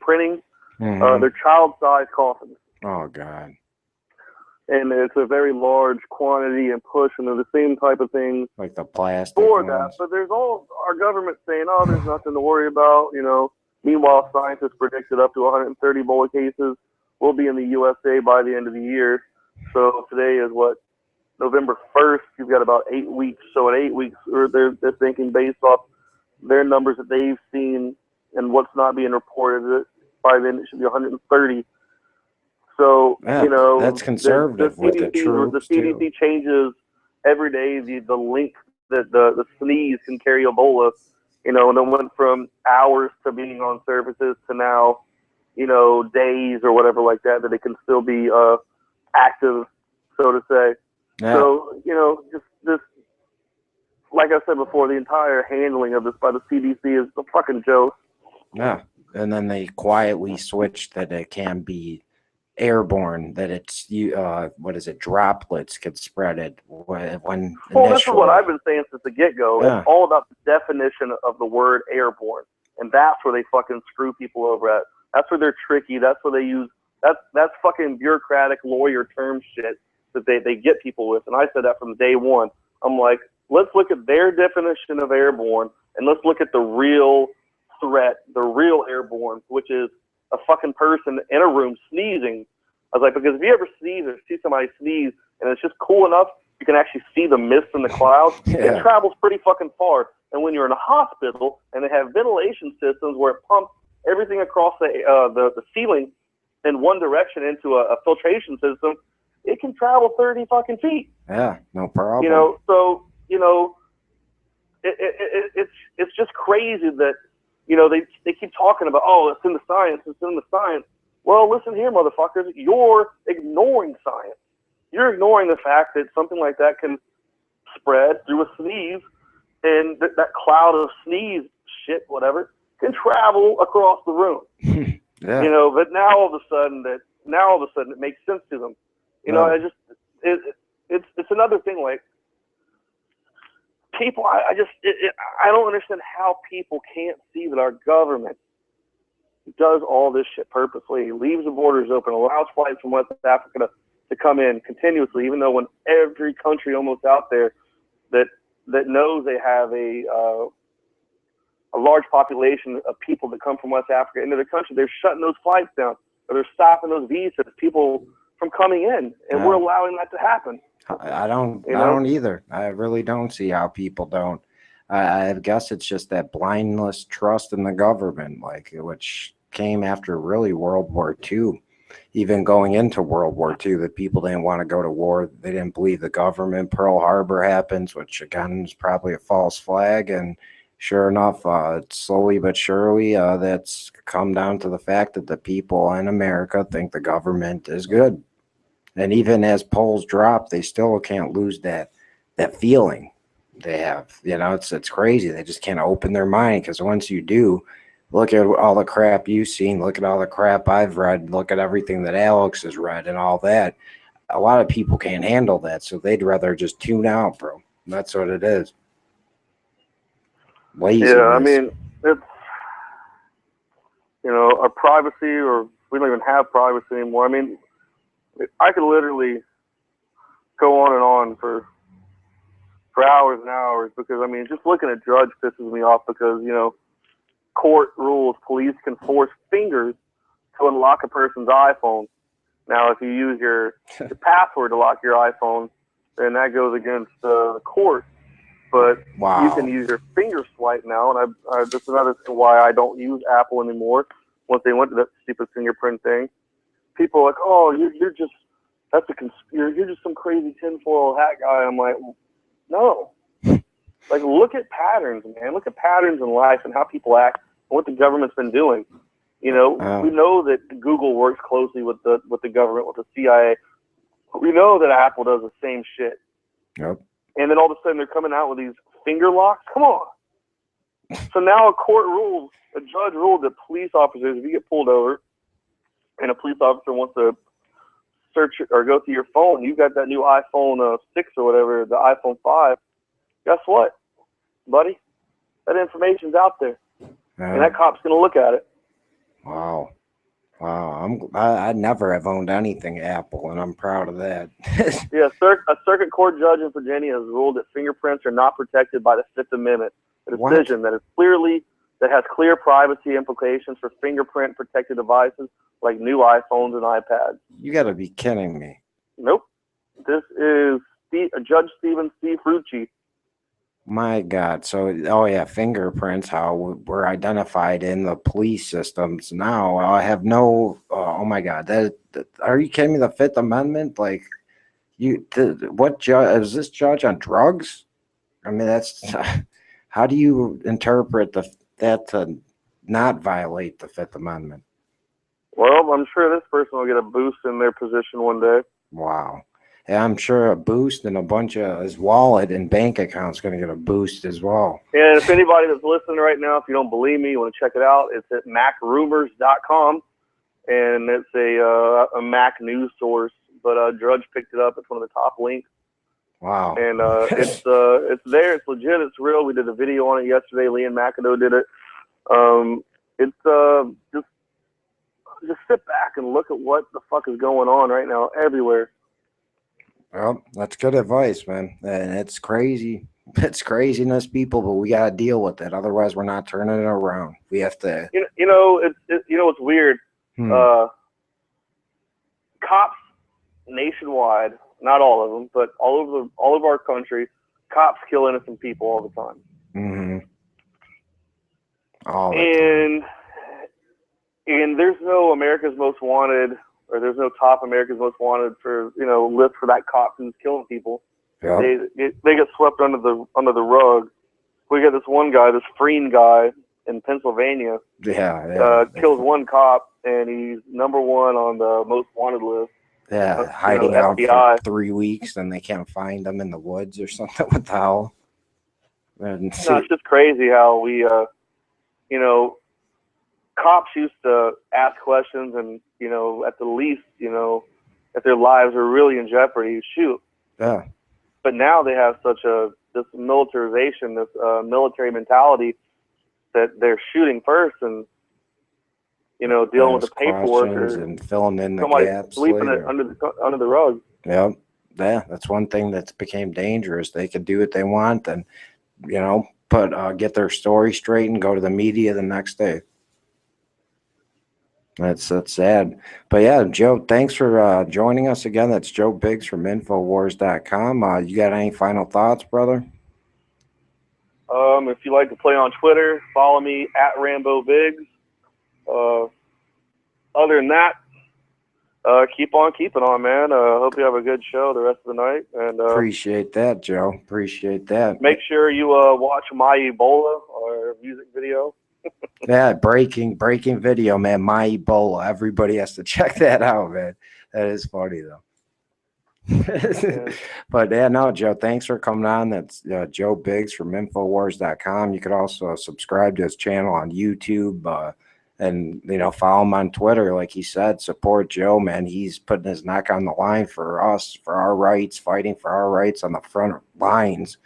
printing. Mm-hmm. They're child-sized coffins. Oh God. And it's a very large quantity and push, and they're the same type of things like the plastic for ones. that. But there's all our government saying, oh, there's nothing to worry about, you know. Meanwhile, scientists predicted up to 130 Ebola cases will be in the USA by the end of the year. So today is November 1st. You've got about 8 weeks. So in 8 weeks, they're thinking based off their numbers that they've seen and what's not being reported, that by then it should be 130. So, yeah, you know, that's conservative the with CDC, the troops, the CDC too. changes every day the link that the sneeze can carry Ebola, you know, and it went from hours to being on services to now, you know, days or whatever like that it can still be active, so to say. Yeah. So, you know, just this, like I said before, the entire handling of this by the CDC is a fucking joke. Yeah. And then they quietly switched that it can be airborne, that it's droplets could spread it when well, this is what I've been saying since the get-go. Yeah. It's all about the definition of the word airborne, and that's where they fucking screw people over at. That's where they're tricky. That's where they use that's fucking bureaucratic lawyer term shit that they get people with. And I said that from day one. I'm like, let's look at their definition of airborne, and let's look at the real threat, the real airborne, which is a fucking person in a room sneezing. I was like, because if you ever sneeze or see somebody sneeze and it's just cool enough, you can actually see the mist in the clouds. Yeah. It travels pretty fucking far. And when you're in a hospital and they have ventilation systems where it pumps everything across the ceiling in one direction into a filtration system, it can travel 30 fucking feet. Yeah, no problem. You know, so, you know, it's just crazy that, you know, they keep talking about, oh, it's in the science, it's in the science. Well, listen here, motherfuckers. You're ignoring science. You're ignoring the fact that something like that can spread through a sneeze, and that cloud of sneeze shit, whatever, can travel across the room. Yeah. You know, but now all of a sudden it makes sense to them. You know, it's another thing. Like, people, I don't understand how people can't see that our government does all this shit purposely, leaves the borders open, allows flights from West Africa to come in continuously, even though when every country almost out there that knows they have a large population of people that come from West Africa into the country, they're shutting those flights down, or they're stopping those visas, people from coming in, and we're allowing that to happen. I don't either. I really don't see how people don't. I guess it's just that blindless trust in the government, like, which came after really World War II. even going into World War II, the people didn't want to go to war. They didn't believe the government. Pearl Harbor happens, which again is probably a false flag. And sure enough, slowly but surely, that's come down to the fact that the people in America think the government is good. And even as polls drop, they still can't lose that feeling they have. You know, it's crazy. They just can't open their mind, because once you do, look at all the crap you've seen, look at all the crap I've read, look at everything that Alex has read and all that. A lot of people can't handle that, so they'd rather just tune out, bro. That's what it is. Laziness. Yeah, I mean, it's, you know, our privacy, or we don't even have privacy anymore. I mean, I could literally go on for hours and hours, because, I mean, just looking at Drudge pisses me off, because, you know, court rules, police can force fingers to unlock a person's iPhone. Now, if you use your password to lock your iPhone, then that goes against the court. But wow. You can use your finger swipe now, and that's another thing why I don't use Apple anymore. Once they went to that stupid fingerprint thing, people are like, "Oh, you're just you're just some crazy tinfoil hat guy." I'm like, no. Like, look at patterns, man. Look at patterns in life and how people act and what the government's been doing. You know, we know that Google works closely with the government, with the CIA. We know that Apple does the same shit. Yep. And then all of a sudden they're coming out with these finger locks. Come on. So now a judge ruled that police officers, if you get pulled over and a police officer wants to search or go through your phone, you got that new iPhone 6 or whatever, the iPhone 5. Guess what, buddy? That information's out there, and that cop's gonna look at it. Wow. I never have owned anything Apple, and I'm proud of that. Yeah, a circuit court judge in Virginia has ruled that fingerprints are not protected by the Fifth Amendment. A decision that has clear privacy implications for fingerprint protected devices like new iPhones and iPads. You got to be kidding me. Nope. This is Judge Stephen C. Frucci. My God. So, fingerprints, how we're identified in the police systems now. I have no, oh my God. Are you kidding me? The Fifth Amendment? Like, what judge, is this judge on drugs? I mean, that's, how do you interpret that to not violate the Fifth Amendment? Well, I'm sure this person will get a boost in their position one day. Wow. Yeah, I'm sure a boost and a bunch of his wallet and bank account's going to get a boost as well. And if anybody that's listening right now, if you don't believe me, you want to check it out, it's at macrumors.com, and it's a Mac news source. But Drudge picked it up. It's one of the top links. Wow. And it's there. It's legit. It's real. We did a video on it yesterday. Leanne McAdoo did it. It's just sit back and look at what the fuck is going on right now everywhere. Well, that's good advice, man. And it's crazy. It's craziness, people, but we got to deal with it. Otherwise, we're not turning it around. We have to. You know, it's weird. Cops nationwide, not all of them, but all of our country, cops kill innocent people all the time. Mm-hmm. And there's no America's Most Wanted, or there's no top America's Most Wanted for, you know, list for that cop who's killing people. Yep. They get swept under the rug. We got this one guy, this Freen guy in Pennsylvania. Kills one cop, and he's number one on the most wanted list. Yeah, hiding out for 3 weeks, and they can't find him in the woods or something. What the hell? No, it's just crazy how we, you know, cops used to ask questions, and, you know, at the least, you know, if their lives are really in jeopardy, shoot. Yeah. But now they have this militarization, this military mentality that they're shooting first and, you know, dealing with the paperwork and filling in the gaps, sweeping it under the rug. Yep. Yeah, that's one thing that's became dangerous. They could do what they want and, you know, get their story straight and go to the media the next day. That's sad. But yeah, Joe, thanks for joining us again. That's Joe Biggs from Infowars.com. You got any final thoughts, brother? If you like to play on Twitter, follow me at Rambo Biggs. Other than that, Keep on keeping on, man. Hope you have a good show the rest of the night. And Appreciate that, Joe. Appreciate that. make sure you watch My Ebola, our music video. Yeah, breaking video, man. My Ebola. Everybody has to check that out, man. That is funny though. But yeah, no, Joe, thanks for coming on. That's Joe Biggs from Infowars.com. You could also subscribe to his channel on YouTube, and follow him on Twitter. Like he said, support Joe, man. He's putting his neck on the line for us, for our rights, fighting for our rights on the front lines.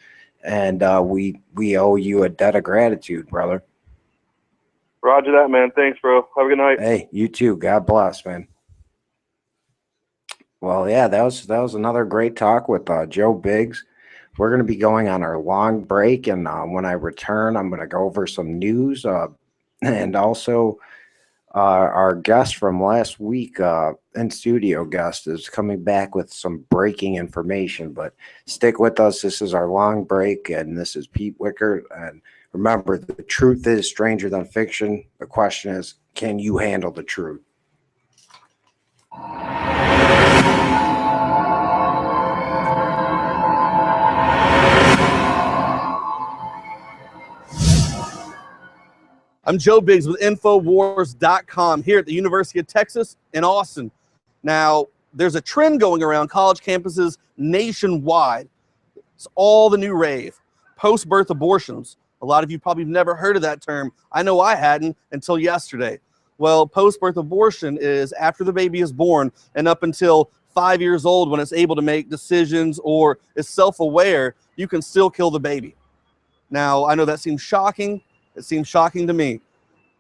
And we owe you a debt of gratitude, brother. Roger that, man. Thanks, bro. Have a good night. Hey, you too. God bless, man. Well, yeah, that was another great talk with Joe Biggs. We're going to be going on our long break, and when I return, I'm going to go over some news, and also our guest from last week, in studio guest, is coming back with some breaking information. But stick with us. This is our long break, and this is Pete Wichert. And remember, the truth is stranger than fiction. The question is, can you handle the truth? I'm Joe Biggs with Infowars.com here at the University of Texas in Austin. Now, there's a trend going around college campuses nationwide. It's all the new rave. Post-birth abortions. A lot of you probably never heard of that term. I know I hadn't until yesterday. Well, post-birth abortion is after the baby is born and up until 5 years old, when it's able to make decisions or is self-aware, you can still kill the baby. Now, I know that seems shocking. It seems shocking to me.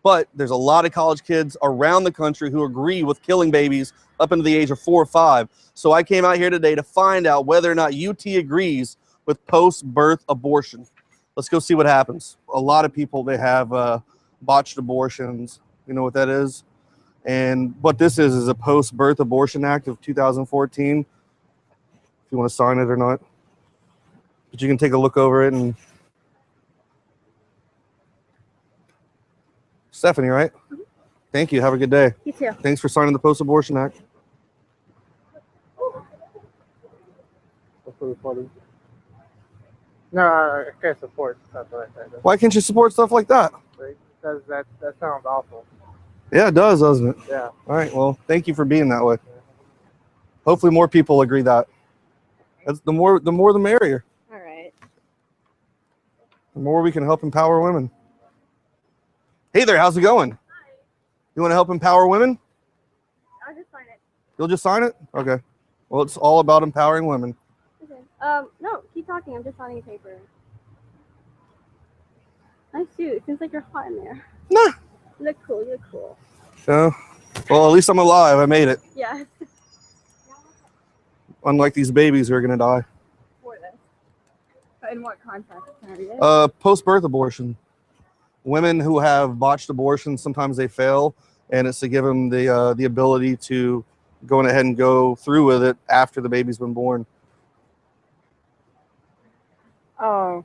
But there's a lot of college kids around the country who agree with killing babies up into the age of 4 or 5. So I came out here today to find out whether or not UT agrees with post-birth abortion. Let's go see what happens. A lot of people, they have botched abortions. You know what that is? And what this is a post-birth abortion act of 2014. If you want to sign it or not. But you can take a look over it. And Stephanie, right? Mm-hmm. Thank you. Have a good day. You too. Thanks for signing the Post-Abortion Act. No, I can't support stuff like that. Why can't you support stuff like that? Because that sounds awful. Yeah, it does, doesn't it? Yeah. All right. Well, thank you for being that way. Hopefully more people agree that. That's the more the merrier. All right. The more we can help empower women. Hey there, how's it going? Hi. You want to help empower women? I'll just sign it. You'll just sign it? Okay. Well, it's all about empowering women. Okay. No, keep talking. I'm just signing a paper. Nice suit. Seems like you're hot in there. Nah. You look cool. You look cool. Yeah. Well, at least I'm alive. I made it. Yes. Unlike these babies who are going to die. For this. But in what context? Can I read it? Post-birth abortion. Women who have botched abortions, sometimes they fail, and it's to give them the ability to go ahead and go through with it after the baby's been born. Oh.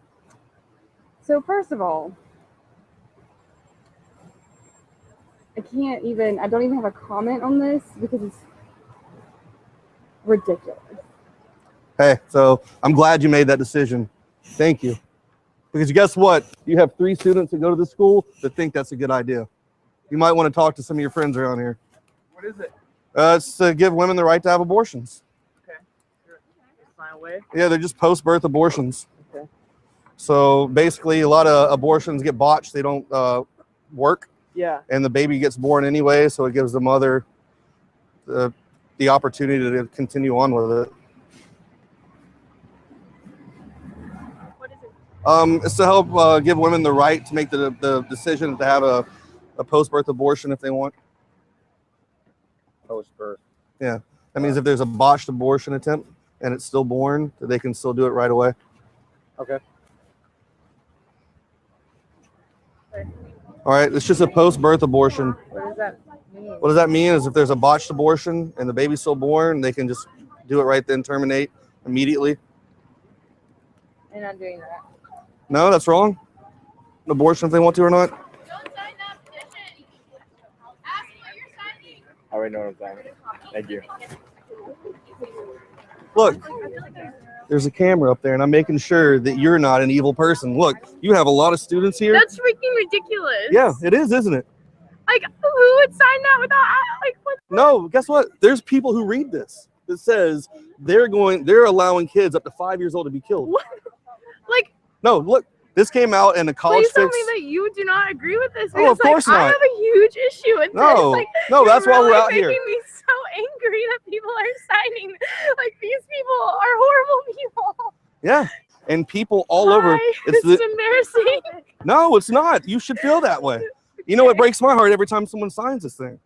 So first of all, I don't even have a comment on this because it's ridiculous. Hey, so I'm glad you made that decision. Thank you. Because guess what? You have 3 students that go to the school that think that's a good idea. You might want to talk to some of your friends around here. What is it? It's to give women the right to have abortions. Okay. Sign away? Yeah, they're just post-birth abortions. Okay. So basically, a lot of abortions get botched. They don't work. Yeah. And the baby gets born anyway, so it gives the mother the opportunity to continue on with it. It's to help give women the right to make the decision to have a post-birth abortion if they want. Post-birth. Yeah. That means if there's a botched abortion attempt and it's still born, that they can still do it right away. Okay. All right. It's just a post-birth abortion. What does that mean? What does that mean is if there's a botched abortion and the baby's still born, they can just do it right then, terminate immediately. They're not doing that. No, that's wrong. An abortion if they want to or not. I already know what I'm saying. Thank you. Look, there's a camera up there, and I'm making sure that you're not an evil person. Look, you have a lot of students here. That's freaking ridiculous. Yeah, it is, isn't it? Like, who would sign that without, like, what? No, guess what? There's people who read this that says they're allowing kids up to 5 years old to be killed. What? Like, no, look, this came out in a college please tell fix. me that you do not agree with this. Oh, of Because, course like, not. I have a huge issue with No, this. Like, no, that's you're why we're really out here. making me so angry that people are signing. Like, these people are horrible people. Yeah, and people all over. It's embarrassing. No, it's not. You should feel that way. You know, it breaks my heart every time someone signs this thing.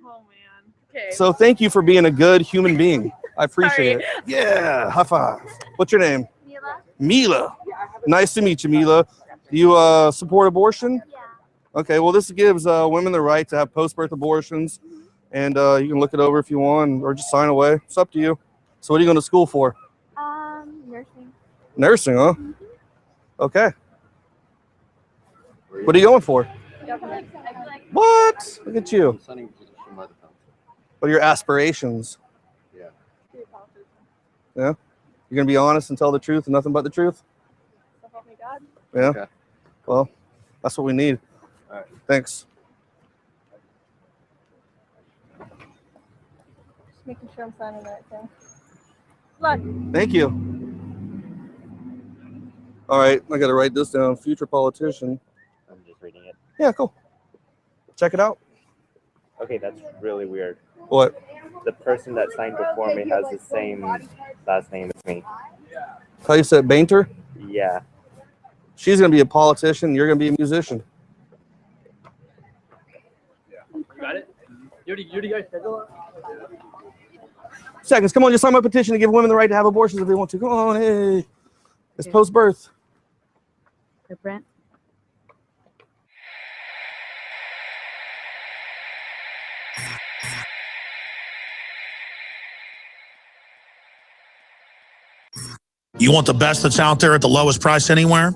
Oh, man. Okay. So thank you for being a good human being. I appreciate it. Sorry. Yeah, high five. What's your name? Mila. Mila. Nice to meet you, Mila. Do you support abortion? Yeah. Okay, well, this gives women the right to have post-birth abortions, and you can look it over if you want, or just sign away. It's up to you. So what are you going to school for? Nursing. Nursing, huh? Okay. What are you going for? Government. What? Look at you. What are your aspirations? Yeah. Yeah? You're going to be honest and tell the truth and nothing but the truth? So help me God. Yeah? Okay. Well, that's what we need. All right. Thanks. Just making sure I'm signing the right thing. Look. Thank you. All right, I got to write this down. Future politician. I'm just reading it. Yeah, cool. Check it out. Okay, that's really weird. What? The person that signed before me has the same last name as me. How you said, Bainter? Yeah. She's going to be a politician. You're going to be a musician. Got it? You already got schedule? Seconds. Come on, just sign my petition to give women the right to have abortions if they want to. Come on, hey. It's post-birth. For Brent. You want the best that's out there at the lowest price anywhere?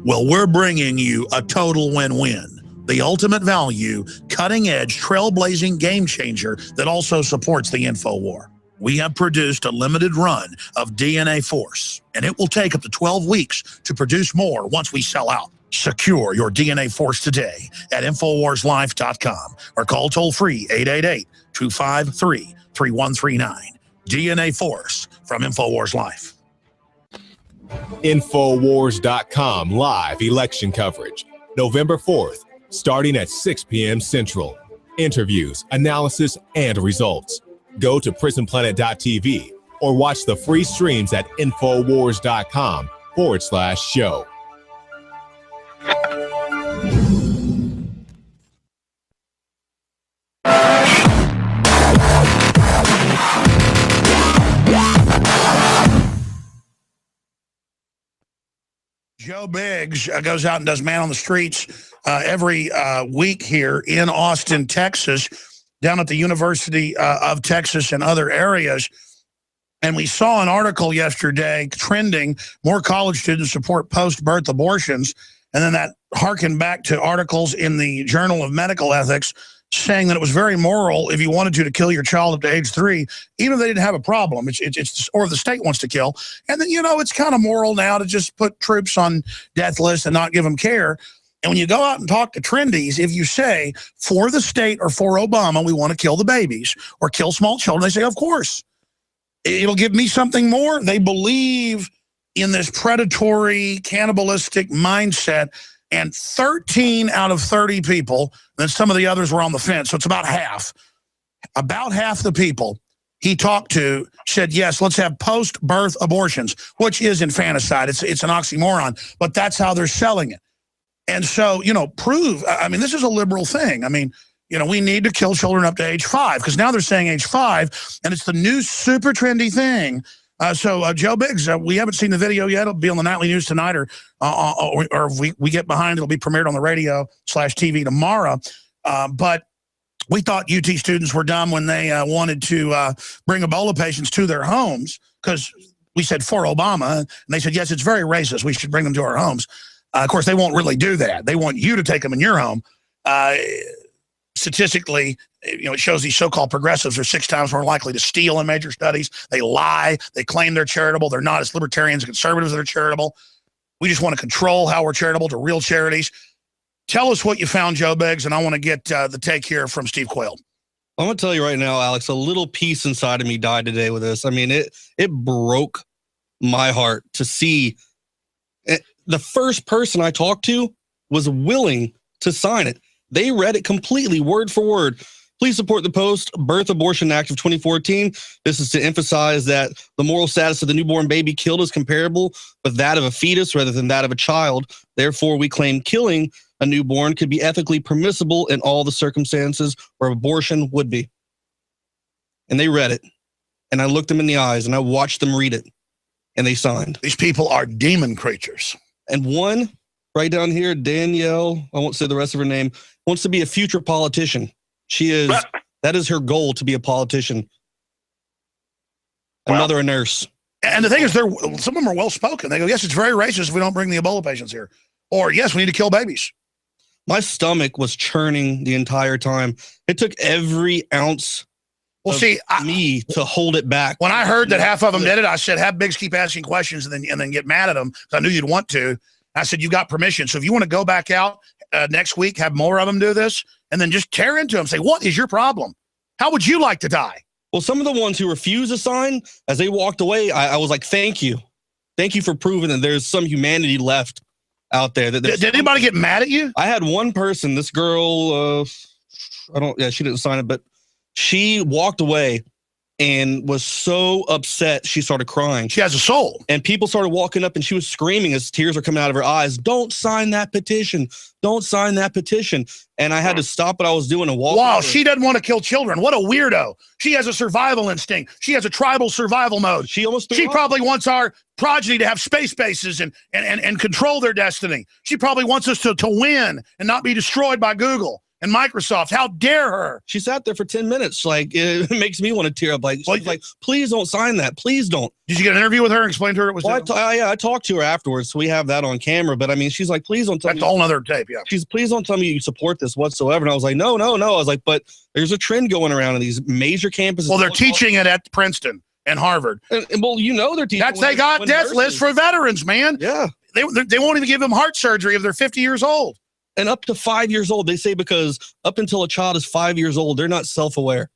Well, we're bringing you a total win-win. The ultimate value, cutting-edge, trailblazing game changer that also supports the InfoWar. We have produced a limited run of DNA Force, and it will take up to 12 weeks to produce more once we sell out. Secure your DNA Force today at InfoWarsLife.com or call toll-free 888-253-3139. DNA Force from InfoWars Life. Infowars.com live election coverage, November 4th, starting at 6 p.m. Central. Interviews, analysis, and results. Go to prisonplanet.tv or watch the free streams at infowars.com/show. Joe Biggs goes out and does Man on the Streets every week here in Austin, Texas, down at the University of Texas and other areas. And we saw an article yesterday trending, more college students support post-birth abortions. And then that harkened back to articles in the Journal of Medical Ethics saying that it was very moral if you wanted to kill your child up to age 3, even if they didn't have a problem. It's or the state wants to kill. And then, you know, it's kind of moral now to just put troops on death lists and not give them care. And when you go out and talk to trendies, if you say, for the state or for Obama, we want to kill the babies or kill small children, they say, of course. It'll give me something more. They believe in this predatory, cannibalistic mindset. And 13 out of 30 people, then some of the others were on the fence, so it's about half. About half the people he talked to said, yes, let's have post-birth abortions, which is infanticide. It's an oxymoron, but that's how they're selling it. And so, you know, I mean, this is a liberal thing. I mean, you know, we need to kill children up to age 5, because now they're saying age 5, and it's the new super trendy thing. So Joe Biggs, we haven't seen the video yet. It'll be on the nightly news tonight, or if we get behind, it'll be premiered on the radio/TV tomorrow. But we thought UT students were dumb when they wanted to bring Ebola patients to their homes, because we said for Obama, and they said, yes, it's very racist. We should bring them to our homes. Of course, they won't really do that. They want you to take them in your home. Statistically, it shows these so-called progressives are 6 times more likely to steal in major studies. They lie. They claim they're charitable. They're not as libertarians and conservatives that are charitable. We just want to control how we're charitable to real charities. Tell us what you found, Joe Biggs, and I want to get the take here from Steve Quayle. I'm going to tell you right now, Alex, a little piece inside of me died today with this. I mean, it broke my heart to see the first person I talked to was willing to sign it. They read it completely, word for word. Please support the Post-Birth Abortion Act of 2014. This is to emphasize that the moral status of the newborn baby killed is comparable with that of a fetus rather than that of a child. Therefore, we claim killing a newborn could be ethically permissible in all the circumstances where abortion would be. And they read it. And I looked them in the eyes and I watched them read it. And they signed. These people are demon creatures. And one right down here, Danielle, I won't say the rest of her name, wants to be a future politician. That is her goal, to be a politician. Another a nurse. And the thing is, some of them are well-spoken. They go, yes, it's very racist if we don't bring the Ebola patients here. Or, yes, we need to kill babies. My stomach was churning the entire time. It took every ounce of me to hold it back. When I heard that half of them did it, I said, have Biggs keep asking questions and then get mad at them, because I knew you'd want to. I said, you got permission. So if you want to go back out next week, have more of them do this, and then just tear into them. Say, what is your problem? How would you like to die? Well, some of the ones who refused to sign, as they walked away, I was like, thank you. Thank you for proving that there's some humanity left out there. Did anybody get mad at you? I had one person, this girl, she didn't sign it, but she walked away and was so upset she started crying. She has a soul. And people started walking up and she was screaming as tears are coming out of her eyes, don't sign that petition. Don't sign that petition. And I had to stop what I was doing and walk. Wow, she doesn't want to kill children. What a weirdo. She has a survival instinct. She has a tribal survival mode. She probably wants our progeny to have space bases and control their destiny. She probably wants us to win and not be destroyed by Google and Microsoft. How dare her? She sat there for 10 minutes. Like, it makes me want to tear up. Like, she's like, please don't sign that. Please don't. Did you get an interview with her and explain to her it was? I talked to her afterwards, so we have that on camera. But I mean, she's like, please don't tell me. That's a whole other tape, yeah. Please don't tell me you support this whatsoever. And I was like, no. I was like, but there's a trend going around in these major campuses. Well, they're teaching it at Princeton and Harvard. And well, they're teaching. They got death lists for veterans, man. Yeah. They won't even give them heart surgery if they're 50 years old. And up to 5 years old, they say, because up until a child is 5 years old, they're not self-aware.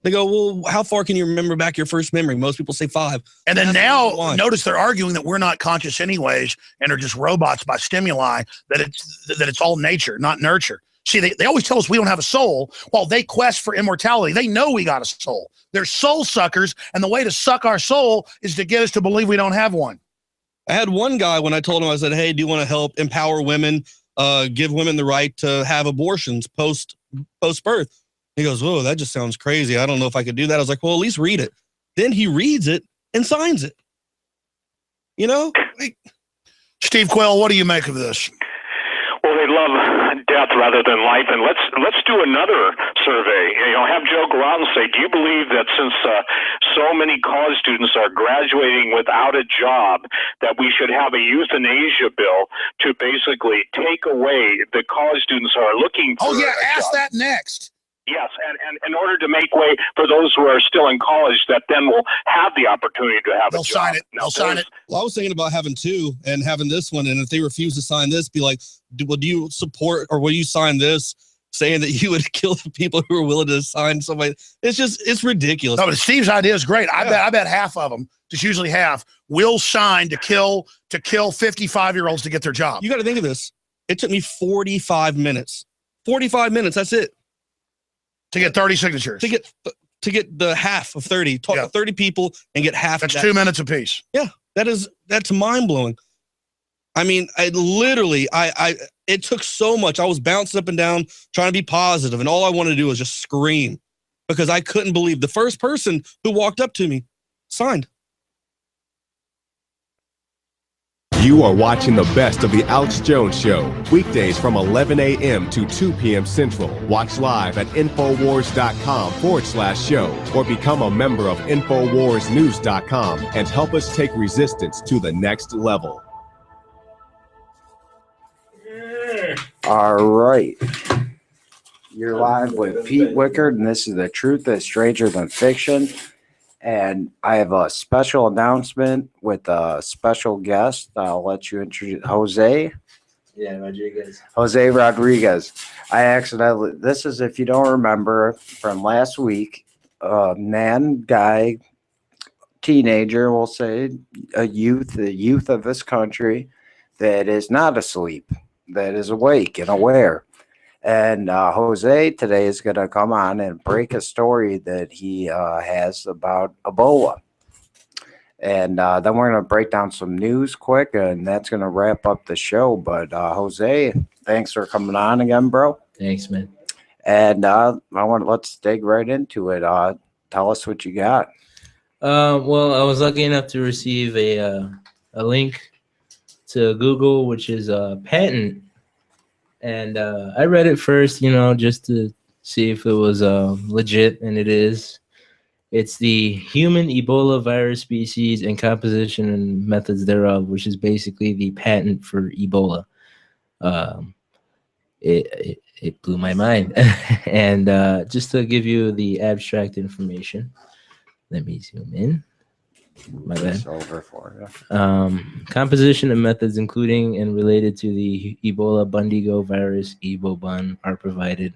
They go, well, how far can you remember back your first memory? Most people say 5. And then now, notice they're arguing that we're not conscious anyways and are just robots by stimuli, that it's all nature, not nurture. See, they always tell us we don't have a soul while they quest for immortality. They know we got a soul. They're soul suckers, and the way to suck our soul is to get us to believe we don't have one. I had one guy, when I told him, I said, hey, do you want to help empower women? Give women the right to have abortions post-birth. He goes, oh, that just sounds crazy. I don't know if I could do that. I was like, well, at least read it. Then he reads it and signs it. You know? Steve Quayle, what do you make of this? Well, they love death rather than life, and let's do another survey. Have Joe go out and say, do you believe that since so many college students are graduating without a job, that we should have a euthanasia bill to basically take away the college students who are looking for a ask job? that next. Yes, and in order to make way for those who are still in college that then will have the opportunity to have a job. They'll sign it. Well, I was thinking about having 2 and having this one, and if they refuse to sign this, be like, do you support or will you sign this, saying that you would kill the people who are willing to sign somebody? It's ridiculous. No, but Steve's idea is great. I bet half of them, just usually half, will sign to kill 55-year-olds to get their job. You got to think of this. It took me 45 minutes. 45 minutes, that's it. To get 30 signatures. To get the half of 30. Talk to 30 people and get half. That's 2 minutes apiece. Yeah, that's mind-blowing. I mean, it took so much. I was bouncing up and down trying to be positive, and all I wanted to do was just scream because I couldn't believe the first person who walked up to me signed. You are watching the best of the Alex Jones Show, weekdays from 11 a.m. to 2 p.m. Central. Watch live at Infowars.com/show or become a member of InfoWarsNews.com and help us take resistance to the next level. All right. You're live with Pete Wichert, and this is The Truth is Stranger Than Fiction. And I have a special announcement with a special guest. I'll let you introduce Jose. Yeah, Rodriguez. Jose Rodriguez. I accidentally, this is, if you don't remember from last week, a guy, teenager, we'll say, the youth of this country that is not asleep, that is awake and aware. And Jose today is going to come on and break a story that he has about Ebola. And then we're going to break down some news quick, and that's going to wrap up the show. But Jose, thanks for coming on again, bro. Thanks, man. And let's dig right into it. Tell us what you got. Well, I was lucky enough to receive a link to Google, which is a patent. And I read it first, just to see if it was legit, and it is. It's the human Ebola virus species and composition and methods thereof, which is basically the patent for Ebola. It blew my mind. And just to give you the abstract information, let me zoom in. My bad. It's over for you. Composition and methods including and related to the Ebola Bundigo virus, Ebobun, are provided.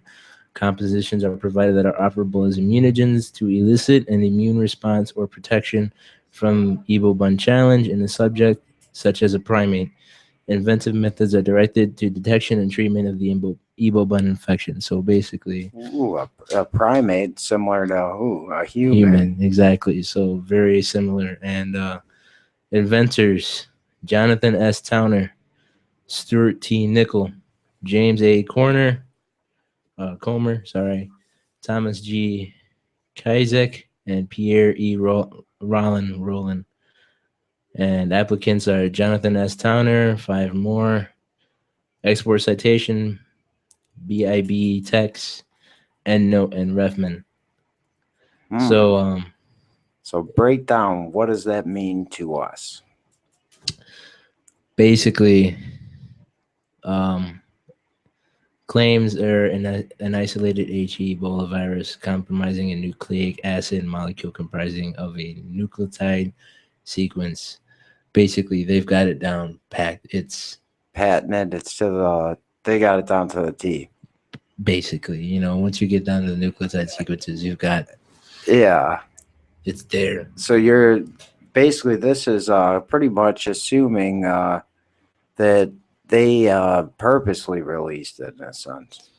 Compositions are provided that are operable as immunogens to elicit an immune response or protection from Ebobun challenge in the subject, such as a primate. Inventive methods are directed to detection and treatment of the Ebobun infection. So basically, a primate similar to a human. Human, exactly. So very similar. And inventors: Jonathan S. Towner, Stuart T. Nickel, James A. Comer, Thomas G. Kizek, and Pierre E. Rollin. And applicants are Jonathan S. Towner, 5 more. Export citation, BIB Tex, EndNote, and Refman. So break down, what does that mean to us? Basically, claims are an isolated HE Ebola virus compromising a nucleic acid molecule comprising of a nucleotide sequence. Basically, they've got it down packed. It's patented. They got it down to the T. Basically, once you get down to the nucleotide sequences, you've got. Yeah. It's there. So this is pretty much assuming that they purposely released it in a sense.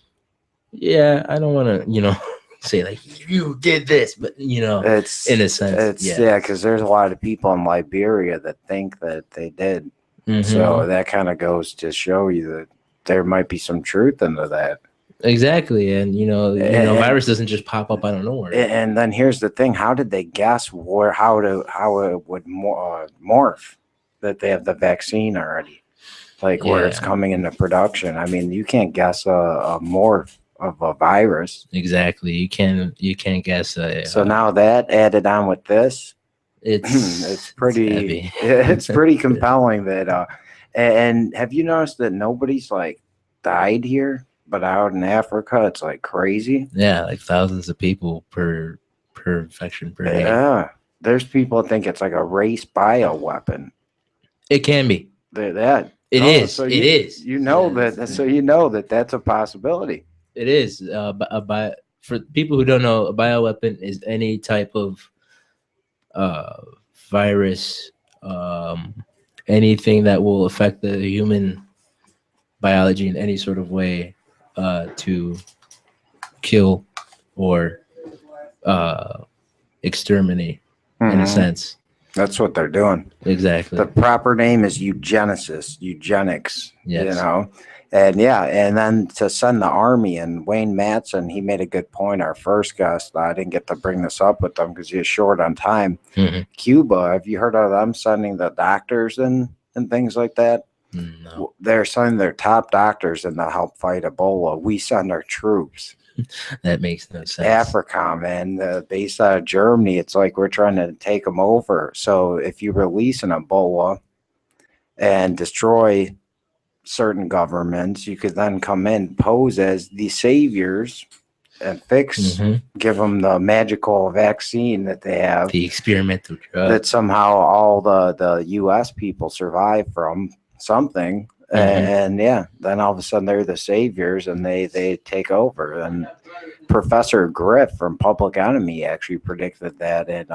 Yeah, I don't want to, say like you did this, but it's in a sense, because there's a lot of people in Liberia that think that they did. Mm-hmm. So that kind of goes to show you that there might be some truth into that. Exactly, and virus doesn't just pop up out of nowhere. And then here's the thing: how did they guess how it would morph? That they have the vaccine already, where it's coming into production. I mean, you can't guess a morph of a virus. Exactly, you can't guess. So now that added on with this, it's pretty heavy. It's pretty compelling that. And have you noticed that nobody's died here? But out in Africa, it's crazy. Yeah, thousands of people per infection per day. Yeah, there's people that think it's a race bioweapon. It can be. It is. So it is. That that's a possibility. It is. For people who don't know, a bioweapon is any type of virus, anything that will affect the human biology in any sort of way. To kill or exterminate, in a sense. That's what they're doing. Exactly. The proper name is eugenics. Yes. And then to send the army, and Wayne Madsen, he made a good point. Our first guest, I didn't get to bring this up with them because he was short on time. Mm-hmm. Cuba, have you heard of them sending the doctors and things like that? No. They're sending their top doctors in to help fight Ebola. We send our troops. That makes no sense. AFRICOM, and based out of Germany, it's we're trying to take them over. So if you release an Ebola and destroy certain governments, you could then come in, pose as the saviors, and fix, give them the magical vaccine that they have, the experimental drug that somehow all the U.S. people survive from something, and yeah, then all of a sudden they're the saviors and they take over. And Professor Griff from Public Enemy actually predicted that in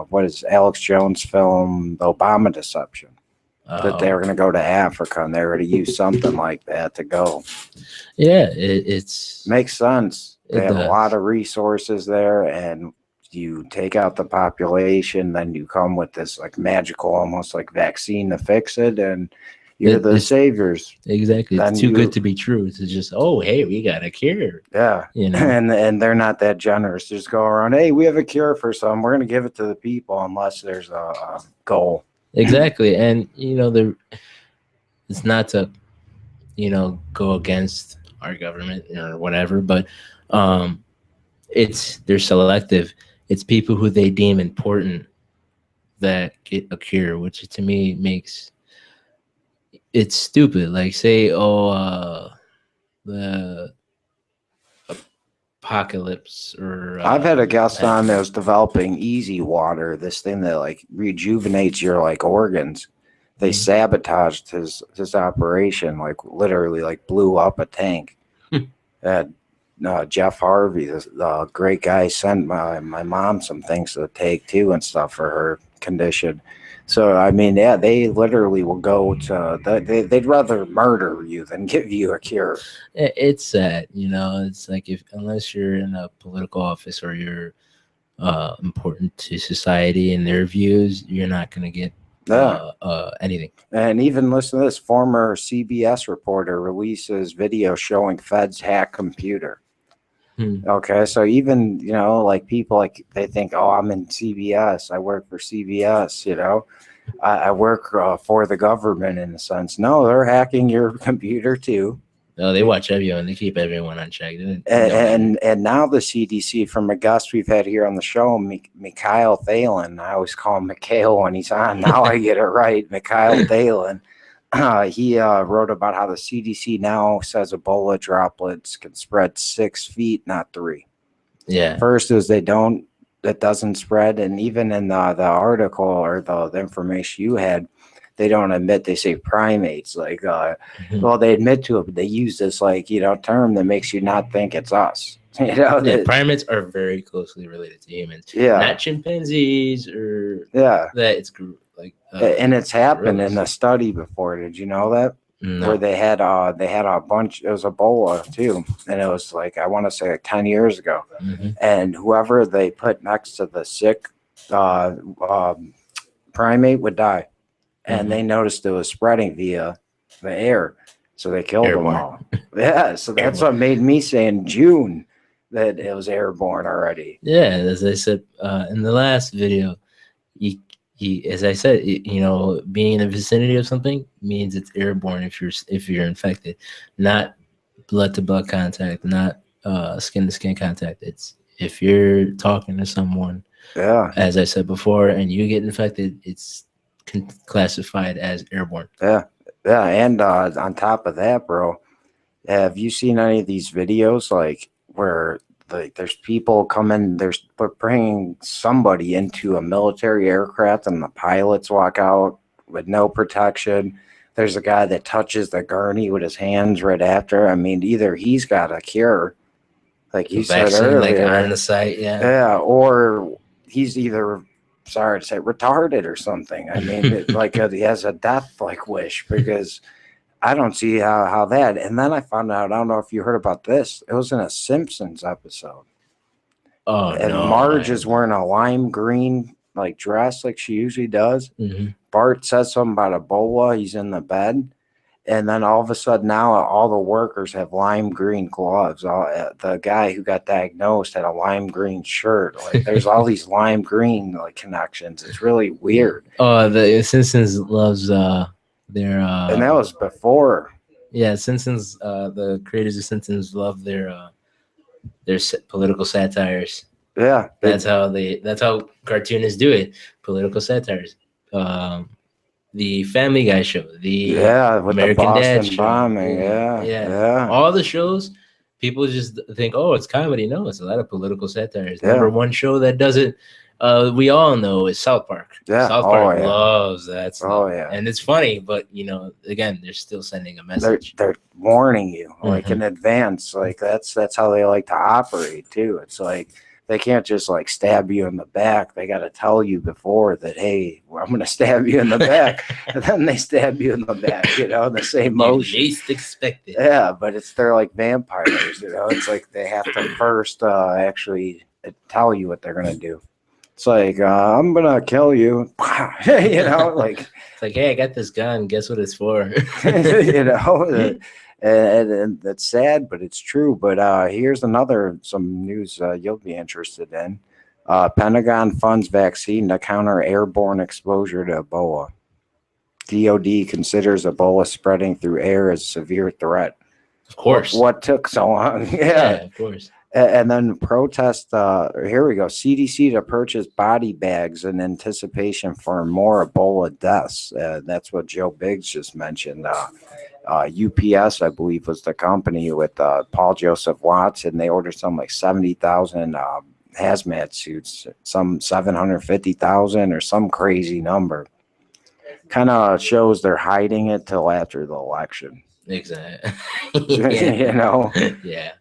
what is Alex Jones' film, The Obama Deception, that they were going to go to Africa and they were going to use something like that to go. Yeah, it's makes sense. They have does. a lot of resources there, and you take out the population, then you come with this like magical, almost like vaccine to fix it, and you're the saviors. Exactly. Then It's too good to be true. To just, oh, hey, we got a cure. Yeah. You know? And they're not that generous. Just go around, hey, we have a cure for some. We're going to give it to the people unless there's a goal. Exactly. And, you know, it's not to, you know, go against our government or whatever, but they're selective. It's people who they deem important that get a cure, which to me makes it's stupid. Like, say, the apocalypse, or I've had a guest on that was developing easy water, this thing that like rejuvenates your like organs. They sabotaged his operation, like literally like blew up a tank. That Jeff Harvey, the great guy, sent my mom some things to take too and stuff for her condition. So I mean, yeah, they literally will go to they'd rather murder you than give you a cure. It's sad, you know. It's like, unless you're in a political office or you're important to society and their views, you're not going to get anything. And even listen to this, former CBS reporter releases video showing feds hack computer. Okay, so even, you know, like people, like they think, oh, I'm in CBS, I work for CBS, you know, I work for the government in a sense. No, they're hacking your computer too. No, they watch everyone. They keep everyone on check. And now the CDC, from a guest we've had here on the show, Mikhail Thalen. I always call him Mikhail when he's on. Now I get it right. Mikhail Thalen. He wrote about how the CDC now says Ebola droplets can spread 6 feet, not 3. Yeah. First is it doesn't spread. And even in the article or the information you had, they don't admit, they say primates, like, well, they admit to it, but they use this, like, you know, term that makes you not think it's us. You know, primates are very closely related to humans. Yeah. Not chimpanzees or that it's like, and it's happened in a study before. Did you know that? No. Where they had a bunch, it was Ebola too. And it was like, I want to say like 10 years ago. And whoever they put next to the sick primate would die. And they noticed it was spreading via the air. So they killed them all. Yeah. So that's what made me say in June that it was airborne already. Yeah. As I said in the last video, as I said, you know, being in the vicinity of something means it's airborne if you're infected, not blood to blood contact, not skin to skin contact. It's if you're talking to someone, as I said before, and you get infected, it's classified as airborne. Yeah. And on top of that, bro, have you seen any of these videos like where there's people coming, they're bringing somebody into a military aircraft and the pilots walk out with no protection? There's a guy that touches the gurney with his hands right after. I mean, either he's got a cure, like you said earlier, like on the site, or he's either, sorry to say, retarded or something. I mean, like he has a death like wish, because I don't see how that. And then I found out, I don't know if you heard about this, it was in a Simpsons episode. Oh, and no, Marge is wearing a lime green like dress like she usually does. Bart says something about Ebola. He's in the bed. And then all of a sudden now all the workers have lime green gloves. The guy who got diagnosed had a lime green shirt. Like there's all these lime green like connections. It's really weird. Oh, the Simpsons loves their and that was before. Yeah, Simpsons, the creators of Simpsons love their political satires. Yeah. That's how cartoonists do it. Political satires. the Family Guy show, the Yeah, with the American Dad Boston show. bombing. Yeah. All the shows, people just think, oh, it's comedy. No, it's a lot of political satires. Yeah. Number one show that does it, we all know, is South Park. Yeah. South Park loves that stuff. Oh, yeah. And it's funny, but, you know, again, they're still sending a message. They're warning you like in advance. Like that's how they like to operate too. It's like they can't just like stab you in the back. They got to tell you before that, hey, I'm going to stab you in the back, and then they stab you in the back. You know, the same motion. Least expected. Yeah, but they're like vampires. You know, it's like they have to first actually tell you what they're going to do. It's like, I'm going to kill you. You know, like. It's like, hey, I got this gun. Guess what it's for? You know, and that's sad, but it's true. But here's some news you'll be interested in. Pentagon funds vaccine to counter airborne exposure to Ebola. DOD considers Ebola spreading through air as a severe threat. Of course. What took so long? Yeah, of course. And then protest, here we go, CDC to purchase body bags in anticipation for more Ebola deaths. That's what Joe Biggs just mentioned. UPS, I believe, was the company with Paul Joseph Watts, and they ordered something like 70,000 hazmat suits, some 750,000 or some crazy number. Kind of shows they're hiding it till after the election. Exactly. You know? Yeah.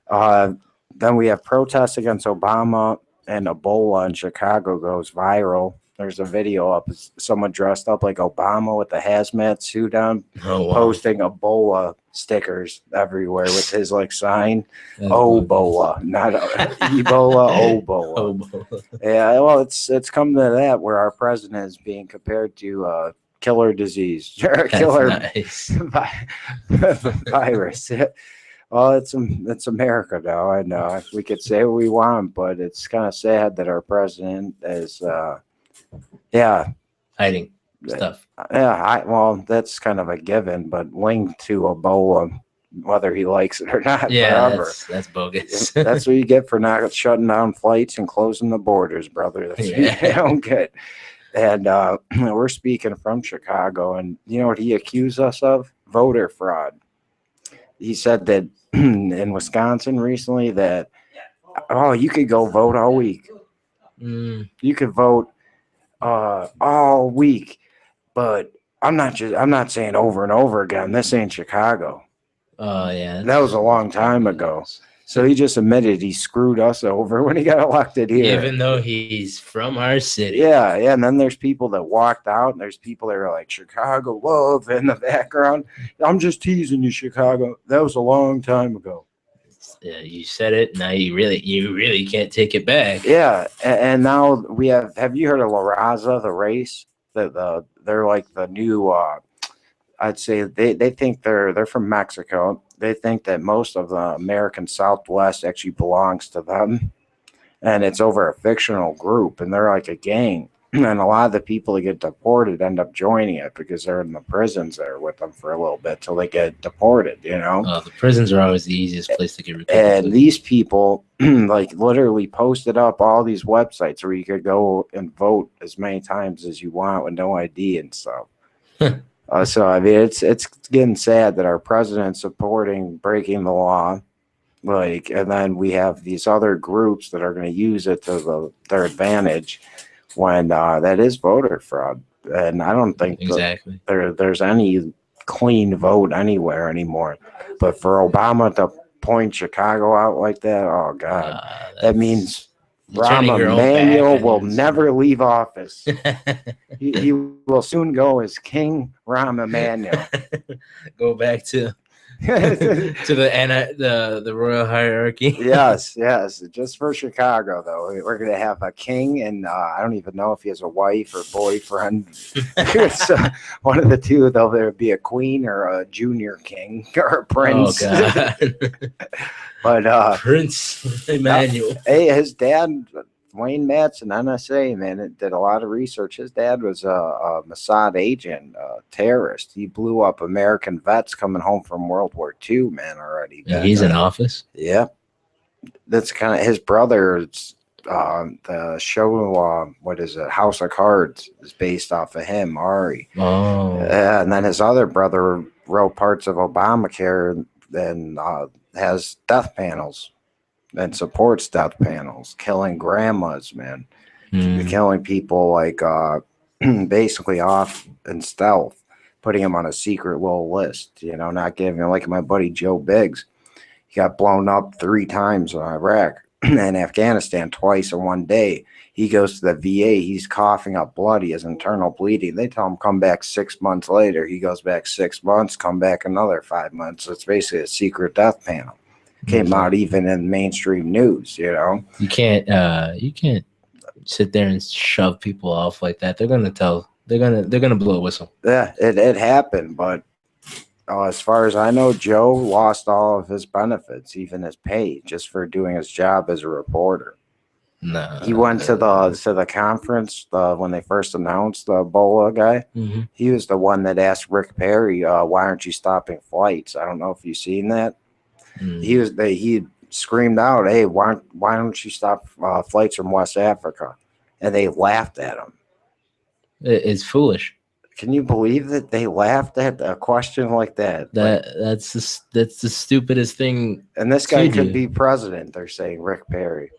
Then we have protests against Obama, and Ebola in Chicago goes viral. There's a video up, someone dressed up like Obama with a hazmat suit on, posting Ebola stickers everywhere with his like sign, Obola, not Ebola, Obola. Yeah, well, it's come to that where our president is being compared to killer disease, killer virus. Well, it's America now. I know we could say what we want, but it's kind of sad that our president is, hiding stuff. Yeah, well, that's kind of a given, but linked to Ebola, whether he likes it or not. Yeah, forever. that's bogus. That's what you get for not shutting down flights and closing the borders, brother. That's what you don't get. And we're speaking from Chicago, and you know what he accused us of? Voter fraud. He said that in Wisconsin recently that, you could go vote all week. You could vote all week, but I'm not saying over and over again, this ain't Chicago. Oh, yeah. That was a long time ago. So he just admitted he screwed us over when he got elected here. Even though he's from our city. Yeah. And then there's people that walked out, and there's people that are like, Chicago love in the background. I'm just teasing you, Chicago. That was a long time ago. Yeah, you said it. Now you really can't take it back. Yeah. And now we have you heard of La Raza, the race? They're like the new, I'd say they think they're from Mexico. They think that most of the American Southwest actually belongs to them, and it's over a fictional group, and they're like a gang. And a lot of the people that get deported end up joining it because they're in the prisons there with them for a little bit till they get deported, you know? The prisons are always the easiest place to get recruited. And these people like literally posted up all these websites where you could go and vote as many times as you want with no ID and stuff. So I mean, it's getting sad that our president's supporting breaking the law, like, and then we have these other groups that are going to use it to their advantage when that is voter fraud. And I don't think there's any clean vote anywhere anymore. But for Obama to point Chicago out like that, oh God, that means Rahm Emanuel will never leave office. he will soon go as King Rahm Emanuel. Go back to the royal hierarchy. Yes. Just for Chicago, though, we're gonna have a king, and I don't even know if he has a wife or boyfriend. It's one of the two. Though there would be a queen or a junior king or a prince. Oh God. But Prince Emmanuel. Hey, his dad, Wayne Madsen, NSA, man, it did a lot of research. His dad was a Mossad agent, a terrorist. He blew up American vets coming home from World War II, man, already. Yeah, he's in office? Yeah. That's kind of his brother The show, what is it? House of Cards is based off of him, Ari. Oh. And then his other brother wrote parts of Obamacare and has death panels and supports death panels, killing grandmas, man. Killing people like basically off in stealth, putting them on a secret little list, you know, not giving, like my buddy Joe Biggs. He got blown up 3 times in Iraq and Afghanistan twice in one day. He goes to the VA. He's coughing up blood. He has internal bleeding. They tell him come back 6 months later. He goes back 6 months, come back another 5 months. It's basically a secret death panel. Came out even in mainstream news, you know. You can't sit there and shove people off like that. They're gonna blow a whistle. Yeah, it happened, but as far as I know, Joe lost all of his benefits, even his pay, just for doing his job as a reporter. No, he went to the conference when they first announced the Ebola guy. Mm-hmm. He was the one that asked Rick Perry, "Why aren't you stopping flights?" I don't know if you've seen that. He screamed out, "Hey, why don't you stop flights from West Africa?" And they laughed at him. It's foolish. Can you believe that they laughed at a question like that? That's the stupidest thing. And this guy could be president, they're saying, Rick Perry.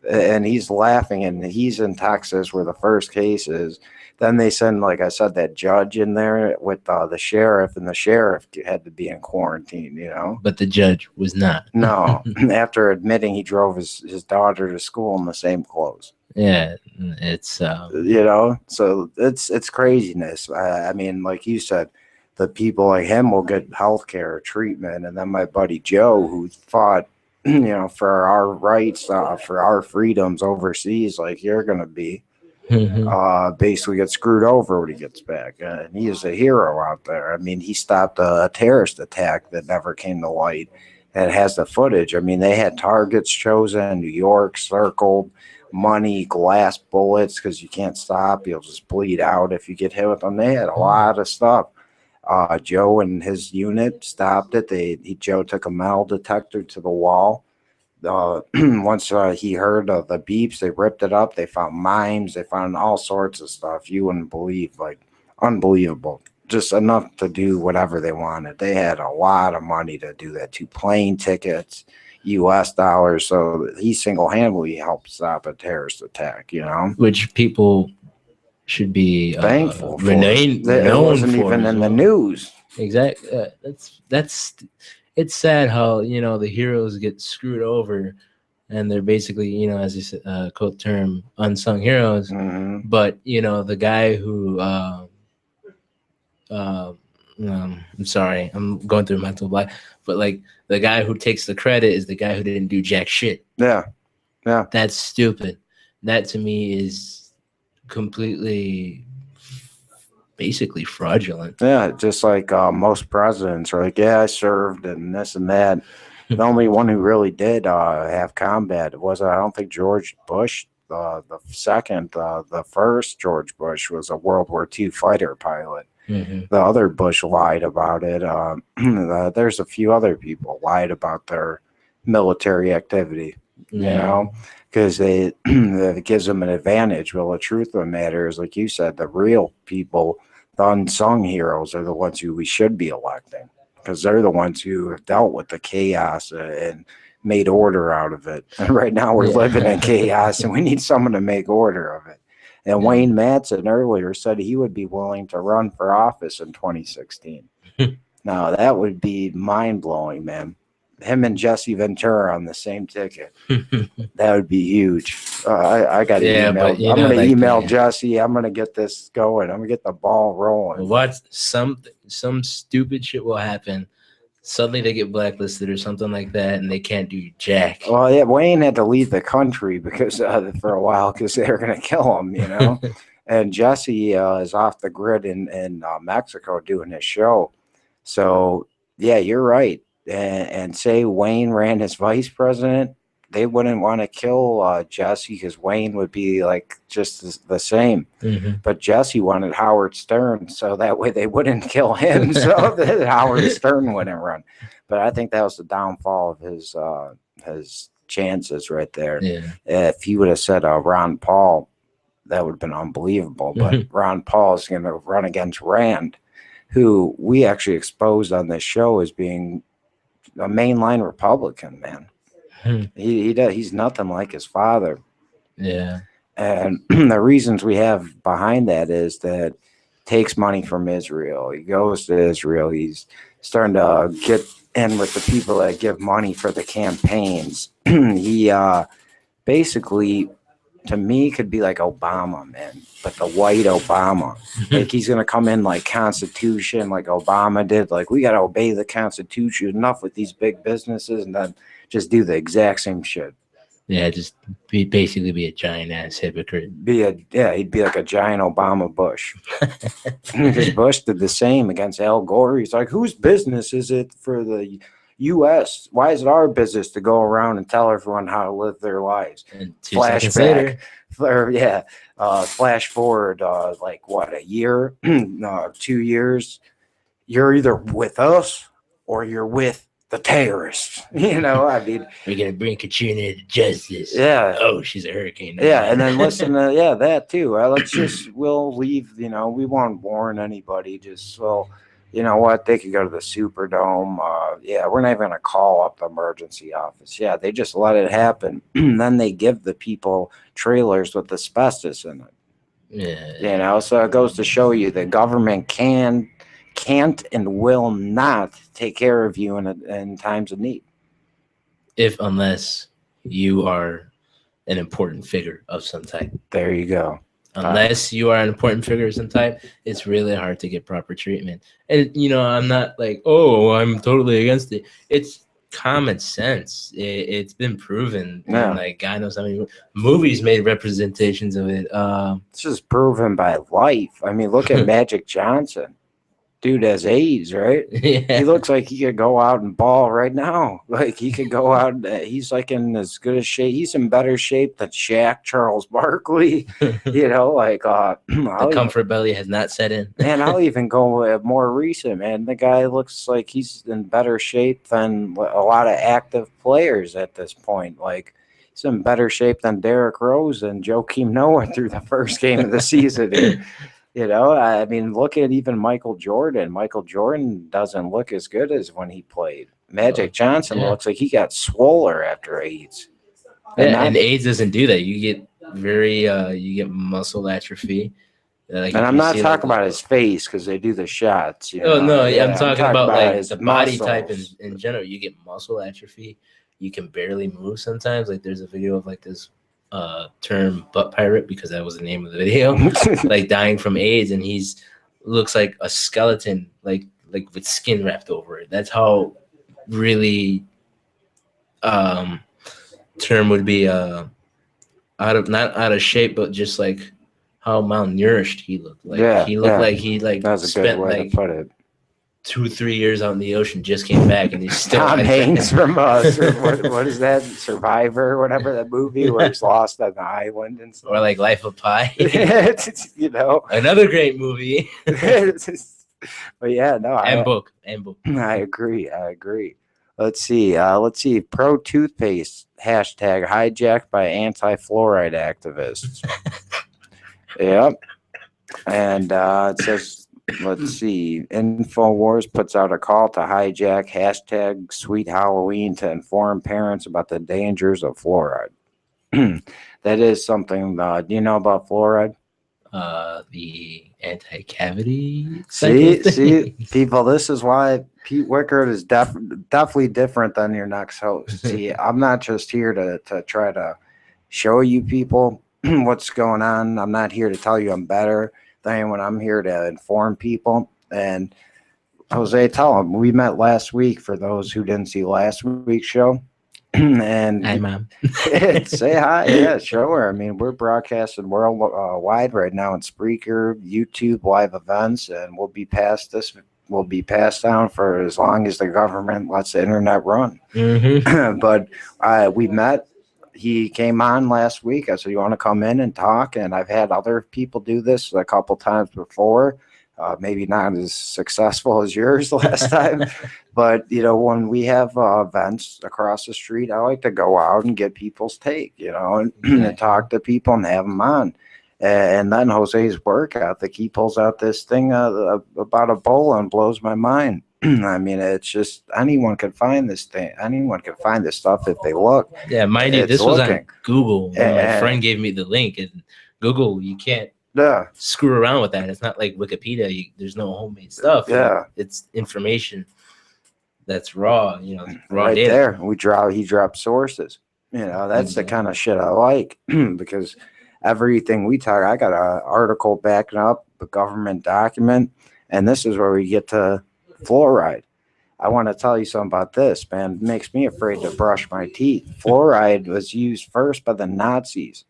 And he's laughing, and he's in Texas where the first case is. Then they send, like I said, that judge in there with the sheriff, and the sheriff had to be in quarantine, you know? But the judge was not. No, after admitting he drove his daughter to school in the same clothes. Yeah, it's you know, so it's craziness. I mean, like you said, the people like him will get health care treatment, and then my buddy Joe, who fought, you know, for our rights, for our freedoms overseas, like you're gonna be, basically get screwed over when he gets back. And he is a hero out there. I mean, he stopped a terrorist attack that never came to light. And has the footage. I mean, they had targets chosen, New York circled. Money, glass bullets, because you can't stop. You'll just bleed out if you get hit with them. They had a lot of stuff. Joe and his unit stopped it. Joe took a metal detector to the wall. Once he heard the beeps, they ripped it up. They found mimes. They found all sorts of stuff you wouldn't believe. Like, unbelievable. Just enough to do whatever they wanted. They had a lot of money to do that. 2 plane tickets. U.S. dollars, so he single-handedly helped stop a terrorist attack, you know? Which people should be thankful for. It wasn't even in the news. Exactly. It's sad how, you know, the heroes get screwed over, and they're basically, you know, as you said, quote term, unsung heroes. But, you know, the guy who I'm sorry, I'm going through a mental block, but like the guy who takes the credit is the guy who didn't do jack shit. Yeah. That's stupid. That to me is completely, basically fraudulent. Yeah, just like most presidents are like, yeah, I served and this and that. The only one who really did have combat was, I don't think, George Bush. The second, the first George Bush was a World War II fighter pilot. The other Bush lied about it. There's a few other people lied about their military activity, you know, because it gives them an advantage. Well, the truth of the matter is, like you said, the real people, the unsung heroes, are the ones who we should be electing, because they're the ones who have dealt with the chaos and made order out of it. And right now we're living in chaos, and we need someone to make order of it. And Wayne Madsen earlier said he would be willing to run for office in 2016. Now, that would be mind-blowing, man. Him and Jesse Ventura on the same ticket. That would be huge. I got to email. I'm going to email Jesse. I'm going to get this going. I'm going to get the ball rolling. What? Some stupid shit will happen. Suddenly they get blacklisted or something like that, and they can't do jack. Well, yeah, Wayne had to leave the country because for a while because they were going to kill him, you know. And Jesse is off the grid in Mexico doing his show. So, yeah, you're right. And say Wayne ran as vice president, they wouldn't want to kill Jesse because Wayne would be like just the same. But Jesse wanted Howard Stern, so that way they wouldn't kill him, so that Howard Stern wouldn't run. But I think that was the downfall of his chances right there. Yeah. If he would have said Ron Paul, that would have been unbelievable. But Ron Paul is going to run against Rand, who we actually exposed on this show as being a mainline Republican, man. He's nothing like his father. Yeah. And the reasons we have behind that is that takes money from Israel. He goes to Israel. He's starting to get in with the people that give money for the campaigns. He basically, to me, could be like Obama, man, but the white Obama. Like, he's going to come in like Constitution, like Obama did. Like, we got to obey the Constitution, enough with these big businesses, and then just do the exact same shit. Yeah, just basically be a giant ass hypocrite. He'd be like a giant Obama Bush. Because Bush did the same against Al Gore. He's like, whose business is it for the U.S.? Why is it our business to go around and tell everyone how to live their lives? And Flashback. Flash forward, like what, a year, 2 years. You're either with us or you're with the terrorists. You know, I mean, we're gonna bring Katrina to justice. Yeah. Oh, she's a hurricane. Yeah, and then listen to that too. We'll leave. You know, we won't warn anybody. Just you know what? They could go to the Superdome. We're not even gonna call up the emergency office. Yeah, they just let it happen. Then they give the people trailers with asbestos in it. Yeah. You know, so it goes to show you the government can't and will not take care of you in times of need. Unless you are an important figure of some type. There you go. Unless you are an important figure of some type, it's really hard to get proper treatment. And, you know, I'm not like, oh, I'm totally against it. It's common sense. It's been proven. Yeah. And, like, God knows how many movies made representations of it. It's just proven by life. I mean, look at Magic Johnson. Dude has AIDS, right? Yeah. He looks like he could go out and ball right now. Like, he could go out. He's like in as good a shape. He's in better shape than Shaq, Charles Barkley. You know, like the comfort belly has not set in. Man, I'll even go more recent, man. The guy looks like he's in better shape than a lot of active players at this point. Like, he's in better shape than Derrick Rose and Joakim Noah through the first game of the season. You know, I mean, look at even Michael Jordan. Michael Jordan doesn't look as good as when he played. Magic Johnson looks like he got swoller after AIDS. And AIDS doesn't do that. You get you get muscle atrophy. Like, and I'm not talking about his face because they do the shots. You know? No, I'm talking about like his the body muscles. type in general. You get muscle atrophy. You can barely move sometimes. Like, there's a video of like this term butt pirate, because that was the name of the video, like dying from AIDS, and he's looks like a skeleton, like with skin wrapped over it. That's how really term would be not out of shape, but just like how malnourished he looked. Like he looked like he that's a good way to put it. 2-3 years out in the ocean, just came back, and he's still Tom Hanks from what is that, Survivor or whatever, that movie where he's lost on the island and stuff. Or like Life of Pi. You know, another great movie. But yeah, no, book. I agree. Let's see. Pro toothpaste hashtag hijacked by anti-fluoride activists. Yep. And it says, let's see. InfoWars puts out a call to hijack hashtag Sweet Halloween to inform parents about the dangers of fluoride. That is something. Do you know about fluoride? The anti-cavity. See, people. This is why Pete Wichert is definitely different than your next host. See, I'm not just here to try to show you people what's going on. I'm not here to tell you I'm better than anyone. I'm here to inform people. And Jose, tell them we met last week. For those who didn't see last week's show. And hi, Mom. Say hi. Yeah, show her. I mean, we're broadcasting worldwide right now on Spreaker, YouTube, live events, and we'll be passed down for as long as the government lets the internet run. Mm-hmm. But we met. He came on last week. I said, you want to come in and talk? And I've had other people do this a couple times before. Maybe not as successful as yours last time, but when we have events across the street, I like to go out and get people's take, and talk to people and have them on. And then Jose's work ethic, he pulls out this thing about Ebola and blows my mind. I mean, it's just anyone can find this thing. Anyone can find this stuff if they look. Yeah, mind you, this was on Google. My friend gave me the link, and Google, you can't screw around with that. It's not like Wikipedia. There's no homemade stuff. Yeah, it's information that's raw. Raw right data. There. He dropped sources. That's the kind of shit I like because everything we talk, I got an article backing up a government document, and this is where we get to fluoride. I want to tell you something about this, man. It makes me afraid to brush my teeth. Fluoride was used first by the Nazis.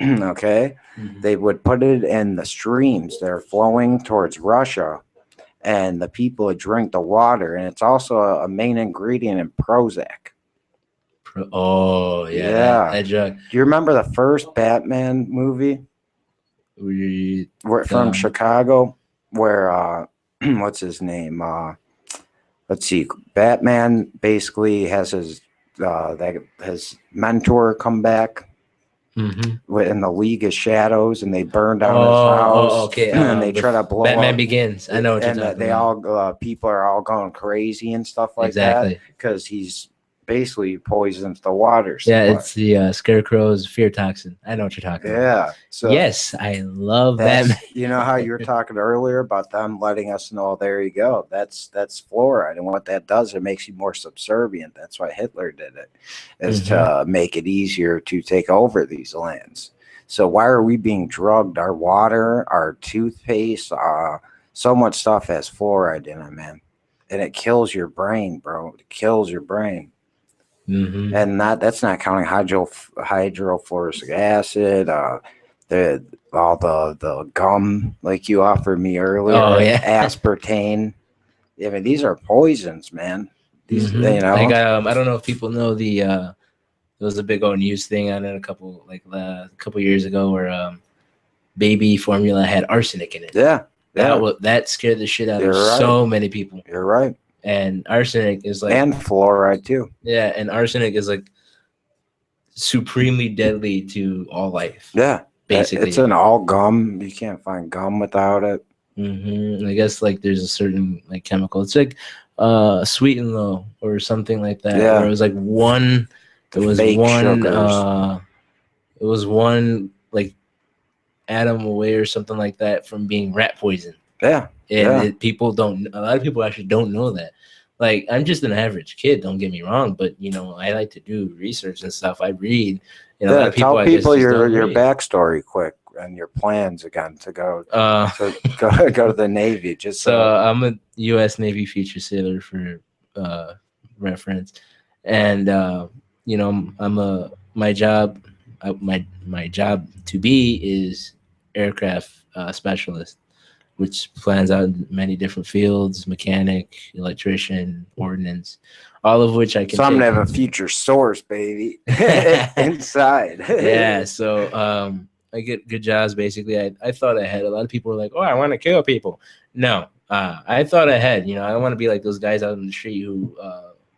Okay, they would put it in the streams that are flowing towards Russia, and the people would drink the water. And it's also a main ingredient in Prozac. Oh yeah, that drug. Do you remember the first Batman movie? From Chicago, where what's his name? Let's see. Batman basically has his mentor come back. In the League of Shadows, and they burn down his house. Okay. And they try to blow Batman up. Begins. I know what you're talking about. They all people are all going crazy and stuff like that because he's basically poisons the water. It's the Scarecrow's fear toxin. I know what you're talking about. Yeah. So yes, I love Batman. You know how you were talking earlier about them letting us know, there you go. That's fluoride. And what that does, it makes you more subservient. That's why Hitler did it, is to make it easier to take over these lands. So why are we being drugged? Our water, our toothpaste, so much stuff has fluoride in it, man. And it kills your brain, bro. It kills your brain. And that's not counting hydrofluoric acid, the gum like you offered me earlier, aspartame. I mean, these are poisons, man. These, like I don't know if people know there was a big old news thing on it a couple years ago where baby formula had arsenic in it. That scared the shit out of so many people. You're right. And arsenic is like, and fluoride too. Yeah, and arsenic is like supremely deadly to all life. Yeah, basically, it's in all gum. You can't find gum without it. I guess like there's a certain like chemical. It's like sweet and low or something like that. Yeah, where it was like one. It was one. It was one like atom away or something like that from being rat poison. Yeah. And a lot of people actually don't know that. Like, I'm just an average kid, don't get me wrong, but I like to do research and stuff. I read. A lot of people, tell people your backstory quick and your plans again to go go to the Navy. I'm a U.S. Navy future sailor for reference, and my job to be is aircraft specialist, which plans out in many different fields: mechanic, electrician, ordnance, all of which I can. So I'm gonna have a future source, baby, inside. Yeah, so I get good jobs. Basically, I thought ahead. A lot of people were like, "Oh, I want to kill people." No, I thought ahead. I don't want to be like those guys out in the street who,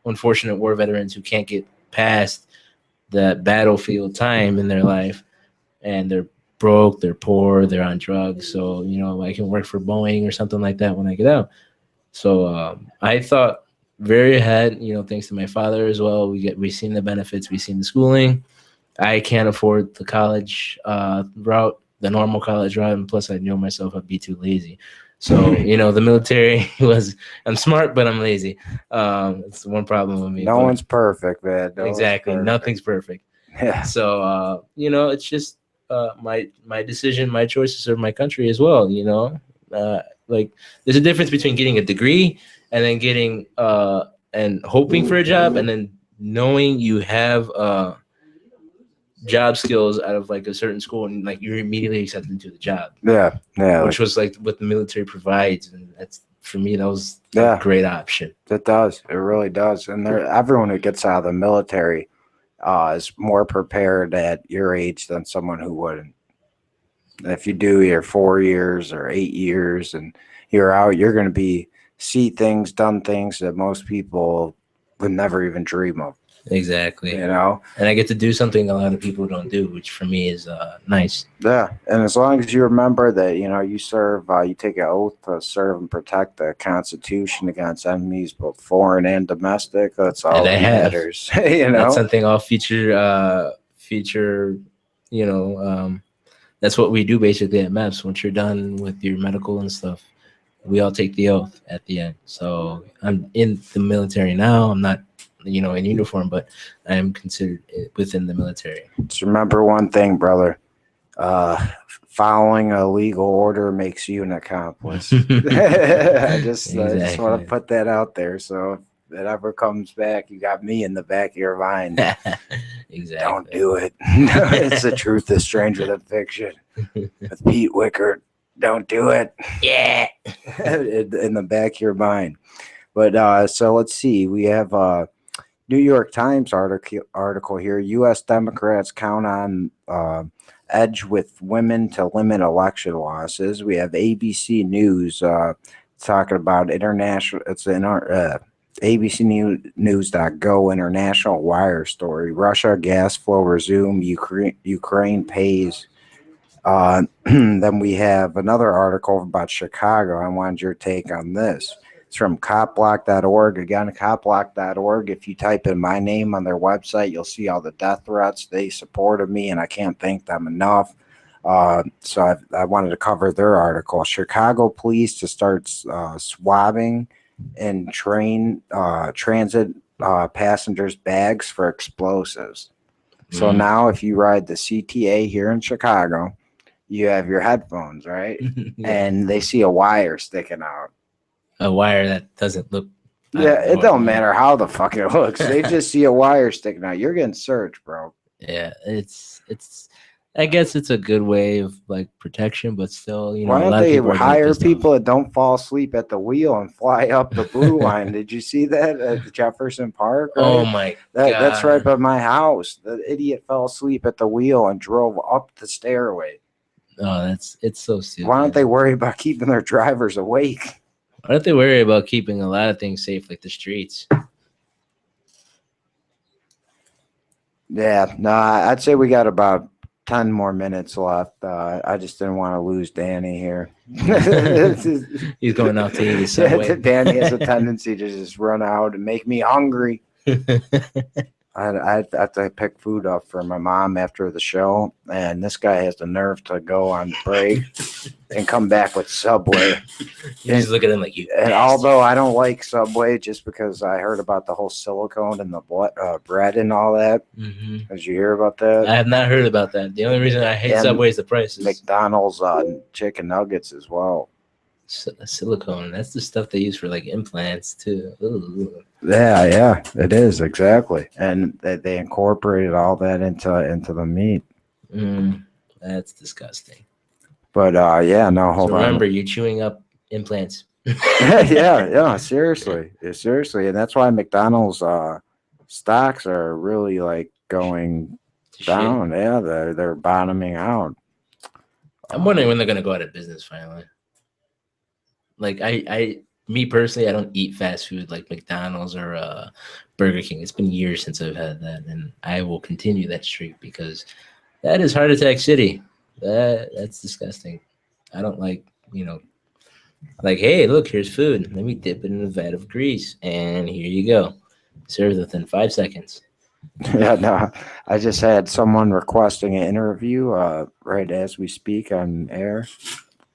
unfortunate war veterans who can't get past that battlefield time in their life, and they're broke, they're poor, they're on drugs. So I can work for Boeing or something like that when I get out. So I thought very ahead, thanks to my father as well. We've seen the benefits, we've seen the schooling. I can't afford the college route, the normal college route, and plus I know myself I'd be too lazy. So the military I'm smart, but I'm lazy. It's one problem with me. No one's perfect, man. Exactly, nothing's perfect. Yeah. So it's just my decision, my choice to serve my country as well. Like there's a difference between getting a degree and then getting and hoping for a job, and then knowing you have job skills out of like a certain school, and like you're immediately accepted into the job. Yeah. Which was like what the military provides, and that's, for me, that was a great option. It does. It really does. And everyone who gets out of the military is more prepared at your age than someone who wouldn't. If you do your 4 years or 8 years, and you're out, you're going to see things, done things that most people would never even dream of. Exactly. You know, and I get to do something a lot of people don't do, which for me is nice. Yeah, and as long as you remember that, you serve, you take an oath to serve and protect the Constitution against enemies, both foreign and domestic. That's all And that I have. matters. You know, That's something all future. That's what we do basically at MEPS. Once you're done with your medical and stuff, we all take the oath at the end. So I'm in the military now. I'm not, in uniform, but I am considered within the military. Just remember one thing, brother. Following a legal order makes you an accomplice. I just want to put that out there. So if it ever comes back, you got me in the back of your mind. Exactly. Don't do it. It's the truth is stranger than fiction. With Pete Wichert. Don't do it. Yeah. in the back of your mind. But so let's see. We have New York Times article here. U.S. Democrats count on edge with women to limit election losses. We have ABC News talking about international. It's in our ABCnews.go international wire story. Russia gas flow resume. Ukraine pays. Then we have another article about Chicago. I wanted your take on this. It's from copblock.org. Again, copblock.org. If you type in my name on their website, you'll see all the death threats. They supported me, and I can't thank them enough. So I wanted to cover their article. Chicago police to start swabbing in transit passengers' bags for explosives. So now if you ride the CTA here in Chicago, you have your headphones, right? And they see a wire sticking out. A wire that doesn't look. Yeah, it don't matter how the fuck it looks. They just see a wire sticking out. You're getting searched, bro. Yeah, it's. I guess it's a good way of like protection, but still, Why don't they hire people that don't fall asleep at the wheel and fly up the blue line? Did you see that at Jefferson Park? Right? Oh my God. That's right by my house. The idiot fell asleep at the wheel and drove up the stairway. Oh, it's so stupid. Why don't they worry about keeping their drivers awake? Why don't they worry about keeping a lot of things safe, like the streets? Yeah, no, I'd say we got about 10 more minutes left. I just didn't want to lose Danny here. He's going out to eat his Subway. Danny has a tendency to just run out and make me hungry. I have to pick food up for my mom after the show, and this guy has the nerve to go on break and come back with Subway. He's looking at him like you. And although I don't like Subway, just because I heard about the whole silicone and the bread and all that. Mm-hmm. Did you hear about that? I have not heard about that. The only reason I hate Subway is the prices. McDonald's chicken nuggets as well. Silicone. That's the stuff they use for like implants too. Ooh. Yeah, it is exactly, and they incorporated all that into the meat. That's disgusting. But no, hold on. Remember, you're chewing up implants. yeah, seriously, and that's why McDonald's stocks are really like going down. Yeah, they're bottoming out. I'm wondering when they're gonna go out of business finally. Like me personally, I don't eat fast food like McDonald's or Burger King. It's been years since I've had that, and I will continue that streak because that is heart attack city. That's disgusting. I don't like, like, hey, look, here's food. Let me dip it in a vat of grease, and here you go. Served within 5 seconds. Yeah, no, I just had someone requesting an interview right as we speak on air.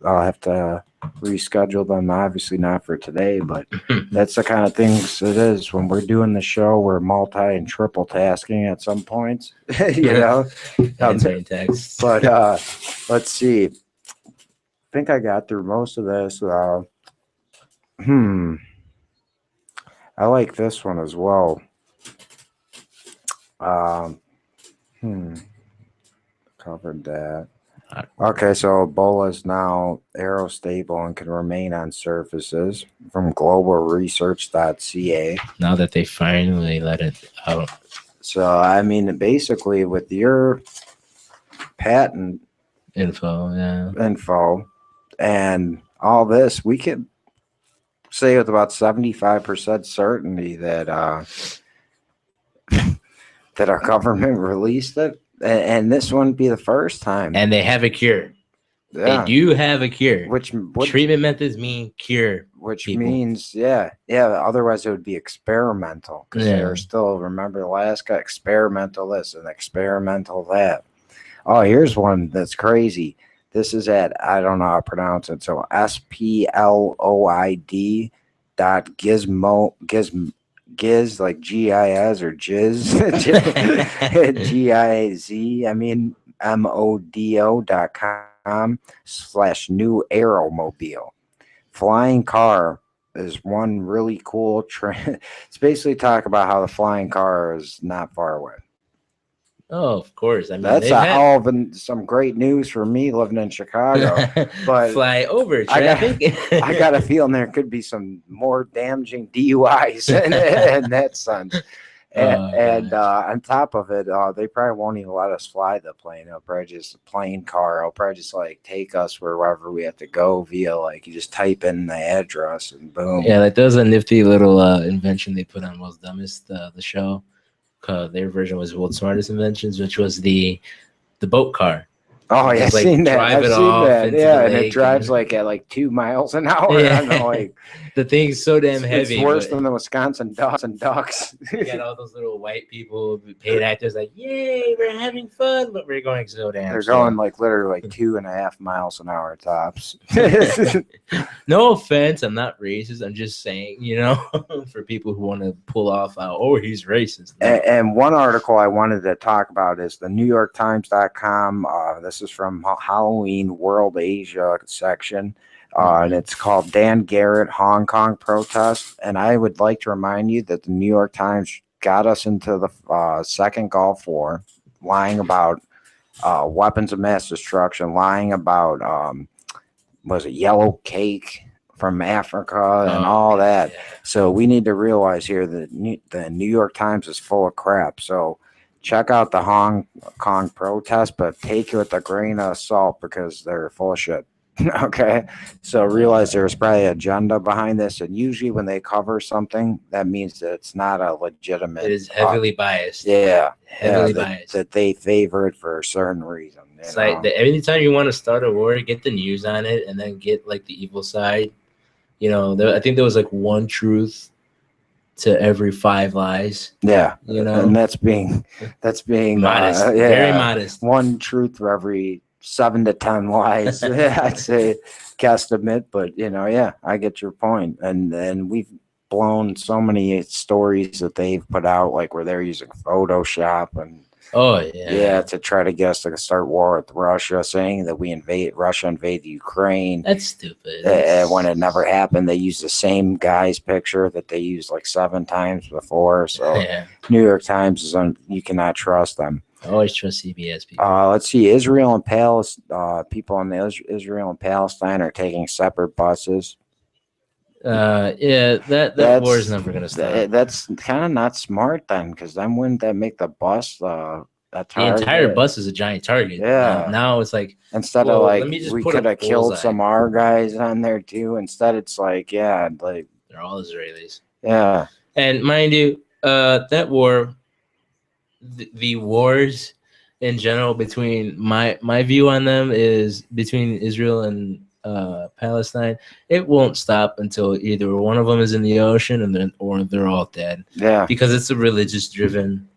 I'll have to reschedule them, obviously not for today, but that's the kind of things it is when we're doing the show. We're multi and triple tasking at some points, Answering texts. But let's see. I think I got through most of this. I like this one as well. Covered that. Okay, so Ebola is now aerostable and can remain on surfaces from globalresearch.ca. Now that they finally let it out. So, I mean, basically with your patent info, and all this, we could say with about 75% certainty that that our government released it, and this wouldn't be the first time. And they have a cure. Yeah. They do have a cure. Which treatment methods mean cure. Which people. means, yeah. Otherwise, it would be experimental because Yeah. they're still, remember Alaska, experimental this and experimental that. Oh, here's one that's crazy. This is at, I don't know how to pronounce it. So sploid dot gizmo giz like GIS or jizz GIZ. I mean modo.com/new aeromobile. Flying car is one really cool trend. It's basically talk about how the flying car is not far away. Oh, of course. I mean, That's all been some great news for me living in Chicago. But fly over traffic. I got a feeling there could be some more damaging DUIs in that sense. And on top of it, they probably won't even let us fly the plane. It'll probably just a plane car. It'll probably just like take us wherever we have to go via like you just type in the address and boom. Yeah, like there was a nifty little invention they put on World's Dumbest, the show. Their version was World's Smartest Inventions, which was the boat car. Oh yeah, I've seen that. Drive it I've seen off that. into Yeah, the and it lake drives like at like 2 miles an hour. Yeah. I don't know, like the thing's so damn heavy. It's worse than the Wisconsin ducks. You got all those little white people, paid actors, like, yay, we're having fun, but we're going so damn. They're slow. going like literally like 2.5 miles an hour tops. No offense, I'm not racist. I'm just saying, for people who want to pull off, oh, he's racist. And one article I wanted to talk about is the NewYorkTimes.com. This is from Halloween World Asia section. And it's called Dan Garrett Hong Kong protest. And I would like to remind you that the New York Times got us into the second Gulf War, lying about weapons of mass destruction, lying about was it yellow cake from Africa and all that. Yeah. So we need to realize here that the New York Times is full of crap. So check out the Hong Kong protest, but take it with a grain of salt because they're full of shit. Okay, so realize there's probably an agenda behind this, and usually when they cover something, that means that it's not a legitimate. It is heavily biased. Yeah, heavily biased. That they favor it for a certain reason. It's like anytime you want to start a war, get the news on it, and then get like the evil side. I think there was like one truth to every 5 lies. Yeah, and that's being modest, very modest. One truth for every 7 to 10 lies. I'd say guesstimate, but I get your point. And we've blown so many stories that they've put out, like where they're using Photoshop and to try to get us to start war with Russia, saying that Russia invaded Ukraine. That's stupid. When it never happened, they used the same guy's picture that they used like 7 times before. So New York Times you cannot trust them. I always trust CBS people. Let's see. Israel and people in Israel and Palestine are taking separate buses. That war is never going to stop. That's kind of not smart then, because then wouldn't that make the bus a target? The entire bus is a giant target. Yeah. Now it's like instead of like we could have killed some of our guys on there too. Instead, it's like they're all Israelis. Yeah. And mind you, that war. The wars in general between my view on them is between Israel and Palestine. It won't stop until either one of them is in the ocean or they're all dead. Yeah, because it's a religious driven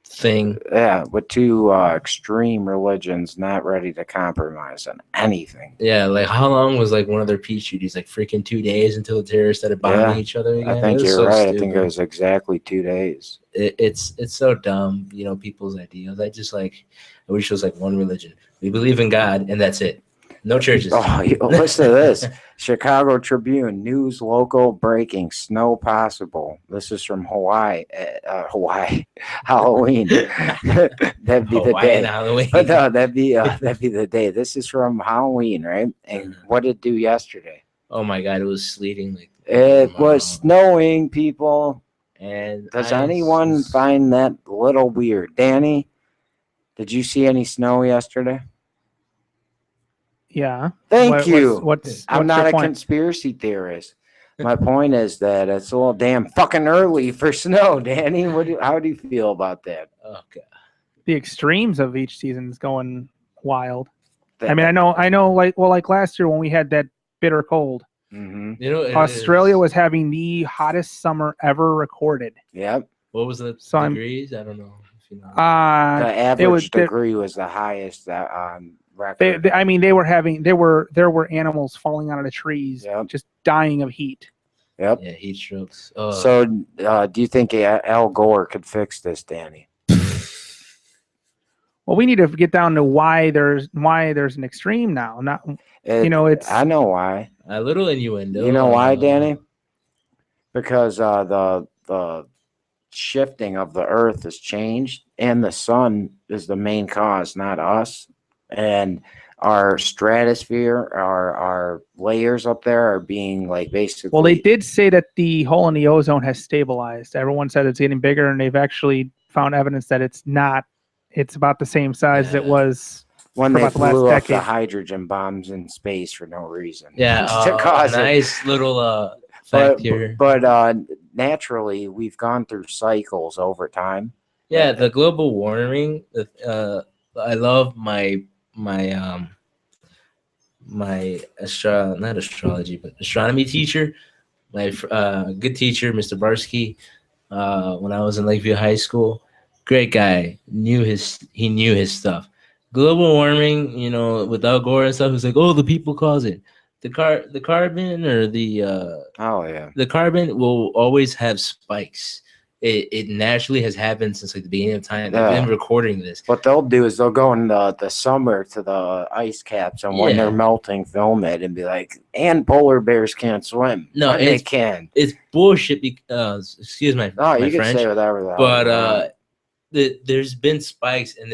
thing. Yeah, with 2 extreme religions not ready to compromise on anything. Yeah, like how long was like one of their peace treaties? Like freaking 2 days until the terrorists started bombing each other again. I think you're right. Stupid. I think it was exactly 2 days. It's so dumb, people's ideals. I wish it was like one religion. We believe in God, and that's it. No churches. Oh, listen to this. Chicago Tribune News local breaking snow possible. This is from Hawaii. Halloween. That'd be the day. Halloween. No, that'd be the day. This is from Halloween, right? And what did it do yesterday? Oh my God! It was sleeting. It was snowing, people. And does anyone find that a little weird? Danny, did you see any snow yesterday? Yeah. Thank you. What's I'm not your a point? conspiracy theorist. My point is that it's a little damn fucking early for snow, Danny. How do you feel about that? Okay. The extremes of each season is going wild. I mean, I know, like last year when we had that bitter cold, Mm-hmm. You know, it Australia is- was having the hottest summer ever recorded. Yep. What was the So I'm- degrees? I don't know. If you know. The average they- degree was the highest on record. I mean, there were animals falling out of the trees, just dying of heat. Yep. Yeah, heat strokes. So, do you think Al Gore could fix this, Danny? Well, we need to get down to why there's an extreme now. Not it's. I know why. A little innuendo. You know why, Danny? Because the shifting of the Earth has changed, and the sun is the main cause, not us. And our stratosphere, our layers up there are being like basically. Well, they did say that the hole in the ozone has stabilized. Everyone said it's getting bigger, and they've actually found evidence that it's not. It's about the same size as it was when for they about the last blew up the decade. hydrogen bombs in space for no reason. Yeah, to cause nice it. little fact here. But naturally, we've gone through cycles over time. Yeah, the global warming. I love my not astrology, but astronomy teacher. My good teacher, Mr. Barsky. When I was in Lakeview High School, great guy. He knew his stuff. Global warming, with Al Gore and stuff, he's like, oh, the people cause it. The carbon or the carbon will always have spikes. It naturally has happened since like the beginning of time. They've been recording this. What they'll do is they'll go in the summer to the ice caps, and when they're melting, film it and be like, and polar bears can't swim. No, they can. It's bullshit. Because excuse my Oh, my you can French, say whatever the hell but you want. there's been spikes, and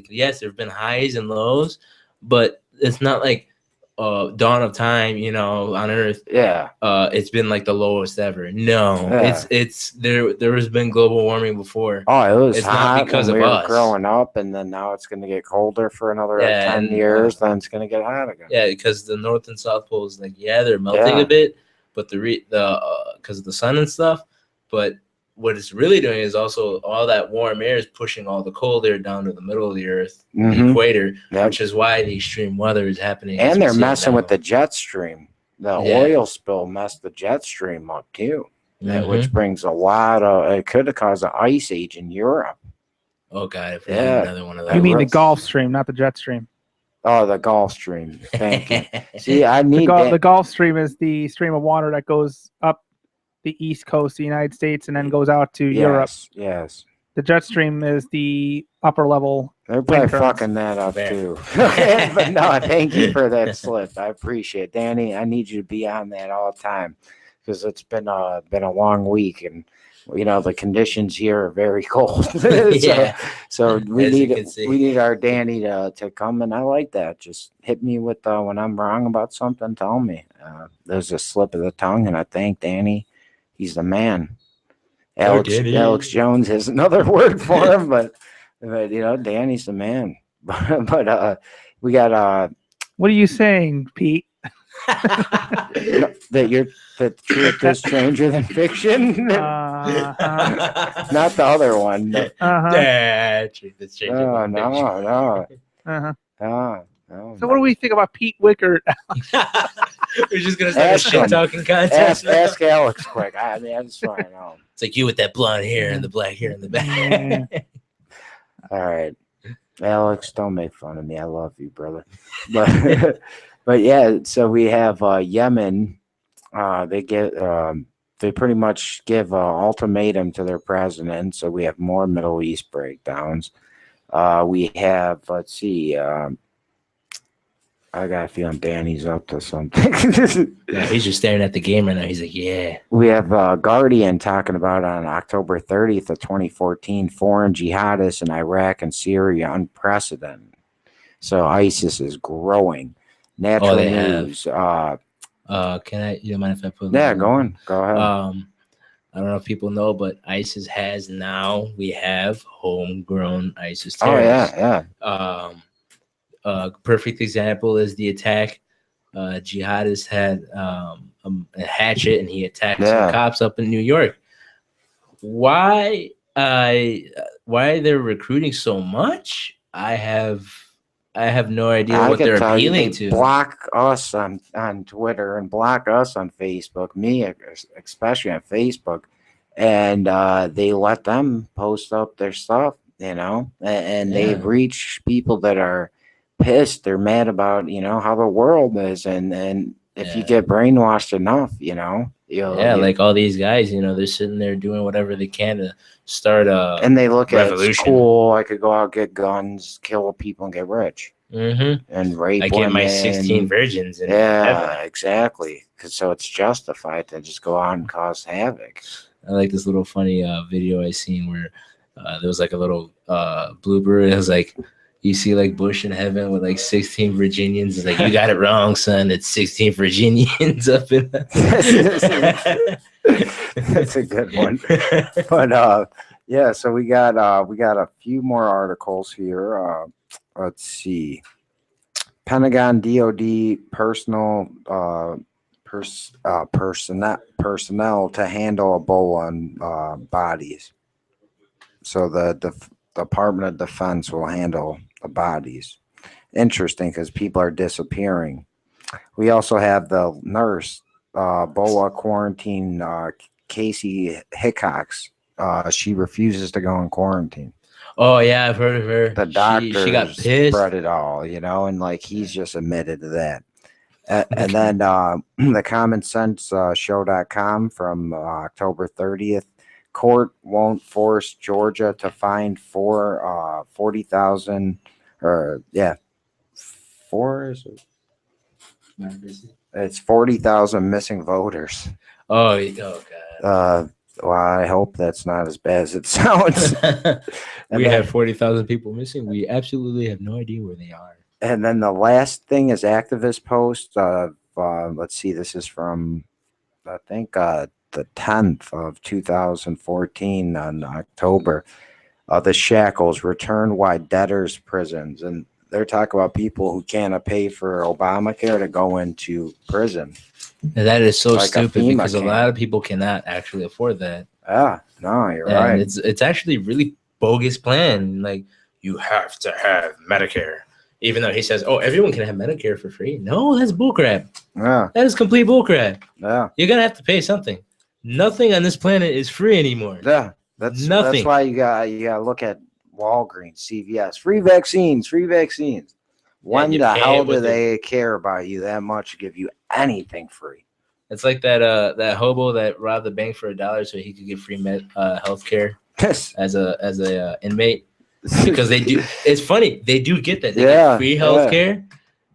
yes, there've been highs and lows, but it's not like dawn of time, on Earth. Yeah. It's been like the lowest ever. No, Yeah. it's there has been global warming before. Oh, it was It's hot not because when of we were us. growing up, and then now it's going to get colder for another Yeah, 10 and, years. Then it's going to get hot again. Yeah, because the North and South poles, they're melting Yeah. a bit, but because of the sun and stuff. But what it's really doing is also all that warm air is pushing all the cold air down to the middle of the Earth, the Mhm. equator, Yep. which is why the extreme weather is happening. as And we they're see it messing now. with the jet stream. The Yeah. oil spill messed the jet stream up too. Mhm. Which brings a lot of. It could have caused an ice age in Europe. Oh God, if we had another one of those. You mean the Gulf Stream, not the jet stream? Oh, the Gulf Stream. Thank you. See, I need that. The Gulf Stream is the stream of water that goes up the east coast of the United States and then goes out to Europe. Yes. The jet stream is the upper level. They're probably wind currents. fucking that up too. But no, thank you for that slip. I appreciate it. Danny, I need you to be on that all the time because it's been a long week, and the conditions here are very cold. Yeah. So we As you can need see. we need our Danny to come, and I like that. Just hit me with when I'm wrong about something. Tell me. There's a slip of the tongue, and I thank Danny. He's the man. Danny. Alex Jones is another word for him, but Danny's the man. But we got What are you saying, Pete? that the truth is stranger than fiction. Not the other one. But, Truth is stranger than fiction. no. So what do we think about Pete Wichert? We're just gonna start a Ask him. shit talking contest. Ask Alex quick. I just want to know. It's like you with that blonde hair and the black hair in the back. All right, Alex, don't make fun of me. I love you, brother. But but yeah, so we have Yemen. They pretty much give an ultimatum to their president. So we have more Middle East breakdowns. We have, let's see. I got a feeling Danny's up to something. Yeah, he's just staring at the game right now. He's like, yeah. We have Guardian talking about on October 30th of 2014, foreign jihadists in Iraq and Syria unprecedented. So ISIS is growing. Natural they have. news. Can I? You don't mind if I put? Yeah, go on. Go ahead. I don't know if people know, but ISIS has now. We have homegrown ISIS Oh terrorists. yeah. Perfect example is the attack. Jihadist had a hatchet and he attacked some cops up in New York. Why they're recruiting so much? I have no idea what they're appealing to. Block us on Twitter and block us on Facebook, me especially on Facebook, and they let them post up their stuff, and they reach people that are pissed. They're mad about how the world is, and if you get brainwashed enough, like all these guys, they're sitting there doing whatever they can to start a and they look revolution. at it's cool. I could go out, get guns, kill people, and get rich, and rape I women. get my 16 virgins. Exactly. So it's justified to just go out and cause havoc. I like this little funny video I seen where there was like a little blooper. It was like, you see like Bush in heaven with like 16 Virginians. It's like, you got it wrong, son. It's 16 Virginians up in That's a good one. But so we got a few more articles here. Let's see. Pentagon DoD personnel to handle Ebola on bodies. So the Department of Defense will handle the bodies. Interesting, because people are disappearing. We also have the nurse, Ebola quarantine, Casey Hickox. She refuses to go in quarantine. Oh yeah, I've heard of her. The doctor she got pissed. Spread it all, and like he's just admitted to that. And then the commonsense show.com from October 30th. Court won't force Georgia to find 40,000 it's 40,000 missing voters. Oh God. Well, I hope that's not as bad as it sounds. We have 40,000 people missing. We absolutely have no idea where they are. And then the last thing is activist post. Let's see, this is from I think the 10th of 2014 on October. The shackles return why debtors prisons, and they're talking about people who can't pay for Obamacare to go into prison. And that is so stupid because a lot of people cannot actually afford that. Yeah, no, you're right. It's actually really bogus plan. Like, you have to have Medicare, even though he says, "Oh, everyone can have Medicare for free." No, that's bullcrap. Yeah, that is complete bullcrap. Yeah, you're gonna have to pay something. Nothing on this planet is free anymore. Yeah, that's nothing. That's why you gotta look at Walgreens, CVS, free vaccines. When the hell do they care about you that much to give you anything free? It's like that hobo that robbed the bank for $1 so he could get free health care as a inmate, because they do. It's funny, they do get that. They get free health care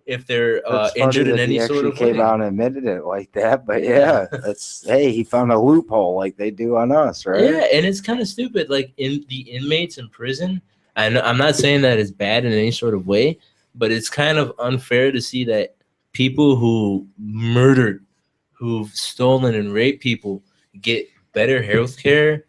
if they're injured in any sort of way. Came out and admitted it like that, but he found a loophole like they do on us, right? Yeah, and it's kind of stupid. Like, in the inmates in prison, I'm not saying that it's bad in any sort of way, but it's kind of unfair to see that people who murdered, who've stolen and raped people, get better health care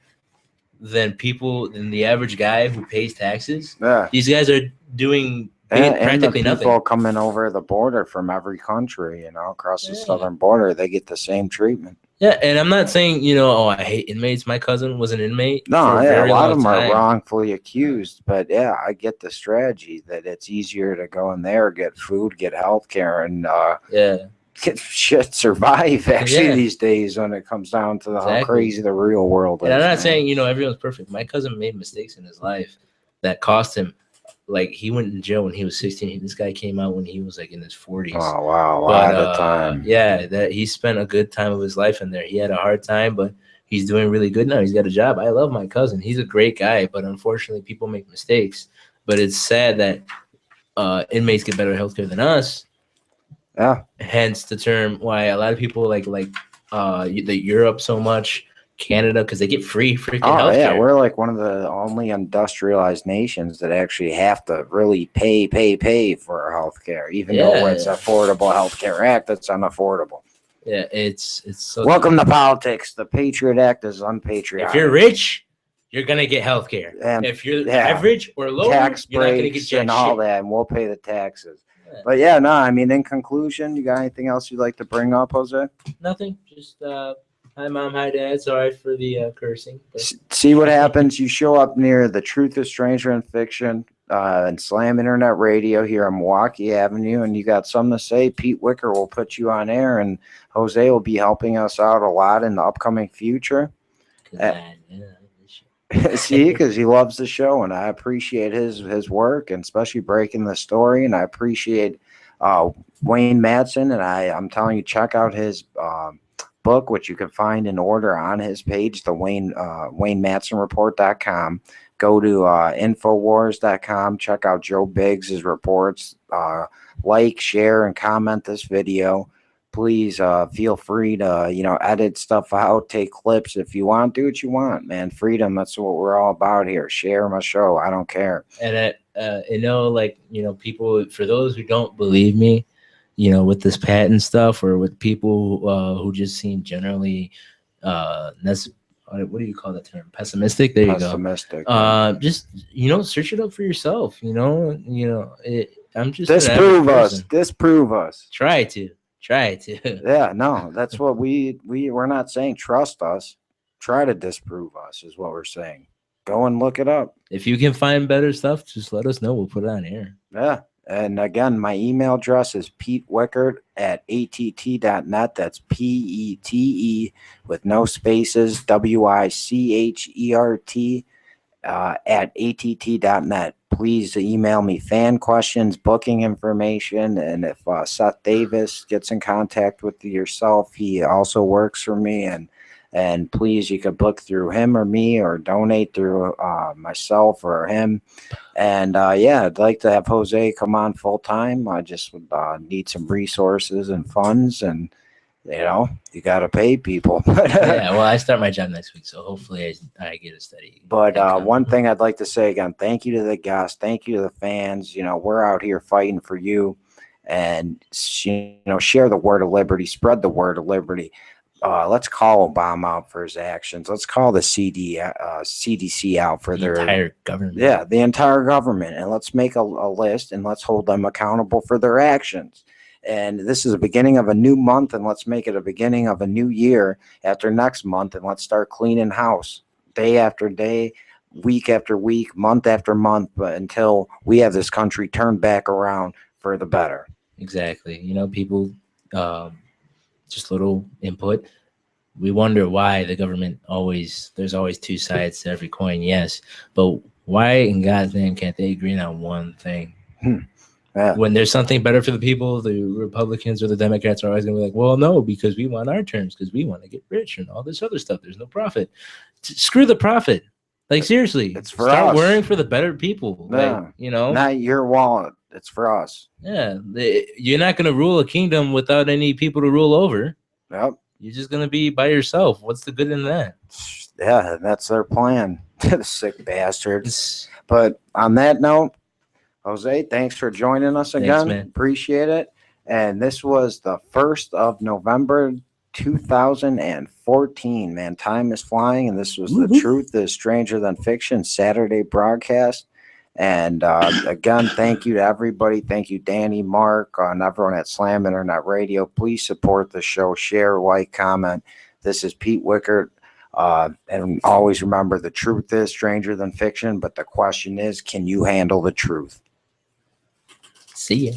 than the average guy who pays taxes. Yeah, these guys are doing practically and the people nothing. Coming over the border from every country, across the southern border, they get the same treatment. Yeah, and I'm not saying, I hate inmates. My cousin was an inmate. No, a lot of them are wrongfully accused, but I get the strategy that it's easier to go in there, get food, get health care, and survive these days when it comes down to how crazy the real world is. And I'm not saying, everyone's perfect. My cousin made mistakes in his life that cost him. Like, he went in jail when he was 16. This guy came out when he was like in his 40s. Oh, wow. A lot of time. Yeah, that he spent a good time of his life in there. He had a hard time, but he's doing really good now. He's got a job. I love my cousin. He's a great guy, but unfortunately people make mistakes. But it's sad that inmates get better healthcare than us. Yeah. Hence the term why a lot of people like Europe so much, Canada, because they get free freaking healthcare. Yeah, we're like one of the only industrialized nations that actually have to really pay for our healthcare, even though it's Affordable Healthcare Act. That's unaffordable. Yeah, it's so. Welcome to politics. The Patriot Act is unpatriotic. If you're rich, you're gonna get health care. And If you're yeah, average or lower, tax you're not gonna get breaks jack and all shit. that, and we'll pay the taxes. But yeah, no, I mean, in conclusion, you got anything else you'd like to bring up, Jose? Nothing. Just hi mom, hi dad. Sorry for the cursing. But. See what happens. You show up near The Truth is Stranger Than Fiction and Slam Internet Radio here on Milwaukee Avenue, and you got something to say, Pete Wicker will put you on air, and Jose will be helping us out a lot in the upcoming future. See, because he loves the show, and I appreciate his work, and especially breaking the story, and I appreciate Wayne Madsen, and I'm telling you, check out his book, which you can find in order on his page, the WayneMadsenReport.com. Go to Infowars.com, check out Joe Biggs' reports, like, share, and comment this video. Please feel free to, edit stuff out, take clips. If you want, do what you want, man. Freedom, that's what we're all about here. Share my show. I don't care. And people, for those who don't believe me, with this patent stuff, or with people who just seem generally, what do you call that term? Pessimistic. There you go. Pessimistic. Just, search it up for yourself. I'm just disprove us. Disprove us. Try to. Yeah, no, that's what we're not saying trust us. Try to disprove us is what we're saying. Go and look it up. If you can find better stuff, just let us know. We'll put it on air. Yeah. And again, my email address is petewichert@att.net. That's PETE with no spaces, WICHERT at att.net. Please email me fan questions, booking information, and if Seth Davis gets in contact with yourself, he also works for me, and please, you can book through him or me, or donate through myself or him. And I'd like to have Jose come on full time. I just would need some resources and funds, and you got to pay people. Yeah, well, I start my job next week, so hopefully I get a steady. But one thing I'd like to say again, thank you to the guests, thank you to the fans. We're out here fighting for you, and share the word of liberty, spread the word of liberty. Let's call Obama out for his actions. Let's call the CDC out for their entire government. Yeah, the entire government, and let's make a list, and let's hold them accountable for their actions. And this is the beginning of a new month, and let's make it a beginning of a new year after next month, and let's start cleaning house day after day, week after week, month after month, but until we have this country turned back around for the better. Exactly. People, just little input. We wonder why the government there's always two sides to every coin, yes, but why in God's name can't they agree on one thing? Yeah. When there's something better for the people, the Republicans or the Democrats are always going to be like, well, no, because we want our terms, because we want to get rich and all this other stuff. There's no profit. Screw the profit. Like, seriously, it's for start us. worrying for the better people. Yeah. Like, not your wallet. It's for us. Yeah. You're not going to rule a kingdom without any people to rule over. Yep. You're just going to be by yourself. What's the good in that? Yeah, that's their plan. Sick bastards. But on that note, Jose, thanks for joining us again. Man. Appreciate it. And this was the 1st of November, 2014. Man, time is flying, and this was The Truth is Stranger Than Fiction Saturday broadcast. And again, thank you to everybody. Thank you, Danny, Mark, and everyone at Slam Internet Radio. Please support the show. Share, like, comment. This is Pete Wichert. And always remember, the truth is stranger than fiction, but the question is, can you handle the truth? See ya.